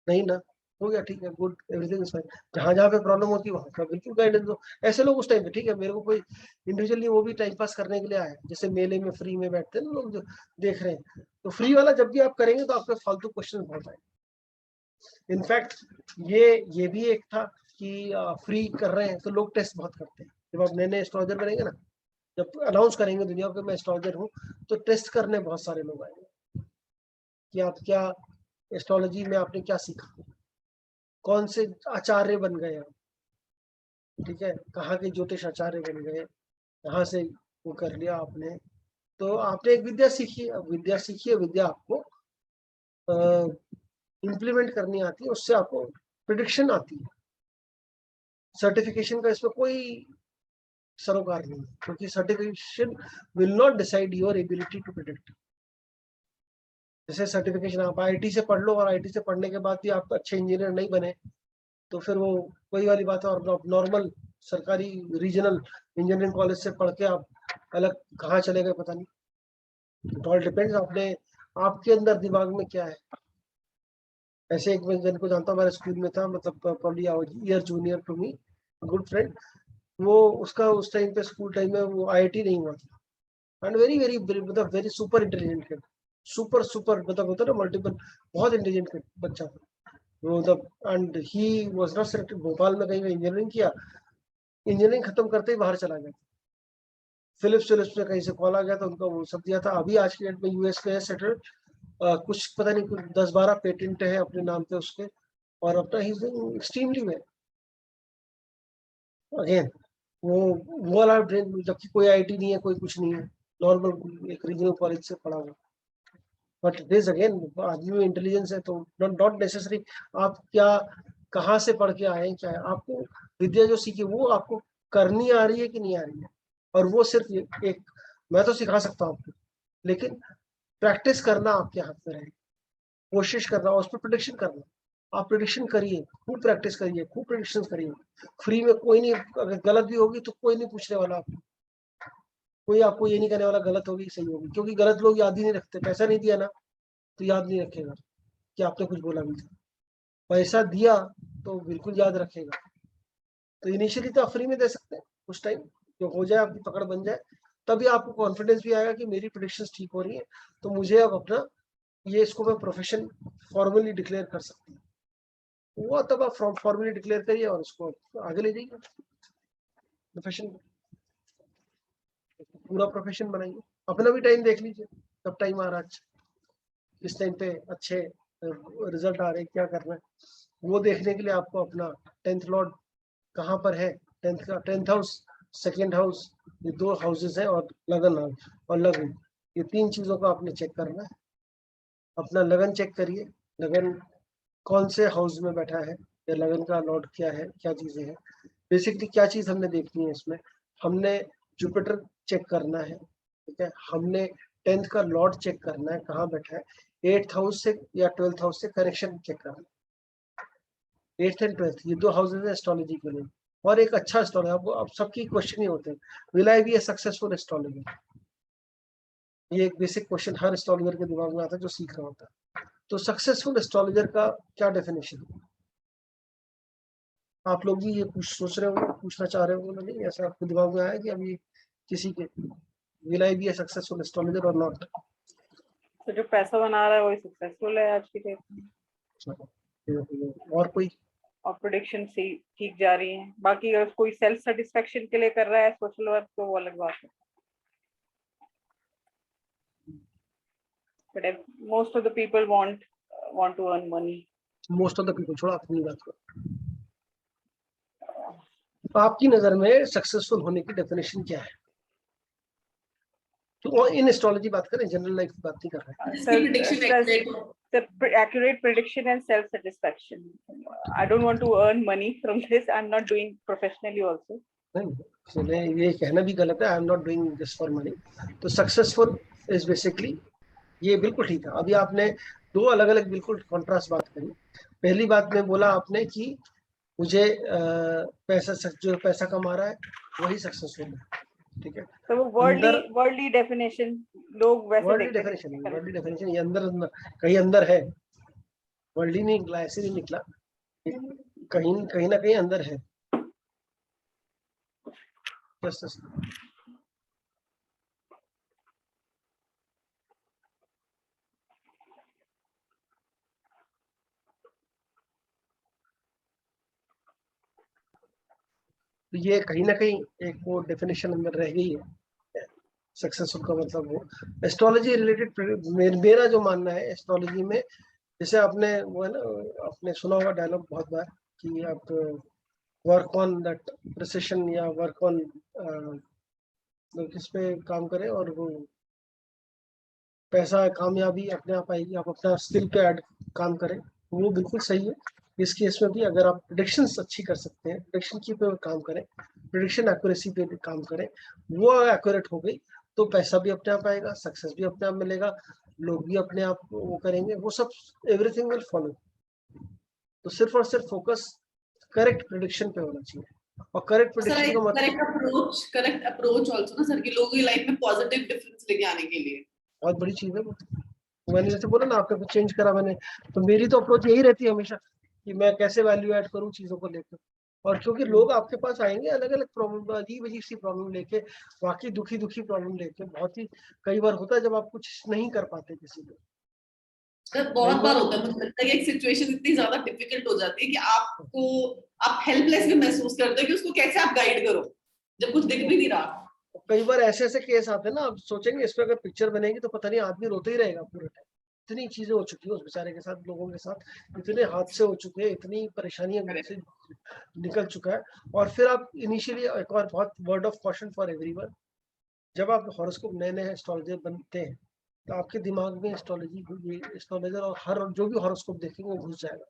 नहीं ना, हो गया ठीक है, गुड, एवरीथिंग इज फाइन। जहाँ जहाँ पे प्रॉब्लम होती है वहाँ का बिल्कुल गाइडेंस दो। ऐसे लोग उस टाइम पे ठीक है, मेरे को कोई इंडिविजुअली वो भी टाइम पास करने के लिए आए, जैसे मेले में फ्री में बैठते हैं ना लोग जो देख रहे हैं, तो फ्री वाला जब भी आप करेंगे तो आपके फालतू क्वेश्चन बहुत आए। इनफैक्ट ये भी एक था कि फ्री कर रहे हैं तो लोग टेस्ट बहुत करते हैं, जब आप नए नए एस्ट्रोलॉजर बनेंगे ना, जब अनाउंस करेंगे दुनिया को मैं एस्ट्रोलॉजर हूँ, तो टेस्ट करने बहुत सारे लोग आएंगे कि आप क्या एस्ट्रोलॉजी में आपने क्या सीखा, कौन से आचार्य बन गए आप, ठीक है, कहाँ के ज्योतिष आचार्य बन गए, कहाँ से वो कर लिया आपने, तो आपने एक विद्या सीखी है, अब विद्या सीखी है, विद्या आपको इम्प्लीमेंट करनी आती है, उससे आपको प्रिडिक्शन आती है। सर्टिफिकेशन का इसमें कोई सरोकार नहीं है, क्योंकि certification will not decide your ability to predict. जैसे सर्टिफिकेशन आप आईटी से पढ़ लो और आईटी से पढ़ने के बाद भी आप अच्छे इंजीनियर नहीं बने, तो फिर वो वही वाली बात है, और नॉर्मल सरकारी रीजनल इंजीनियरिंग कॉलेज से पढ़ के आप अलग कहाँ चले गए पता नहीं। इट ऑल डिपेंड्स आपने आपके अंदर दिमाग में क्या है। ऐसे एक मैं जिनको जानता हूँ, हमारे स्कूल में था, मतलब probably year junior to me, good friend, वो उसका उस टाइम पे स्कूल टाइम में वो आईआईटी नहीं हुआ था, एंड वेरी वेरी मतलब very super intelligent kid, super super मतलब होता है ना मल्टीपल, बहुत इंटेलिजेंट बच्चा था वो, मतलब and he was not selected, Bhopal में कहीं इंजीनियरिंग किया, इंजीनियरिंग खत्म करते ही बाहर चला गया, फिलिप्स में कहीं से कॉल आ गया था, उनका वो सब दिया था, अभी आज की डेट में यूएस में है सेटल, कुछ पता नहीं कुछ 10-12 पेटेंट है अपने नाम पे उसके, और अपना ही एक्सट्रीमली वेल। अगेन वो वाला ब्रेन, जबकि कोई आईटी नहीं है, कोई कुछ नहीं है, नॉर्मल एक रीजनल कॉलेज से पढ़ा हुआ, बट दिस अगेन आदमी में इंटेलिजेंस है, तो नॉट नेसेसरी आप क्या कहाँ से पढ़ के आए हैं, क्या है आपको विद्या जो सीखी वो आपको करनी आ रही है कि नहीं आ रही है, और वो सिर्फ एक मैं तो सिखा सकता हूँ आपको, लेकिन प्रैक्टिस करना आपके हाथ में रहेगा, कोशिश करना, उस पर प्रिडिक्शन करना, आप प्रिडिक्शन करिए, खूब प्रैक्टिस करिए, खूब प्रिडिक्शन करिए, फ्री में कोई नहीं, अगर गलत भी होगी तो कोई नहीं पूछने वाला आपको, कोई आपको ये नहीं कहने वाला गलत होगी सही होगी, क्योंकि गलत लोग याद ही नहीं रखते, पैसा नहीं दिया ना तो याद नहीं रखेगा कि आपने कुछ बोला भी था, पैसा दिया तो बिल्कुल याद रखेगा। तो इनिशियली तो आप फ्री में दे सकते हैं, कुछ टाइम जो हो जाए, आपकी पकड़ बन जाए, तभी आपको कॉन्फिडेंस भी आएगा कि मेरी प्रिडिक्शंस ठीक हो रही है, तो मुझे अब अपना ये इसको मैं प्रोफेशन फॉर्मली डिक्लेयर कर सकती हूँ, वो तब आप फॉर्मली डिक्लेयर करिए और उसको आगे ले जाइए, प्रोफेशन पूरा प्रोफेशन बनाइए, अपना भी टाइम देख लीजिए कब टाइम आ रहा है, किस टाइम पे अच्छे रिजल्ट आ रहे हैं, क्या करना है, वो देखने के लिए आपको अपना 10th लॉर्ड कहाँ पर है, 10th हाउस, 2nd हाउस, ये 2 हाउसेस है, और लगन हाउस और लगन, ये 3 चीजों को आपने चेक करना है। अपना लगन चेक करिए, लगन कौन से हाउस में बैठा है, या लगन का लॉर्ड क्या है, क्या चीजें हैं, बेसिकली क्या चीज हमने देखनी है इसमें, हमने जुपिटर चेक करना है, ठीक है, हमने 10th का लॉर्ड चेक करना है कहाँ बैठा है, 8th हाउस से या 12th हाउस से कनेक्शन चेक करना है, 8th एंड 12th ये 2 हाउसेज है एस्ट्रोलॉजी के लिए, और एक अच्छा एस्ट्रोलॉजर, अब सबकी क्वेश्चन ही होते हैं, will I be a successful astrologer, ये एक बेसिक क्वेश्चन हर एस्ट्रोलॉजर के दिमाग में आता है जो सीख रहा होता है। तो सक्सेसफुल एस्ट्रोलॉजर का क्या डेफिनेशन है, आप लोग भी ये सोच रहे हो, पूछना चाह रहे हो ना? नहीं ऐसा आपके दिमाग में आया कि अभी किसी के will I be a successful astrologer और नॉट? तो जो पैसा बना रहा है वही सक्सेसफुल है आज की डेट में, और कोई? और प्रोडिक्शन से ठीक जा रही है। बाकी अगर कोई सेल्फ सेटिस्फेक्शन के लिए कर रहा है सोशल वर्क तो वो अलग बात है, but most of the people want to earn money. Most of the people, छोड़ा अपनी बात को। तो आपकी नजर में सक्सेसफुल होने की डेफिनेशन क्या है? तो इन एस्ट्रोलॉजी बात करें, जनरल लाइफ की बात नहीं कर रहे हैं। Accurate prediction and self satisfaction. I don't want to earn money from this. I'm not doing professionally also. नहीं, ये कहना भी गलत है, आई am not doing this for money. तो सक्सेसफुल इज बेसिकली, ये बिल्कुल ठीक है। अभी आपने दो अलग अलग बिल्कुल कॉन्ट्रास्ट बात करी। पहली बात में बोला आपने कि मुझे जो पैसा कमा रहा है वही सक्सेसफुल है, ठीक है। तो वो वर्ल्डली डेफिनेशन लोग वैसे देखते हैं। वर्ल्डली डेफिनेशन ये अंदर कहीं अंदर है, वर्ल्डली नहीं निकला, ऐसे नहीं निकला, कहीं ना कहीं अंदर है। तो ये कहीं ना कहीं एक वो डेफिनेशन अंदर रह गई है सक्सेसफुल का मतलब। वो एस्ट्रोलॉजी रिलेटेड मेरा जो मानना है एस्ट्रोलॉजी में, जैसे आपने वो है ना, आपने सुना होगा डायलॉग बहुत बार कि आप वर्क ऑन दैट प्रिसिशन या वर्क ऑन किस पे काम करें और वो पैसा कामयाबी अपने आप आएगी, आप अपना स्किल पे ऐड काम करें। वो बिल्कुल सही है। इस केस में भी अगर आप प्रेडिक्शंस अच्छी कर सकते हैं, प्रेडिक्शन की पे काम करें, प्रेडिक्शन एक्यूरेसी पे भी काम करें, वो एक्यूरेट हो गई तो पैसा भी अपने आप आएगा, सक्सेस भी अपने आप मिलेगा, लोग भी अपने आप वो करेंगे, वो सब एवरीथिंग विल फॉलो। तो सिर्फ और सिर्फ फोकस करेक्ट प्रेडिक्शन पे होना चाहिए। और करेक्ट प्रेडिक्शन का मतलब करेक्ट अप्रोच आल्सो ना सर, कि लोगों की लाइफ में पॉजिटिव डिफरेंस लेके आने के लिए बहुत बड़ी चीज है वो। मैंने जैसे बोला ना, आपने कुछ चेंज करा मैंने, तो मेरी तो अप्रोच यही रहती है हमेशा कि मैं कैसे वैल्यू ऐड करूं चीजों को लेकर। और क्योंकि लोग आपके पास आएंगे अलग अलग प्रॉब्लम, अजीब अजीब सी प्रॉब्लम लेके, वाकई दुखी दुखी प्रॉब्लम लेके। बहुत ही कई बार होता है जब आप कुछ नहीं कर पाते किसी को। सर बहुत बार होता है, मुझे लगता है कि एक सिचुएशन इतनी ज्यादा डिफिकल्ट हो जाती है कि आप हेल्पलेस भी महसूस करते हो कि उसको कैसे आप गाइड करो जब कुछ दिख भी नहीं रहा। कई बार ऐसे ऐसे केस आते हैं ना, आप सोचेंगे इस पे अगर पिक्चर बनेगी तो पता नहीं आदमी रोते ही रहेगा पूरे टाइम। इतनी चीजें हो चुकी है उस बेचारे के साथ, लोगों के साथ इतने हादसे हो चुके हैं, इतनी परेशानियां से निकल चुका है। और फिर आप इनिशियली एक और बहुत word of caution for everyone, जब आप हॉरोस्कोप नए नए एस्ट्रोलॉजर बनते हैं तो आपके दिमाग में एस्ट्रोलॉजर और हर जो भी हॉरोस्कोप देखेंगे वो घुस जाएगा।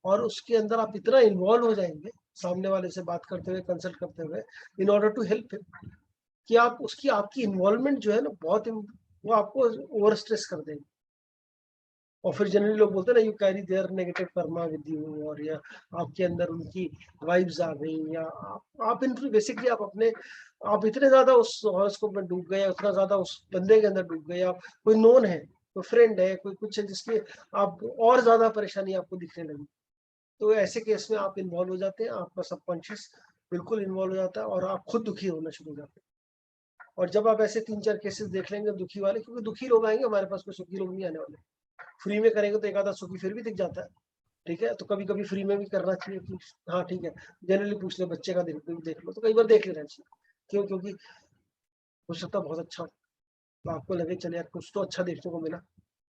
और उसके अंदर आप इतना इन्वॉल्व हो जाएंगे सामने वाले से बात करते हुए, कंसल्ट करते हुए, इन ऑर्डर टू हेल्प कि आप उसकी आपकी इन्वॉल्वमेंट जो है ना बहुत, वो आपको ओवर स्ट्रेस कर देगी। और फिर जनरली लोग बोलते हैं ना, you carry their negative Karma with you, और या आपके अंदर उनकी वाइब्स आ गई, या आप बेसिकली आप इतने ज्यादा उस हॉरोस्कोप में डूब गए, उतना ज्यादा उस बंदे के अंदर डूब गए, आप कोई नोन है, कोई फ्रेंड है, कोई कुछ है जिसके आप और ज्यादा परेशानी आपको दिखने लगी। तो ऐसे केस में आप इन्वॉल्व हो जाते हैं, आपका सबकॉन्शियस बिल्कुल इन्वॉल्व हो जाता है और आप खुद दुखी होना शुरू हो जाते हैं। और जब आप ऐसे 3-4 केसेस देख लेंगे दुखी वाले, क्योंकि दुखी लोग आएंगे हमारे पास, कोई सुखी लोग नहीं आने वाले। फ्री में करेंगे तो एक आधा सुखी फिर भी दिख जाता है, ठीक है। तो कभी कभी फ्री में भी करना चाहिए कि हाँ ठीक है, जनरली पूछ ले, बच्चे का देख लो तो कई बार देख लेना चाहिए। क्यों? क्योंकि हो सकता बहुत अच्छा, तो आपको लगे चले यार कुछ तो अच्छा देखने को मिला।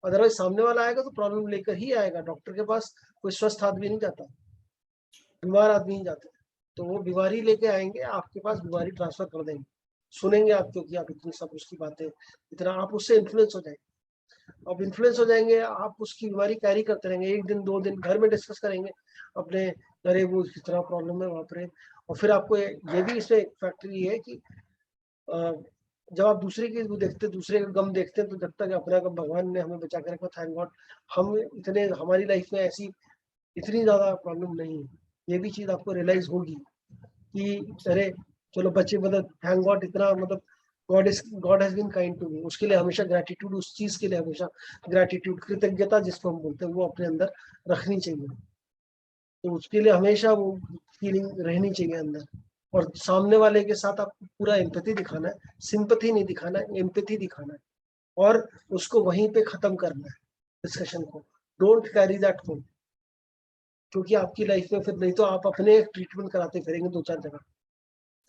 अदरवाइज सामने वाला आएगा तो प्रॉब्लम लेकर ही आएगा। डॉक्टर के पास कोई स्वस्थ आदमी नहीं जाता, बीमार आदमी ही जाता है। तो वो बीमारी लेके आएंगे आपके पास, बीमारी ट्रांसफर कर देंगे, सुनेंगे आप, क्योंकि आप इतनी सब उसकी बातें, इतना आप उससे इन्फ्लुएंस हो जाएंगे। अब इन्फ्लुएंस हो जाएंगे, आप उसकी बीमारी कैरी करते रहेंगे, 1 दिन 2 दिन घर में डिस्कस करेंगे अपने, अरे वो कितना प्रॉब्लम है वहाँ पर। और फिर आपको ये भी इसमें फैक्टर ये है कि जब आप दूसरे की वो देखते, दूसरे का गम देखते हैं, तो जब तक अपना का भगवान ने हमें बचा के रखा, थैंक गॉड हम इतने, हमारी लाइफ में ऐसी इतनी ज्यादा प्रॉब्लम नहीं है। ये भी चीज आपको रियलाइज होगी कि अरे चलो बच्चे, मतलब थैंक गॉड, इतना मतलब God has been kind to me. उसके लिए हमेशा ग्रेटिट्यूड, उस चीज के लिए हमेशा ग्रेटिट्यूड, कृतज्ञता जिसको हम बोलते हैं, वो अपने अंदर रखनी चाहिए। तो उसके लिए हमेशा वो फीलिंग रहनी चाहिए अंदर, और सामने वाले के साथ आपको पूरा एम्पैथी दिखाना है, सिंपैथी नहीं दिखाना है, एम्पैथी दिखाना है, और उसको वहीं पे खत्म करना है डिस्कशन को। डोंट कैरी दैट होम, क्योंकि आपकी लाइफ में फिर नहीं तो आप अपने ट्रीटमेंट कराते फिरेंगे 2-4 जगह।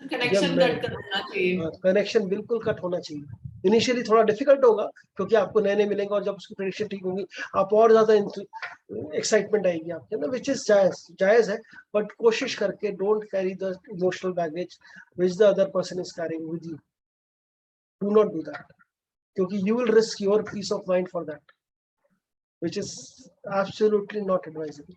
कनेक्शन कट कर देना चाहिए। कनेक्शन बिल्कुल कट होना चाहिए। इनिशियली थोड़ा डिफिकल्ट होगा क्योंकि आपको नए नए मिलेंगे, और जब उसकी प्रेडिक्शन ठीक होगी आप और ज्यादा एक्साइटमेंट आएगी आपके अंदर, विच इज जायज है, बट कोशिश करके don't carry the emotional baggage which the other person is carrying with you. Do not do that, क्योंकि you will risk your peace of mind for that, which is absolutely not advisable.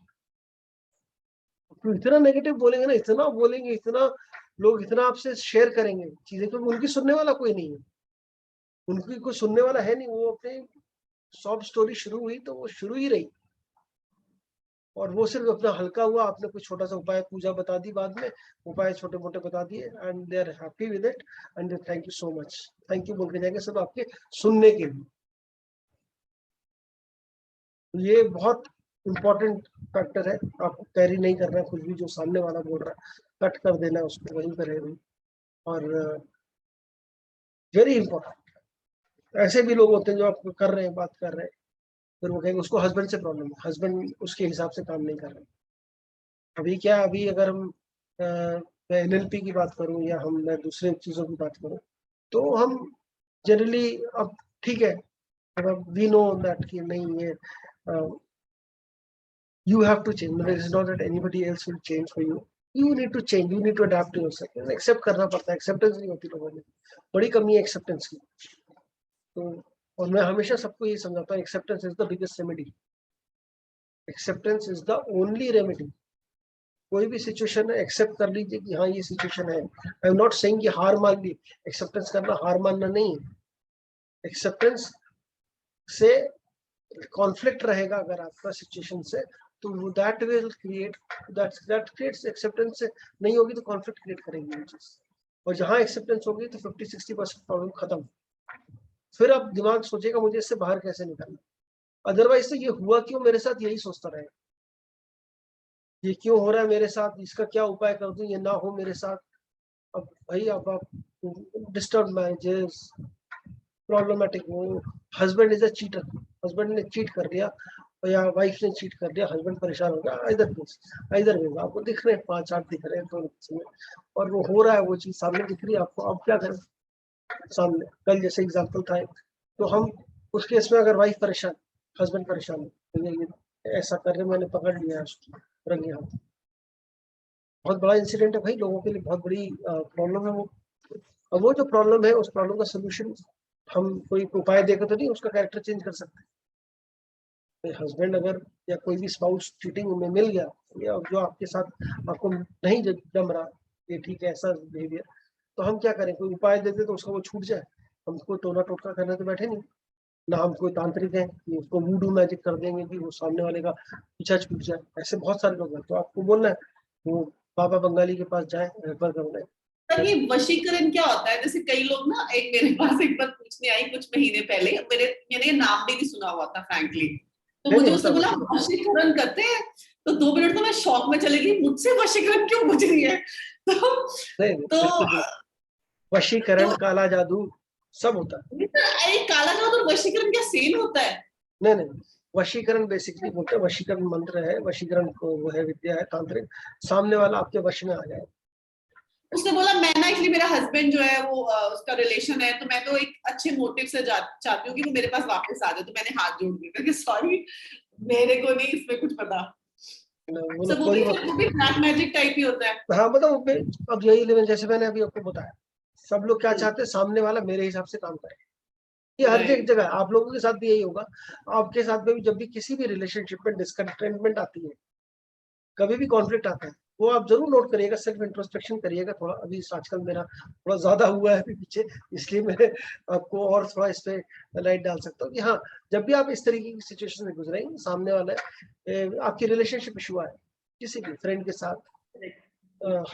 तो इतना negative बोलेंगे ना, इतना बोलेंगे, इतना लोग इतना आपसे शेयर करेंगे चीजें, क्योंकि उनकी सुनने वाला कोई नहीं है, उनकी कोई सुनने वाला है नहीं। वो अपने सॉफ्ट स्टोरी शुरू हुई तो वो शुरू ही रही, और वो सिर्फ अपना हल्का हुआ, आपने कुछ छोटा सा उपाय पूजा बता दी, बाद में उपाय छोटे मोटे बता दिए, and they are happy with it, and thank you so much, thank you बोल के जाएंगे सब आपके सुनने के लिए। ये बहुत इंपॉर्टेंट फैक्टर है, आपको कैरी नहीं करना है कुछ भी जो सामने वाला बोल रहा है, कट कर देना है उसको वहीं पर है। और वेरी इंपॉर्टेंट, ऐसे भी लोग होते हैं जो आप कर रहे हैं, बात कर रहे हैं, फिर वो कहेंगे उसको हस्बैंड से प्रॉब्लम है, हस्बैंड उसके हिसाब से काम नहीं कर रहे। अभी क्या, अभी अगर हम मैं NLP की बात करूं या मैं दूसरे चीजों की बात करूं, तो हम जनरली अब ठीक है, अब वी नो दैट कि नहीं, ये you have to change, it is not that anybody else will change for you, you need to change, you need to adapt to yourself, accept करना पड़ता है, acceptance नहीं होती लोगों में, बड़ी कमी है acceptance की। तो और मैं हमेशा सबको ये समझाता हूँ, acceptance is the biggest remedy, acceptance is the only remedy। कोई भी सिचुएशन है एक्सेप्ट कर लीजिए कि हाँ ये सिचुएशन है, आई एम नॉट सेइंग कि हार मान ली, एक्सेप्टेंस करना हार मानना नहीं है, एक्सेप्टेंस से कॉन्फ्लिक्ट रहेगा अगर आपका सिचुएशन से, तो that will create that creates acceptance. से नहीं होगी तो कॉन्फ्लिक्ट क्रिएट करेगी वो चीज, और जहां एक्सेप्टेंस होगी तो 50-60% प्रॉब्लम खत्म। फिर अब दिमाग सोचेगा मुझे इससे बाहर कैसे निकलना, अदरवाइज तो ये हुआ क्यों मेरे साथ, यही सोचता रहेगा, ये क्यों हो रहा है मेरे साथ, इसका क्या उपाय कर दूं ये ना हो मेरे साथ। अब भाई अब आप डिस्टर्ब मैरिजेस, प्रॉब्लमेटिक, वो husband is a cheater, husband ने चीट कर दिया या वाइफ ने चीट कर दिया, हस्बैंड परेशान हो गया, इधर भी आपको दिख रहे हैं 5-8 दिख रहे हैं तो, और वो हो रहा है, वो चीज सामने दिख रही है आपको, अब क्या करें सामने। कल जैसे एग्जांपल था, तो हम उस केस में अगर वाइफ परेशान, हस्बैंड परेशान तो ये ऐसा कर रहे, मैंने पकड़ लिया उसको रंगे हाथ, बहुत बड़ा इंसिडेंट है भाई, लोगों के लिए बहुत बड़ी प्रॉब्लम है वो। अब वो जो प्रॉब्लम है, उस प्रॉब्लम का सोल्यूशन हम कोई उपाय देकर तो नहीं उसका कैरेक्टर चेंज कर सकते। हस्बैंड अगर या कोई भी स्पाउस चीटिंग में मिल गया, या जो आपके साथ आपको नहीं जम रहा, ये ठीक है ऐसा बिहेवियर, तो हम क्या करें, कोई उपाय देते तो उसका वो छूट जाए। हम कोई टोना टोटका करने तो बैठे नहीं, ना हम कोई तांत्रिक हैं कि उसको वूडू मैजिक कर देंगे कि वो सामने वाले का पीछा छूट जाए, ऐसे बहुत सारे लोग हैं। तो आपको बोलना है वो बाबा बंगाली के पास जाए रेफर करना है। सर ये वशीकरण क्या होता है? जैसे कई लोग ना, एक मेरे पास एक बार पूछने आई कुछ महीने पहले, मैंने ये नाम भी नहीं सुना हुआ था फ्रैंकली, तो मुझे उसने बोला वशीकरण करते हैं, तो 2 मिनट तो मैं शॉक में चली गई, मुझसे वशीकरण क्यों पूछ रही है? तो वशीकरण, काला जादू सब होता है। काला जादू और वशीकरण क्या सेम होता है? नहीं, वशीकरण बेसिकली बोलते हैं, वशीकरण मंत्र है, वशीकरण को वो है विद्या है तांत्रिक, सामने वाला आपके वश में आ जाए। उसने बोला मैं ना एक्चुअली मेरा हस्बैंड जो है वो उसका रिलेशन है, तो मैं तो एक अच्छे मोटिव से चाहती हूँ कि वो मेरे पास वापस आ जाए। तो मैंने हाथ जोड़ दिया कि सॉरी मेरे को नहीं इसमें कुछ पता। वो भी ब्लैक मैजिक टाइप ही होता है। हाँ मतलब अब यही लेवल, जैसे मैंने अभी आपको बताया, सब लोग क्या चाहते हैं, सामने वाला मेरे हिसाब से काम करे। ये हर एक जगह, आप लोगों के साथ भी यही होगा, आपके साथ में भी जब भी किसी भी रिलेशनशिप में डिसकंटेंटमेंट आती है, कभी भी कॉन्फ्लिक्ट आता है, वो आप जरूर नोट करिएगा, सेल्फ इंट्रोस्पेक्शन करिएगा थोड़ा। अभी आजकल मेरा थोड़ा ज्यादा हुआ है अभी पीछे, इसलिए मैं आपको और थोड़ा इस पे लाइट डाल सकता हूँ कि हाँ, जब भी आप इस तरीके की सिचुएशन से गुजरेंगे, सामने वाला आपकी रिलेशनशिप इशू आए, किसी भी फ्रेंड के साथ,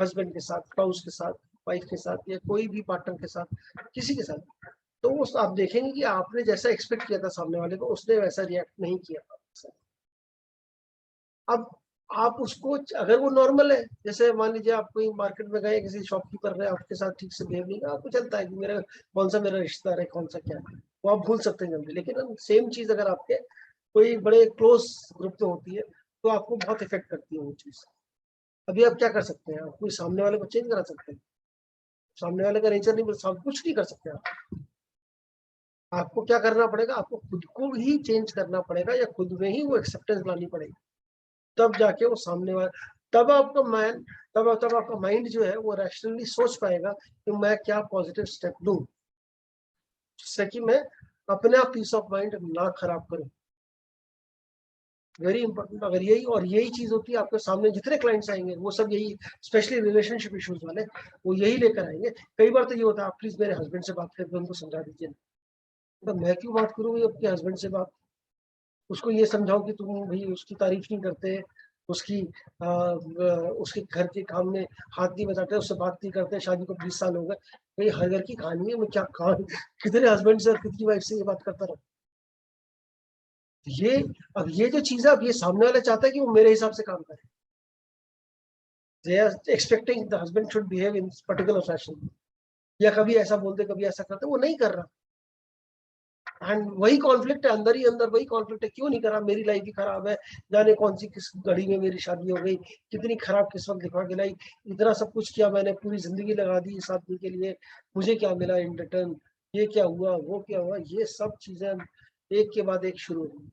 हस्बैंड के साथ, स्पाउस के साथ, वाइफ के साथ, या कोई भी पार्टनर के साथ, किसी के साथ, तो उस आप देखेंगे कि आपने जैसा एक्सपेक्ट किया था सामने वाले को, उसने वैसा रिएक्ट नहीं किया था। अब आप उसको, अगर वो नॉर्मल है, जैसे मान लीजिए आप कोई मार्केट में गए, किसी शॉपकीपर ने आपके साथ ठीक से बिहेव नहीं किया, आपको चलता है कि मेरा कौन सा मेरा रिश्तेदार है, कौन सा क्या है, वो आप भूल सकते हैं जल्दी। लेकिन सेम चीज अगर आपके कोई बड़े क्लोज ग्रुप में होती है तो आपको बहुत इफेक्ट करती है वो चीज। अभी आप क्या कर सकते हैं, आप कोई सामने वाले को चेंज करा सकते हैं? सामने वाले का नेचर नहीं, सब कुछ नहीं कर सकते आप। आपको क्या करना पड़ेगा, आपको खुद को ही चेंज करना पड़ेगा, या खुद में ही वो एक्सेप्टेंस लानी पड़ेगी, तब जाके वो सामने वाला, तब आपका माइंड, तब आपका माइंड जो है वो रैशनली सोच पाएगा कि मैं क्या पॉजिटिव स्टेप लूं, जिससे कि मैं अपने आप पीस ऑफ माइंड ना खराब करूं। Very important. अगर यही और यही चीज होती है, आपके सामने जितने क्लाइंट्स आएंगे वो सब यही, स्पेशली रिलेशनशिप इश्यूज वाले, वो यही लेकर आएंगे। कई बार तो ये होता है, आप प्लीज मेरे हस्बैंड से बात करके उनको समझा दीजिए। तो मैं क्यों बात करूँ अपने हस्बैंड से बात? उसको ये समझाओ कि तुम भाई उसकी तारीफ नहीं करते, उसकी उसके घर के काम में हाथ नहीं बजाते, उससे बात नहीं करते, शादी को 20 साल हो गए। भाई हर घर की कहानी है, मैं क्या कहानी, कितने हस्बैंड से और कितनी वाइफ से ये बात करता रहा। ये, अब ये जो चीज है, अब ये सामने वाला चाहता है कि वो मेरे हिसाब से काम करे। They are expecting the husband should behave in particular fashion, या कभी ऐसा बोलते कभी ऐसा करते, वो नहीं कर रहा। एंड वही कॉन्फ्लिक्ट है, अंदर ही अंदर वही कॉन्फ्लिक्ट है, क्यों नहीं करा, मेरी लाइफ ही खराब है, जाने कौन सी किस घड़ी में मेरी शादी हो गई, कितनी खराब किस्मत लिखवा के लाई, इतना सब कुछ किया मैंने, पूरी जिंदगी लगा दी इस आदमी के लिए, मुझे क्या मिला इन रिटर्न, ये क्या हुआ, वो क्या हुआ, ये सब चीजें एक के बाद एक शुरू हुई।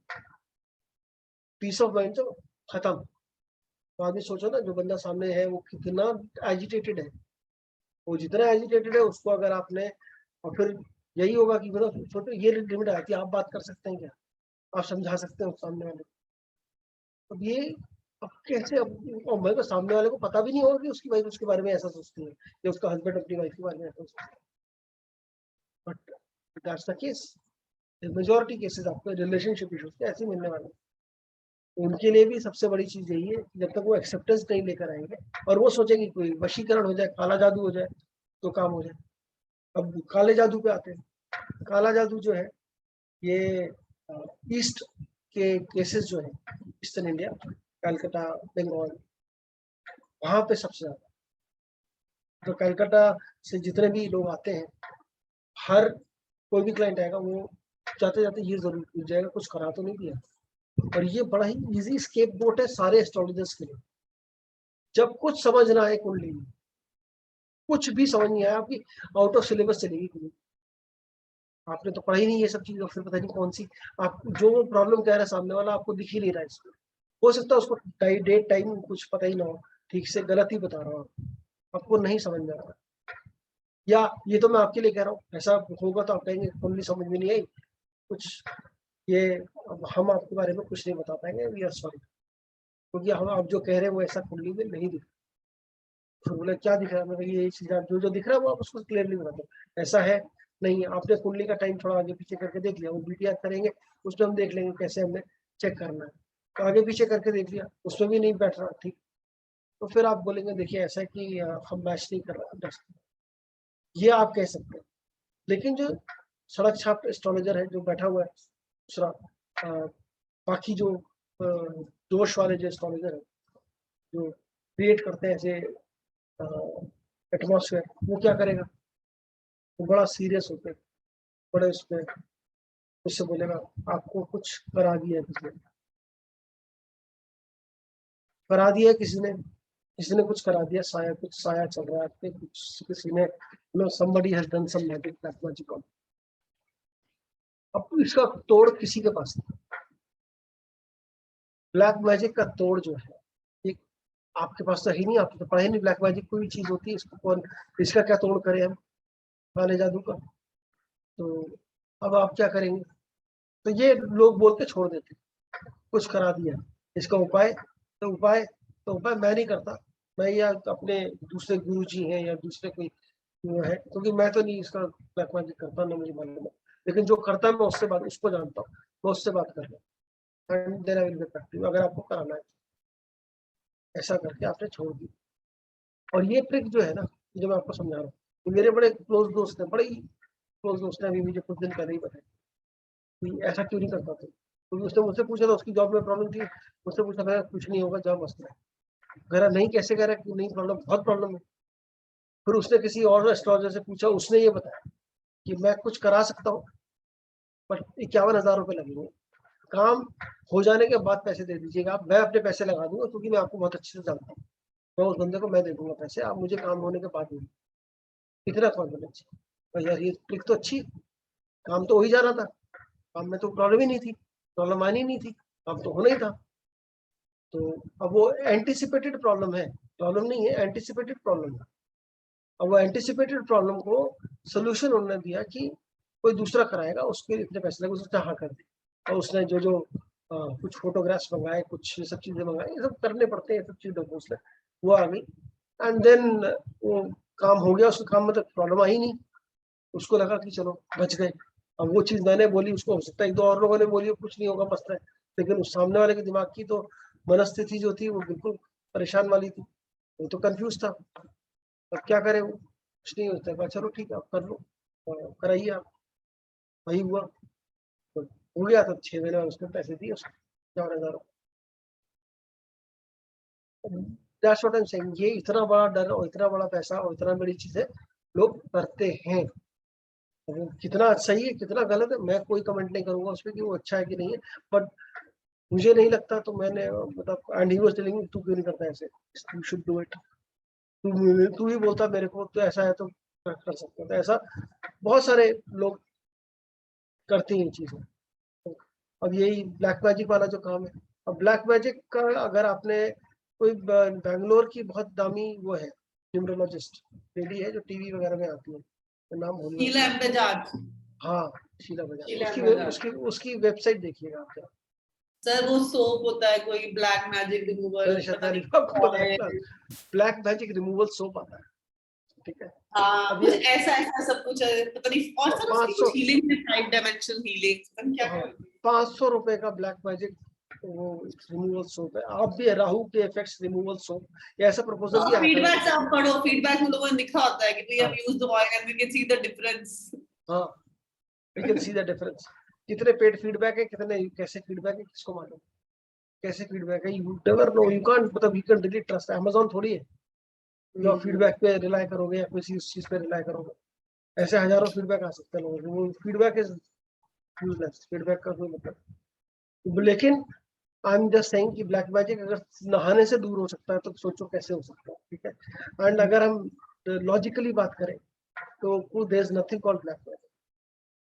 पीस ऑफ माइंड तो खत्म। तो आदमी सोचो ना, जो बंदा सामने है वो कितना एजिटेटेड है, वो जितना एजिटेटेड है उसको अगर आपने, और फिर यही होगा कि मतलब छोटे ये लिमिट आती है, आप बात कर सकते हैं क्या, आप समझा सकते हैं सामने वाले को। अब ये, अब कैसे, अब और मेरे को सामने वाले को पता भी नहीं होगा कि उसकी वाइफ उसके बारे में ऐसा सोचती है, या उसका हस्बैंड अपनी वाइफ के बारे में ऐसा सोचता है। But that's the case, majority cases आपको रिलेशनशिप इश्यूज के ऐसे मिलने वाले हैं। उनके लिए भी सबसे बड़ी चीज यही है, जब तक वो एक्सेप्टेंस नहीं लेकर आएंगे और वो सोचेंगे कोई वशीकरण हो जाए, काला जादू हो जाए तो काम हो जाए। अब काले जादू पे आते हैं। काला जादू जो है, ये ईस्ट के केसेस जो है, ईस्टर्न इंडिया, कलकत्ता, बंगाल, वहां पे सबसे ज्यादा। तो कलकत्ता से जितने भी लोग आते हैं, हर कोई भी क्लाइंट आएगा, वो जाते जाते ये जरूर पूछ जाएगा कुछ करा तो नहीं दिया। और ये बड़ा ही इजी स्केप बोट है सारे एस्ट्रोलॉजर्स के लिए। जब कुछ समझ ना आए कुंडली में, कुछ भी समझ नहीं आया, आपकी आउट ऑफ सिलेबस चलेगी कुंडली, आपने तो पढ़ा ही नहीं ये सब चीज, और फिर पता नहीं कौन सी, आप जो प्रॉब्लम कह रहा है सामने वाला आपको दिख ही नहीं रहा है इसमें। हो सकता है उसको डेट टाइम कुछ पता ही ना हो, ठीक से गलत ही बता रहा हूँ, आपको नहीं समझ में आ रहा। या ये तो मैं आपके लिए कह रहा हूँ, ऐसा होगा तो आप कहेंगे कुंडली समझ में नहीं आई कुछ, ये अब हम आपके बारे में कुछ नहीं बता पाएंगे, वी आर सॉरी, क्योंकि हम आप जो कह रहे हैं वो ऐसा कुंडली में नहीं दिख। तो बोले क्या दिख रहा है, मैं ये चीज जो दिख रहा है वो आप उसको क्लियरली बता दो, ऐसा है नहीं। आपने कुंडली का टाइम थोड़ा आगे पीछे करके देख लिया, वो बीटीआर करेंगे, उसमें हम देख लेंगे कैसे हमने चेक करना है। तो आगे पीछे करके देख लिया, उसमें भी नहीं बैठ रहा ठीक, तो फिर आप बोलेंगे देखिए ऐसा है कि हम मैच नहीं कर रहा, ये आप कह सकते हैं। लेकिन जो सड़क छाप एस्ट्रोलॉजर है जो बैठा हुआ है दूसरा, बाकी जो दोष वाले जो एस्ट्रोलॉजर है जो क्रिएट करते हैं ऐसे एटमॉस्फेयर, वो क्या करेगा, वो बड़ा सीरियस होते हैं, बड़े उसमें, उससे बोलेगा आपको कुछ करा दिया है किसी ने, करा दिया है किसी ने कुछ करा दिया, साया कुछ साया चल रहा है, कुछ किसी ने, somebody has done some magic, black magic on। अब इसका तोड़ किसी के पास नहीं। ब्लैक मैजिक का तोड़ जो है ये आपके पास तो ही नहीं, आपने तो पढ़ा ही नहीं ब्लैक मैजिक कोई चीज होती है, इसको कौन, इसका क्या तोड़ करें हम काले जादू का। तो अब आप क्या करेंगे, तो ये लोग बोल के छोड़ देते, कुछ करा दिया, इसका उपाय, तो उपाय मैं नहीं करता, मैं या अपने दूसरे गुरु जी हैं या दूसरे कोई है, क्योंकि मैं तो नहीं इसका ब्लैक मैजिक करता, ना मुझे मालूम है। लेकिन जो करता है मैं उससे बात, उसको जानता हूँ, मैं उससे बात कर रहा हूँ, and then I will get back to you, अगर आपको कराना है। ऐसा करके आपने छोड़ दी। और ये ट्रिक जो है ना, जो मैं आपको समझा रहा हूँ, ये मेरे बड़े क्लोज दोस्त हैं, बड़े ही क्लोज दोस्त हैं, अभी मुझे कुछ दिन पहले ही बताया कि ऐसा क्यों नहीं करता था। क्योंकि उसने मुझसे पूछा था उसकी जॉब में प्रॉब्लम थी, मुझसे पूछा था कुछ नहीं होगा जॉब मस्त है, कह रहा नहीं कैसे, कह रहा कि नहीं प्रॉब्लम, बहुत प्रॉब्लम है। फिर उसने किसी और एस्ट्रोलॉजर से पूछा, उसने ये बताया कि मैं कुछ करा सकता हूँ पर 51,000 रुपये लगेंगे, काम हो जाने के बाद पैसे दे दीजिएगा आप, मैं अपने पैसे लगा दूंगा क्योंकि मैं आपको बहुत अच्छे से जानता हूँ, मैं उस बंदे को मैं दे दूंगा पैसे, आप मुझे काम होने के बाद देंगे। कितना कॉन्फिडेंस यार, ये ट्रिक तो अच्छी, काम तो हो ही जा रहा था, काम में तो प्रॉब्लम ही नहीं थी, प्रॉब्लम आनी नहीं थी, काम तो होना ही था। तो अब वो एंटिसिपेटेड प्रॉब्लम है, प्रॉब्लम नहीं है, एंटिसिपेटेड प्रॉब्लम है। अब वो एंटिसिपेटेड प्रॉब्लम को सोल्यूशन उन्होंने दिया कि कोई दूसरा कराएगा, उसके इतने पैसे लगे, उसने हाँ कर दी। और उसने जो जो कुछ फोटोग्राफ्स मंगाए, कुछ ये सब चीजें मंगाई, ये सब करने पड़ते हैं, ये सब चीजें उसने वो आ गई, एंड देन वो काम हो गया, उसके काम में तो प्रॉब्लम आई नहीं, उसको लगा कि चलो बच गए। अब वो चीज मैंने बोली, उसको हो सकता है एक दो और लोगों ने बोली कुछ नहीं होगा मस्त है, लेकिन उस सामने वाले के दिमाग की तो मनस्थिति जो थी वो बिल्कुल परेशान वाली थी, वो तो कंफ्यूज था। अब क्या करे, वो कुछ नहीं होता है, चलो ठीक है आप कर लो, कराइए आप। वही हुआ, तो हो गया, तो 6 महीने में उसने पैसे दिए उसको 4,000। That's what I am saying, ये इतना बड़ा डर और इतना बड़ा पैसा और इतना बड़ी चीजें लोग करते हैं। वो कितना सही है कितना गलत है मैं कोई कमेंट नहीं करूंगा उस पर कि वो अच्छा है कि नहीं है, बट मुझे नहीं लगता, तो मैंने मतलब एंड ही वाज टेलिंग तू क्यों नहीं करता ऐसे, यू शुड डू इट, तू ही बोलता मेरे को तो ऐसा है तो कर सकते हो, तो ऐसा बहुत सारे लोग करते हैं ये चीजें। तो अब यही ब्लैक मैजिक वाला जो काम है, अब ब्लैक मैजिक का अगर आपने कोई बैंगलोर की बहुत दामी वो है न्यूमरोलॉजिस्ट लेडी है जो टीवी वगैरह में आती है, तो नाम भूल गया शीला उसका। बजाज। हाँ शीला बजाज, शीला उसकी बजाज। उसकी उसकी वेबसाइट देखिएगा आप क्या, सर वो सोप होता है कोई ब्लैक मैजिक रिमूवल, मैंने शायद पता मैंने नहीं आपको क्या है। बताया ब्लैक मैजिक रिमूवल सोप आता है, ठीक है। हाँ अब कुछ ये ऐसा ऐसा सब कुछ है, पता नहीं। और सर उसकी 500 कुछ हीलिंग है, 5 डायमेंशनल हीलिंग, पता नहीं क्या हाँ क्या होती है। 500 रुपए का ब्लैक मैजिक वो रिमूवल सोप है। आप भी राहु के इफेक्ट्स रिमूवल सोप, ये ऐसा प्रपोजल भी तो आया था फीडबैक मेरे आप पढ़ो, फीडबैक में लोगों ने लिखा होता है कि we have pass. Used the oil and we can see the difference. हाँ we can see the difference, कितने पेड फीडबैक है, कितने कैसे फीडबैक है, किसको मालूम कैसे फीडबैक है, you never know, you can't, मतलब you can really trust, Amazon थोड़ी है जो फीडबैक पे रिलाई करोगे या किसी चीज पे रिलाई करोगे, ऐसे हजारों फीडबैक आ सकते हैं लोगों को, वो फीडबैक इज यूजलेस, फीडबैक का कोई मतलब। लेकिन आई एम जस्ट सेइंग कि ब्लैक मैजिक अगर नहाने से दूर हो सकता है तो सोचो कैसे हो सकता है, ठीक है। एंड अगर हम लॉजिकली बात करें तो there is nothing called black magic,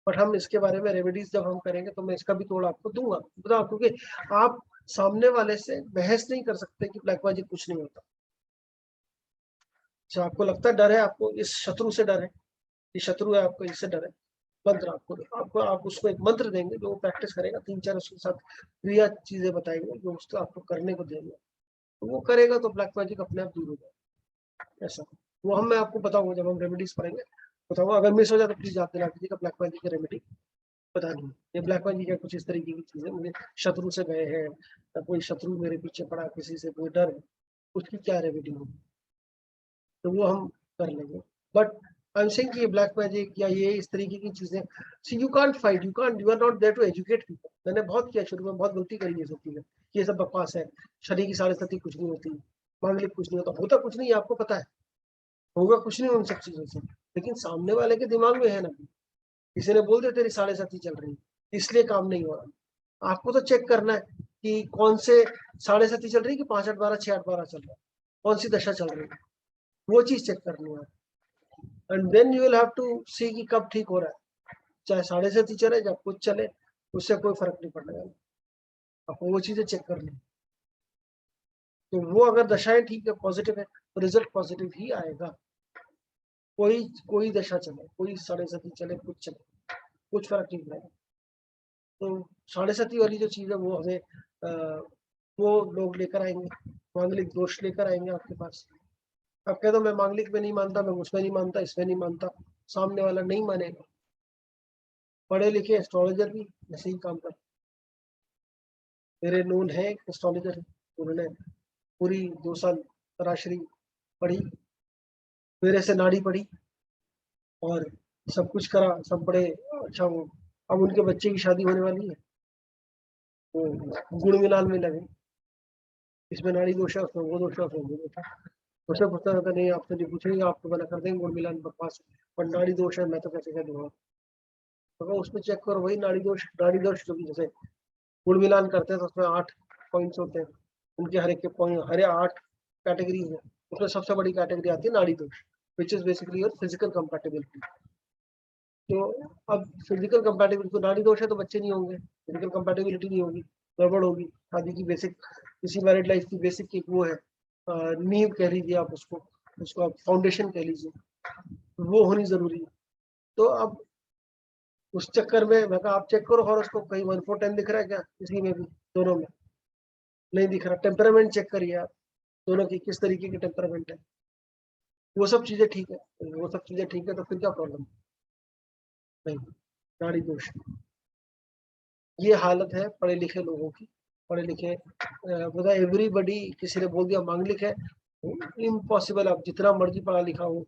but हम इसके बारे में रेमेडीज जब हम करेंगे तो मैं इसका भी तोड़ आपको दूंगा, बताओ, क्योंकि आप सामने वाले से बहस नहीं कर सकते कि ब्लैक मैजिक कुछ नहीं होता। अच्छा आपको लगता है डर है, आपको इस शत्रु से डर है, ये शत्रु है आपको, इससे डर है, मंत्र आपको आप उसको एक मंत्र देंगे जो वो प्रैक्टिस करेगा, 3-4 उसके साथ क्रिया चीजें बताएंगे जो उसको आपको करने को देंगे, तो वो करेगा तो ब्लैक मैजिक अपने आप दूर हो जाएगा। ऐसा वो हम मैं आपको बताऊंगा जब हम रेमेडीज पढ़ेंगे, बताऊंगा, अगर मिस हो जाए तो प्लीज याद दिला दीजिएगा ब्लैक मैजिक की रेमेडी बता दी। ये ब्लैक मैजिक है कुछ इस तरीके की चीजें, मुझे शत्रु से भय है या कोई शत्रु मेरे पीछे पड़ा, किसी से कोई डर है, उसकी क्या रेमेडी होगी तो वो हम कर लेंगे। बट आई एम सेइंग कि ये ब्लैक मैजिक या ये इस तरीके की चीजें, see you can't fight, you are not there to educate people. मैंने बहुत किया शुरू में, बहुत गलती करी ये सब चीजें, ये सब बकवास है, शनि की 7.5 कुछ नहीं होती, मांगलिक कुछ नहीं होता, होता कुछ नहीं है आपको पता है, होगा कुछ नहीं उन सब चीजों से, लेकिन सामने वाले के दिमाग में है ना, किसी ने बोल दिया तेरी 7.5 चल रही है इसलिए काम नहीं हो रहा, आपको तो चेक करना है कि कौन से 7.5 चल रही है कि 5-8-12 6-8-12 चल रहा है, कौन सी दशा चल रही है, वो चीज चेक करनी है। And then you will have to see कि कब ठीक हो रहा है, चाहे 7.5 चले जब कुछ चले, उससे कोई फर्क नहीं पड़ेगा, आपको वो चीजें चेक करनी है। तो वो अगर दशाएं ठीक है, पॉजिटिव है, तो रिजल्ट पॉजिटिव ही आएगा। कोई कोई दशा चले, कोई 7.5 चले, कुछ चले, कुछ फर्क नहीं पड़ेगा। तो 7.5 वाली जो चीज है वो हमें वो लोग लेकर आएंगे, मांगलिक दोष लेकर आएंगे आपके पास। अब कह दो मैं मांगलिक में नहीं मानता, मैं उसमें नहीं मानता, इसमें नहीं मानता, सामने वाला नहीं मानेगा। पढ़े लिखे एस्ट्रोलॉजर भी ऐसे ही काम करते, मेरे नून है एस्ट्रोलॉजर, उन्होंने पूरी 2 साल तराशरी पढ़ी, मेरे से नाड़ी पढ़ी और सब कुछ करा, सब बड़े अच्छा। वो अब उनके बच्चे की शादी होने वाली है, वो गुण मिलान में लगे, इसमें नाड़ी दोष है, उसमें वो दोष है, उसमें वो दोष है। उससे पूछता रहता नहीं, आपसे नहीं पूछेंगे, आपको मना कर देंगे, गुण मिलान बकवास, और नाड़ी दोष है, मैं तो कैसे कह दूंगा। तो उसमें चेक करो, वही नाड़ी दोष जो भी जैसे गुण मिलान करते हैं तो उसमें 8 पॉइंट्स होते हैं, उनके हर एक के पॉइंट, हर 8 कैटेगरी है, उसमें सबसे बड़ी कैटेगरी आती है नाड़ी दोष, which is basically your physical compatibility. तो अब फिजिकल कंपैटिबिलिटी, तो नाड़ी दोष है तो बच्चे नहीं होंगे, फिजिकल कंपैटिबिलिटी नहीं होगी, गड़बड़ होगी। शादी की बेसिक, किसी मैरिड लाइफ की बेसिक एक वो है, नींव कह लीजिए आप उसको आप फाउंडेशन कह लीजिए, वो होनी जरूरी है। तो अब उस चक्कर में मैं कहा आप चेक करो, और उसको कहीं 1 4 10 दिख रहा है क्या, किसी में भी, दोनों में नहीं दिख रहा। टेम्परामेंट चेक करिए आप, दोनों की किस तरीके की टेम्परामेंट है, वो सब चीजें ठीक है, वो सब चीजें ठीक है, तो फिर क्या प्रॉब्लम? नहीं, नाड़ी दोष, ये हालत है पढ़े लिखे लोगों की। पढ़े लिखे बता एवरीबडी, किसी ने बोल दिया मांगलिक है, इम्पॉसिबल, आप जितना मर्जी पढ़ा लिखा हो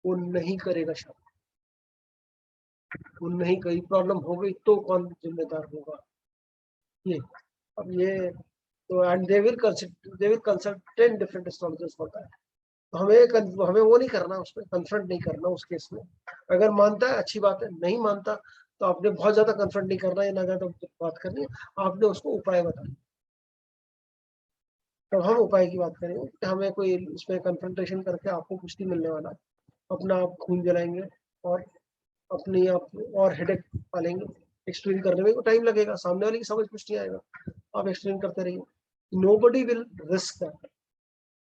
वो नहीं करेगा शादी, वो नहीं, कहीं प्रॉब्लम हो गई तो कौन जिम्मेदार होगा? ये अब ये तो, and they will consult 10 different astrologers होता है। तो हमें वो नहीं करना, उसमें कन्फ्रंट नहीं करना उस केस में। अगर मानता है अच्छी बात है, नहीं मानता तो आपने बहुत ज्यादा कन्फ्रंट नहीं करना है, ना ज्यादा बात करनी है, आपने उसको उपाय बताना। तब हम उपाय की बात करेंगे कि हमें कोई इसमें कन्फ्रंटेशन करके आपको कुछ नहीं मिलने वाला, अपना आप खून जलाएंगे और अपनी आप और हेडेक पालेंगे। एक्सप्लेन करने में टाइम लगेगा, सामने वाले की समझ कुछ नहीं आएगा, आप एक्सप्लेन करते रहिए। नोबडी विल रिस्क दैट,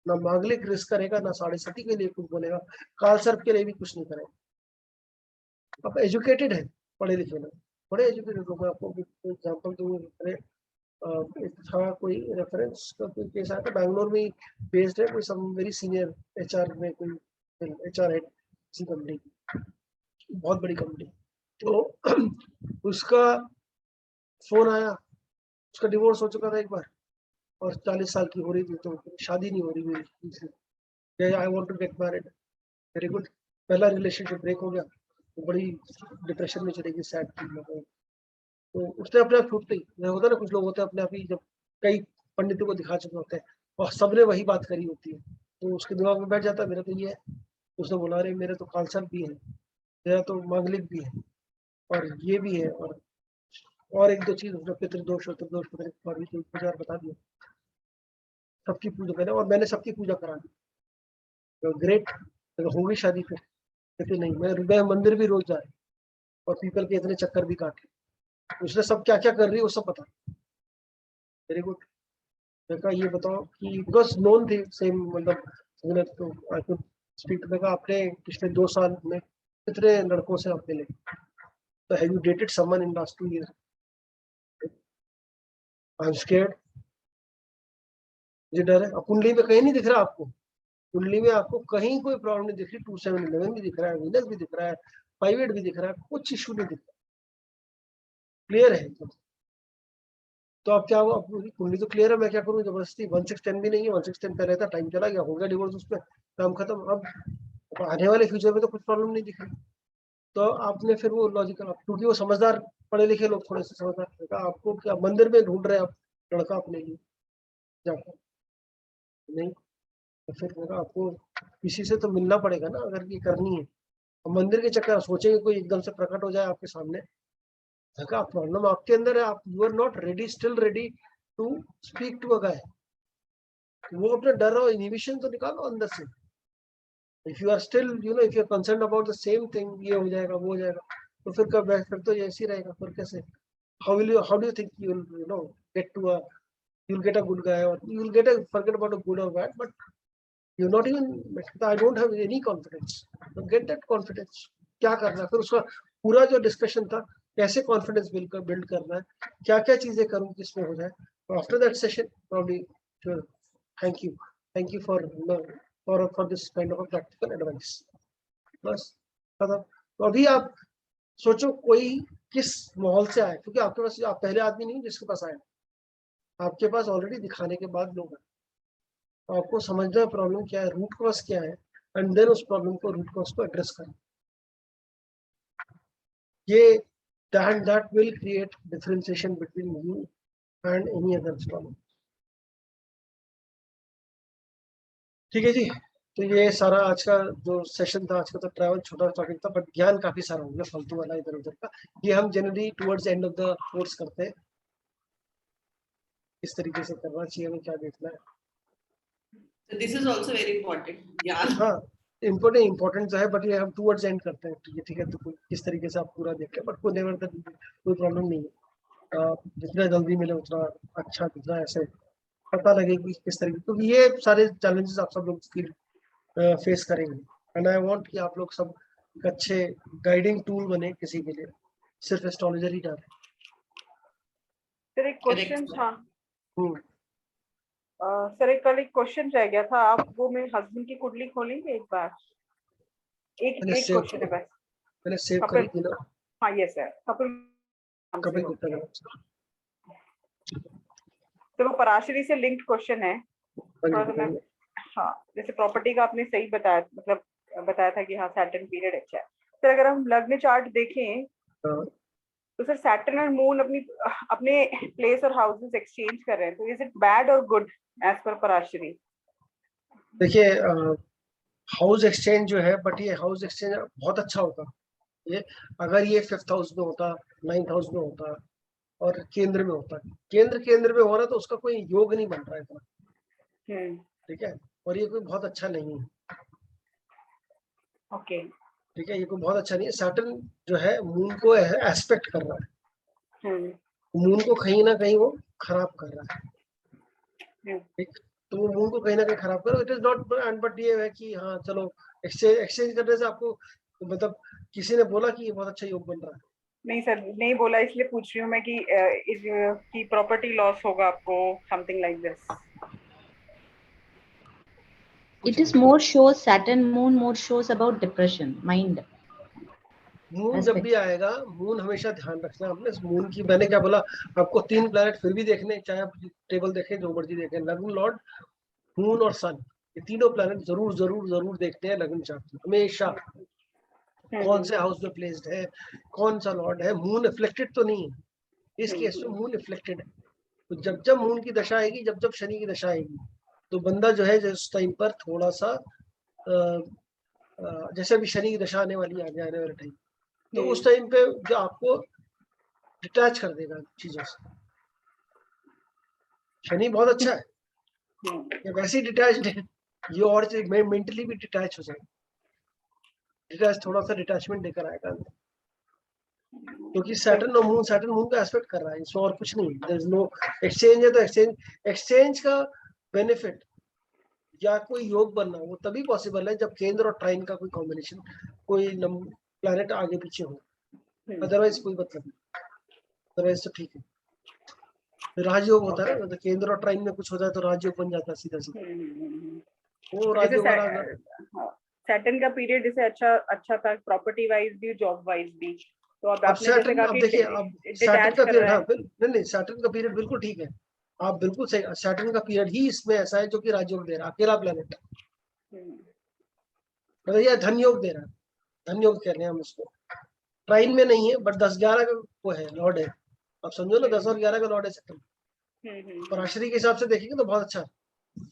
ना मांगलिक रिस्क करेगा, ना साढ़े सती के लिए कुछ बोलेगा, काल सर्प के लिए भी कुछ नहीं करेगा। आप एजुकेटेड है, पढ़े लिखे लोग, बड़े एजुकेटेड लोग। मैं आपको एग्जाम्पल दूंगा, था कोई रेफरेंस का कोई केस आया था, बैंगलोर में बेस्ड है, कोई सम वेरी सीनियर एचआर में, कोई एचआर हेड किसी कंपनी की, बहुत बड़ी कंपनी। तो उसका फोन आया, उसका डिवोर्स हो चुका था एक बार, और 40 साल की हो रही थी, तो शादी नहीं हो रही मेरी। I want to get married, very good, पहला रिलेशनशिप ब्रेक हो गया, तो बड़ी डिप्रेशन में चलेगी, सैड थी। तो उसने अपने आप छूट गई। होता ना, कुछ लोग होते हैं अपने आप ही, जब कई पंडितों को दिखा चुके होते हैं और सबने वही बात करी होती है, तो उसके दिमाग में बैठ जाता है मेरा तो ये है। उसने बोला अरे मेरे तो कालसर्प भी है, मेरा तो मांगलिक भी है, और ये भी है, और एक दो चीज, उसने पितृदोष और त्रिदोष पता नहीं 2000 बता दिया। सबकी पूजा मैंने, और मैंने सबकी पूजा करा दी, तो ग्रेट। हो गई शादी फिर? कहते नहीं, मैं मंदिर भी रोज जाए और पीपल के इतने चक्कर भी काटे, उसने सब क्या क्या कर रही है वो सब पता। Very good. देखा, ये बताओ कि बिकॉज नोन थे सेम, मतलब तो आई कुड स्पीक। देखा आपने पिछले 2 साल में कितने लड़कों से आप मिले, तो have you dated someone in last 2 years? I am scared, मुझे डर है। अब कुंडली में कहीं नहीं दिख रहा आपको, कुंडली में आपको कहीं कोई प्रॉब्लम नहीं दिख रही, 2711 भी दिख रहा है, वीनस भी दिख रहा है, 5/8 भी दिख रहा है, कुछ इशू नहीं दिख रहा, क्लियर है। तो अब क्या हुआ, कुंडली तो क्लियर है, मैं क्या करूं जबरदस्ती? 1610 भी नहीं है, 1610 पे रहता, टाइम चला गया, हो गया डिवोर्स, उस पर काम खत्म। अब आने वाले फ्यूचर में तो कुछ प्रॉब्लम नहीं दिख रही। तो आपने फिर वो लॉजिकल, क्योंकि वो समझदार पढ़े लिखे लोग, थोड़े से समझदार, आपको क्या मंदिर में ढूंढ रहे हैं आप लड़का अपने लिए जाकर? नहीं, तो फिर आपको किसी से तो मिलना पड़ेगा ना, अगर ये करनी है। मंदिर के चक्कर सोचेंगे कोई एकदम से प्रकट हो जाए आपके सामने, प्रॉब्लम आपके अंदर है, आप you are not ready, still ready to speak to a guy. वो अपना डर और इनहिबिशन तो निकालो अंदर से। If you are still if you are concern about the same thing, ये हो जाएगा वो हो जाएगा, तो फिर कब, फिर तो ऐसे ही रहेगा, फिर कैसे? How do you think you will get to a, you'll get a good guy, or you'll get a, forget about a good or bad, but you're not even, I don't have any confidence, so get that confidence। क्या करना है फिर? उसका पूरा जो discussion था, कैसे confidence build करना है, क्या क्या चीजें करूँ किसमें हो जाए, after that session probably, thank you for this kind of practical advice. बस खत्म। तो अभी आप सोचो कोई किस माहौल से आए, क्योंकि आपके पास, आप पहले आदमी नहीं जिसके पास आए, आपके पास ऑलरेडी दिखाने के बाद लोग हैं। तो आपको समझना है प्रॉब्लम क्या है, रूट कॉज क्या है, एंड देन उस प्रॉब्लम को, रूट कॉज को एड्रेस करें। ये that will create differentiation between you and any other astrologer. ठीक है जी, तो ये सारा आज का जो सेशन था, आज का तो ट्रैवल छोटा टॉपिक था, बट ज्ञान काफी सारा हो गया फालतू वाला इधर उधर का। ये हम generally towards end of the course करते हैं, इस तरीके से करना चाहिए, हमें क्या देखना है। So this is also very important. Yeah. हाँ, इम्पोर्टेंट तो है, बट ये हम टुवर्ड्स एंड करते हैं। ठीक है, तो किस तरीके से आप पूरा देख लें, बट कोई नेवर कोई प्रॉब्लम नहीं है। जितना जल्दी मिले उतना अच्छा, जितना ऐसे पता लगे कि किस तरीके, क्योंकि ये सारे चैलेंजेस आप सब लोग फेस करेंगे। एंड आई वांट कि आप लोग सब एक अच्छे गाइडिंग टूल बने किसी के लिए, सिर्फ एस्ट्रोलॉजर ही डाले। सर एक क्वेश्चन Correct, था हम्म, सर, एक कल एक क्वेश्चन रह गया था, आप वो मेरे हस्बैंड की कुंडली खोलेंगे एक बार? एक मैंने एक सेव क्वेश्चन है बस। मैंने सेव कपिल। करी थी ना, हाँ यस सर, कपिल कपिल गुप्ता का। तो वो पराशरी से लिंक्ड क्वेश्चन है। थोड़ा सा मैं, बताइए। हाँ जैसे प्रॉपर्टी का आपने सही बताया, मतलब बताया था कि हाँ सैटर्न पीरियड अच्छा है। सर अगर हम लग्न चार्ट देखें हाँ, तो सर सैटर्न और मून अपने प्लेस और हाउसेस एक्सचेंज कर रहे हैं, तो इज इट बैड और गुड एज पर पराशरी? देखिए हाउस एक्सचेंज जो है, बट ये हाउस एक्सचेंज बहुत अच्छा होता ये अगर ये 5th हाउस में होता, 9th हाउस में होता और केंद्र में होता। केंद्र में हो रहा है तो उसका कोई योग नहीं बन रहा है इतना, ठीक है, और ये कोई बहुत अच्छा नहीं है। ओके। ठीक है, ये कोई बहुत अच्छा नहीं है। सैटर्न जो है मून को एस्पेक्ट कर रहा है, मून को कहीं ना कहीं वो खराब कर रहा है। ठीक, तो वो मून को कहीं ना कहीं खराब कर रहा है। It is not and, but ये है कि हाँ चलो एक्सचेंज करने से आपको, मतलब किसी ने बोला कि ये बहुत अच्छा योग बन रहा है? नहीं सर, नहीं बोला, इसलिए पूछ रही हूँ मैं कि प्रॉपर्टी लॉस होगा आपको, something like this. It is more shows Saturn moon more shows about depression, mind. Moon जब भी आएगा, मून हमेशा ध्यान रखना अपने मून की। मैंने क्या बोला आपको, 3 प्लैनेट फिर भी देखने, चाहे आप टेबल देखें जो मर्जी देखें, लग्न लॉर्ड, मून और सन, ये तीनों प्लैनेट जरूर जरूर जरूर देखते हैं लग्न चार्ट में हमेशा। कौन से हाउस में प्लेस्ड है, कौन सा लॉर्ड है, मून रिफ्लेक्टेड तो नहीं है, इस केस में मून रिफ्लेक्टेड है। तो जब जब मून की दशा आएगी, जब जब शनि की दशा आएगी, तो बंदा जो है उस टाइम पर थोड़ा सा जैसे अभी शनि की दशा आने वाली है, आने वाले टाइम, तो उस टाइम पे जो आपको डिटैच कर देगा चीजों से। शनि बहुत अच्छा है, ये वैसे ही डिटैच्ड है, ये और मेंटली भी डिटैच हो जाएगा, थोड़ा सा डिटैचमेंट लेकर आएगा, क्योंकि सैटर्न मून का एस्पेक्ट कर रहा है, इसमें और कुछ नहीं। देयर इज नो एक्सचेंज है, तो एक्सचेंज का बेनिफिट या कोई योग बनना वो तभी पॉसिबल है जब केंद्र और ट्राइन का कोई कॉम्बिनेशन, कोई प्लैनेट आगे पीछे हो, अदरवाइज कोई मतलब नहीं, अदरवाइज तो ठीक है। राजयोग होता है ना, तो केंद्र और ट्राइन में कुछ होता है तो राजयोग बन जाता है सीधा सीधा, वो जैसे राजयोग वाला। सैटर्न का पीरियड जैसे अच्छा था, प्रॉपर्टी वाइज भी, जॉब वाइज भी, तो अब अब आपने जैसे सैटर्न, कहा अब कि देखिए, अब सैटर्न का पीरियड, हाँ नहीं सैटर्न का पीरियड बिल्कुल ठीक है, आप बिल्कुल सही, सैटर्न का पीरियड ही इसमें ऐसा है जो कि राजयोग दे रहा है, अकेला प्लेनेट है, मतलब ये धन योग दे रहा है, धन योग कह रहे हैं हम इसको। ट्राइन में नहीं है, बट 10-11 का वो है, लॉर्ड है, आप समझो ना, 10 और 11 का लॉर्ड है सैटर्न। पराशरी के हिसाब से देखेंगे तो बहुत अच्छा है,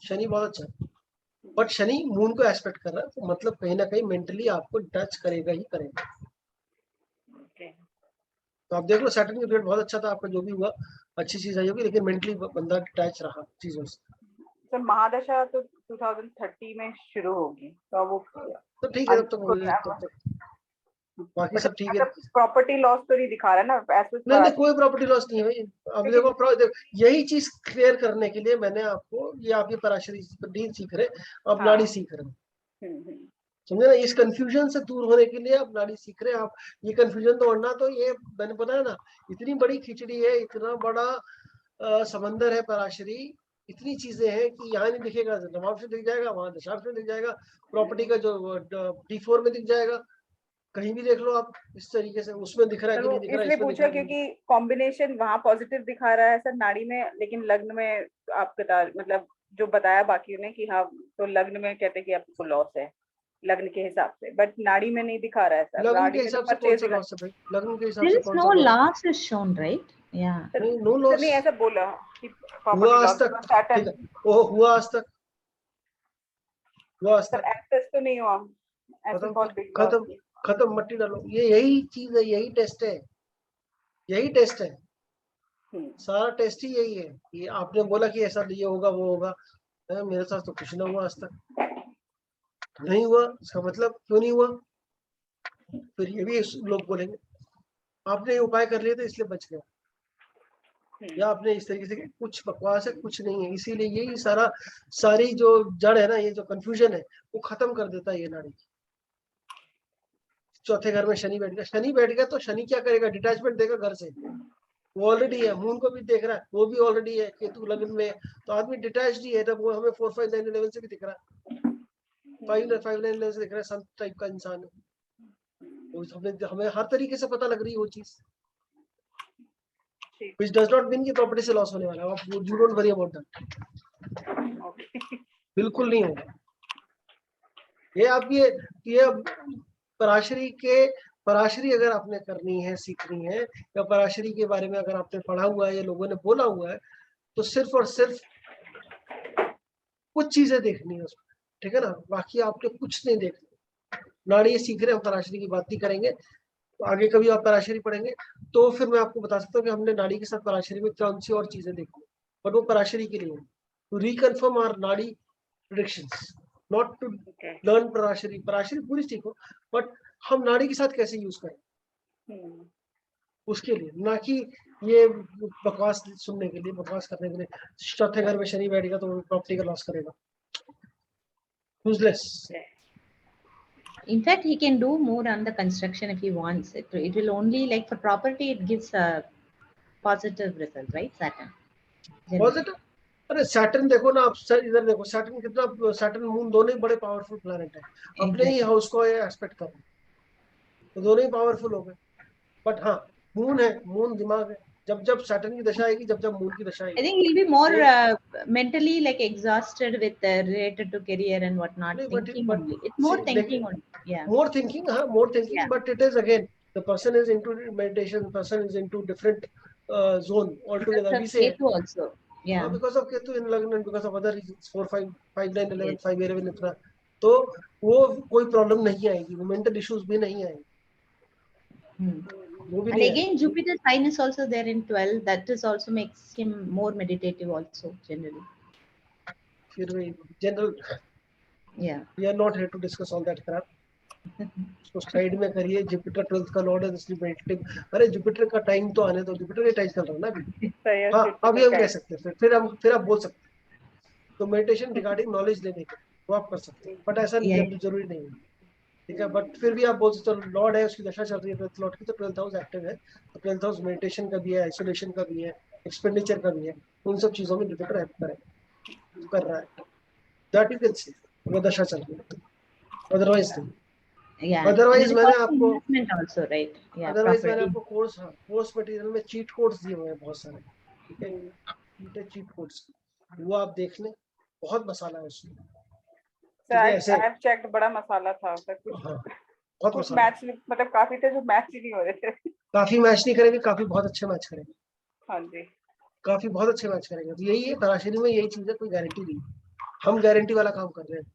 शनि बहुत अच्छा है, बट शनि मून को एस्पेक्ट कर रहा है, तो मतलब कहीं ना कहीं मेंटली आपको टच करेगा ही करेगा। तो आप देख लो सैटर्न का पीरियड बहुत अच्छा था आपका, जो भी हुआ अच्छी चीज आई होगी, लेकिन मेंटली बंदा अटैच रहा चीजों से। सर महादशा तो 2030 में शुरू होगी, तो वो तो ठीक है, तब तक बाकी सब ठीक है। प्रॉपर्टी लॉस तो नहीं दिखा रहा ना ऐसे? नहीं, कोई प्रॉपर्टी लॉस नहीं है भाई। अब देखो यही चीज क्लियर करने के लिए मैंने आपको, ये आपकी पराशरी डील सीख रहे, अब नाड़ी सीख रहे, समझे ना, इस कंफ्यूजन से दूर होने के लिए अब नाड़ी सीख रहे हैं आप। ये कंफ्यूजन तोड़ना, तो ये मैंने बताया ना, इतनी बड़ी खिचड़ी है, इतना बड़ा समंदर है पराशरी, इतनी चीजें हैं कि यहाँ नहीं दिखेगा, नवाब में दिख जाएगा, वहां दशांश में दिख जाएगा, प्रॉपर्टी का जो D4 में दिख जाएगा, कहीं भी देख लो आप, इस तरीके से उसमें दिख रहा है कि नहीं दिख रहा है, इसलिए इसमें पूछा दिख रहा है। क्योंकि कॉम्बिनेशन वहाँ पॉजिटिव दिखा रहा है सर नाड़ी में, लेकिन लग्न में आप बता, मतलब जो बताया बाकी ने कि हाँ, तो लग्न में कहते हैं कि आपको लॉस है लग्न के हिसाब से, बट नाड़ी में नहीं दिखा रहा है सर। लग्न नाड़ी के में तो हिसाब से कौन सा लॉस है भाई, लग्न के हिसाब से There is कौन no सा loss? loss is shown, right? Yeah. No sir loss नहीं ऐसा बोला कि हुआ प्रॉपर्टी आज लॉस तक, ठीक सैटर्न है, वो हुआ आज तक, हुआ आज सर तक, एक्सेस तो नहीं हुआ ऐसे खत्म बहुत बिग लॉस खत्म खत्म, मट्टी डालो। ये यही चीज है, यही टेस्ट है, यही टेस्ट है, सारा टेस्ट ही यही है। ये आपने बोला कि ऐसा ये होगा वो होगा, मेरे साथ तो कुछ ना हुआ आज तक, नहीं हुआ। इसका मतलब क्यों नहीं हुआ? फिर ये भी लोग बोलेंगे आपने ये उपाय कर लिए थे इसलिए बच गया, या आपने इस तरीके से कुछ बकवास है, कुछ नहीं है। इसीलिए यही सारी जो जड़ है ना, ये जो कंफ्यूजन है वो खत्म कर देता है ये नाड़ी। चौथे घर में शनि बैठ गया, शनि बैठ गया तो शनि क्या करेगा? डिटैचमेंट देगा घर से, वो ऑलरेडी है। मून को भी देख रहा है, वो भी ऑलरेडी है, केतु लग्न में, तो आदमी डिटैच्ड ही है। तब वो हमें 4, 5, 9, 11 से भी दिख रहा है, 5, 9, 11 से दिख रहा है, संत टाइप का इंसान है। हमें हर तरीके से पता लग रही है वो चीज, which does not mean कि प्रॉपर्टी से लॉस होने वाला है। आप you don't worry about that, बिल्कुल नहीं होगा। ये आप ये पराशरी अगर आपने करनी है, सीखनी है, या पराशरी के बारे में अगर आपने पढ़ा हुआ है या लोगों ने बोला हुआ है, तो सिर्फ और सिर्फ कुछ चीजें देखनी है उसमें, ठीक है ना? बाकी आपने कुछ नहीं देखना। नाड़ी सीख रहे हैं, पराशरी की बात नहीं करेंगे। तो आगे कभी आप पराशरी पढ़ेंगे तो फिर मैं आपको बता सकता हूँ कि हमने नाड़ी के साथ पराशरी में कौन सी और चीजें देखी, बट वो पराशरी के लिए टू रिकन्फर्म आवर नाड़ी predictions, not to learn Parashari. Parashari पूरी सीखो, बट हम नाड़ी के साथ कैसे यूज करें उसके लिए, ना कि ये बकवास सुनने के लिए, बकवास करने के लिए। चौथे घर में शनि बैठेगा तो प्रॉपर्टी का लॉस करेगा, useless. In fact, he can do more on the construction if he wants. It will only, like for property, it gives a positive result, right? Saturn. Generally. Positive, अरे सैटर्न देखो ना आप, इधर देखो Saturn कितना, Saturn moon दोनों ही बड़े powerful planet है, अपने ही हाउस को ये एस्पेक्ट कर रहे हैं, तो दोनों ही पावरफुल हो गए। बट हाँ, मून है, मून दिमाग है। जब जब सैटर्न की दशा आएगी, जब जब मून की दशा I आएगी, think he'll be more mentally like exhausted with related to career and whatnot. नहीं, Thinking but only. It's more thinking only. Yeah. more thinking, हाँ, more thinking, Yeah. but it is again the person is into meditation, person is into different zone altogether. Because We of say Ketu also. Yeah. because of Ketu in Lagna and because of other reasons, 4, 5, 5, 9, 11, 5, 11 इतना, तो वो कोई problem नहीं आएगी, वो mental issues भी नहीं आएंगे, वो भी And नहीं again, Jupiter sign is also there in 12. That is also makes him more meditative also generally. फिर वही general, Yeah. we are not here to discuss all that crap. उसको साइड में करिए। जुपिटर 12th का Lord है, इसलिए meditative. अरे Jupiter का टाइम तो आने दो, जुपिटर का टाइम चल रहा है ना अभी। हाँ, अभी हम कह सकते हैं, फिर आप बोल सकते हैं। तो मेडिटेशन रिगार्डिंग नॉलेज लेने के वो आप कर सकते हैं, बट ऐसा नहीं जरूरी नहीं है, ठीक है। बट फिर भी आप बोल सकते हो लॉर्ड है, उसकी दशा चल रही है 12th लॉर्ड की, तो 12th हाउस एक्टिव है, तो 12th हाउस मेडिटेशन का भी है, आइसोलेशन का भी है, एक्सपेंडिचर का भी है। उन सब चीजों में जुपिटर हेल्प कर रहा है, दैट यू कैन सी, वो दशा चल रही है, अदरवाइज नहीं। Yeah. अदरवाइज मैंने also आपको investment also, right? Yeah. Otherwise मैंने Property. आपको कोर्स मटेरियल में चीट कोड्स दिए हुए हैं बहुत सारे, ठीक है, चीट कोड्स, वो आप देख लें, बहुत मसाला है उसमें। I have checked, बड़ा मसाला था, बहुत कुछ मसाला, मैच मतलब काफी थे जो मैच ही नहीं हो रहे थे। काफी मैच नहीं करेंगे, काफी बहुत अच्छे मैच करेंगे, हाँ जी, काफी बहुत अच्छे मैच करेंगे। तो यही है पराशरी में, यही चीज है, कोई गारंटी नहीं। हम गारंटी वाला काम कर रहे हैं,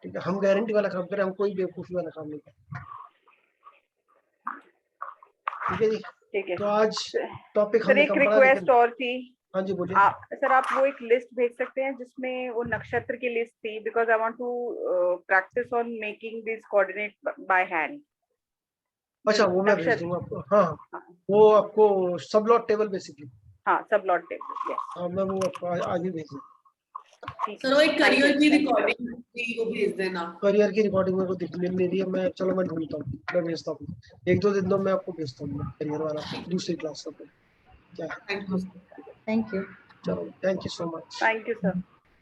ठीक है, हम गारंटी वाला काम कर रहे हैं, हम कोई बेवकूफी वाला काम नहीं कर रहे, ठीक है जी। ठीक है। तो आज टॉपिक सर हमने एक कम पढ़ा, रिक्वेस्ट लेकिन और थी, हाँ जी बोलिए। सर आप वो एक लिस्ट भेज सकते हैं जिसमें वो नक्षत्र की लिस्ट थी, because I want to practice on making this coordinate by hand. अच्छा, वो मैं भेज दूंगा आपको। हाँ, वो आपको सब लॉट टेबल बेसिकली, हाँ सब लॉट टेबल, हाँ, मैं वो आपको आगे भेज दूँ। सर वो एक करियर की रिकॉर्डिंग वो भेज देना। करियर की रिकॉर्डिंग मेरे को मिल नहीं रही है, मैं चलो मैं ढूंढता हूँ, मैं भेजता हूँ, 1-2 दिन दो, मैं आपको भेजता हूँ करियर वाला, दूसरी क्लास का क्या है। Thank you. चलो, thank you so much. Thank you sir.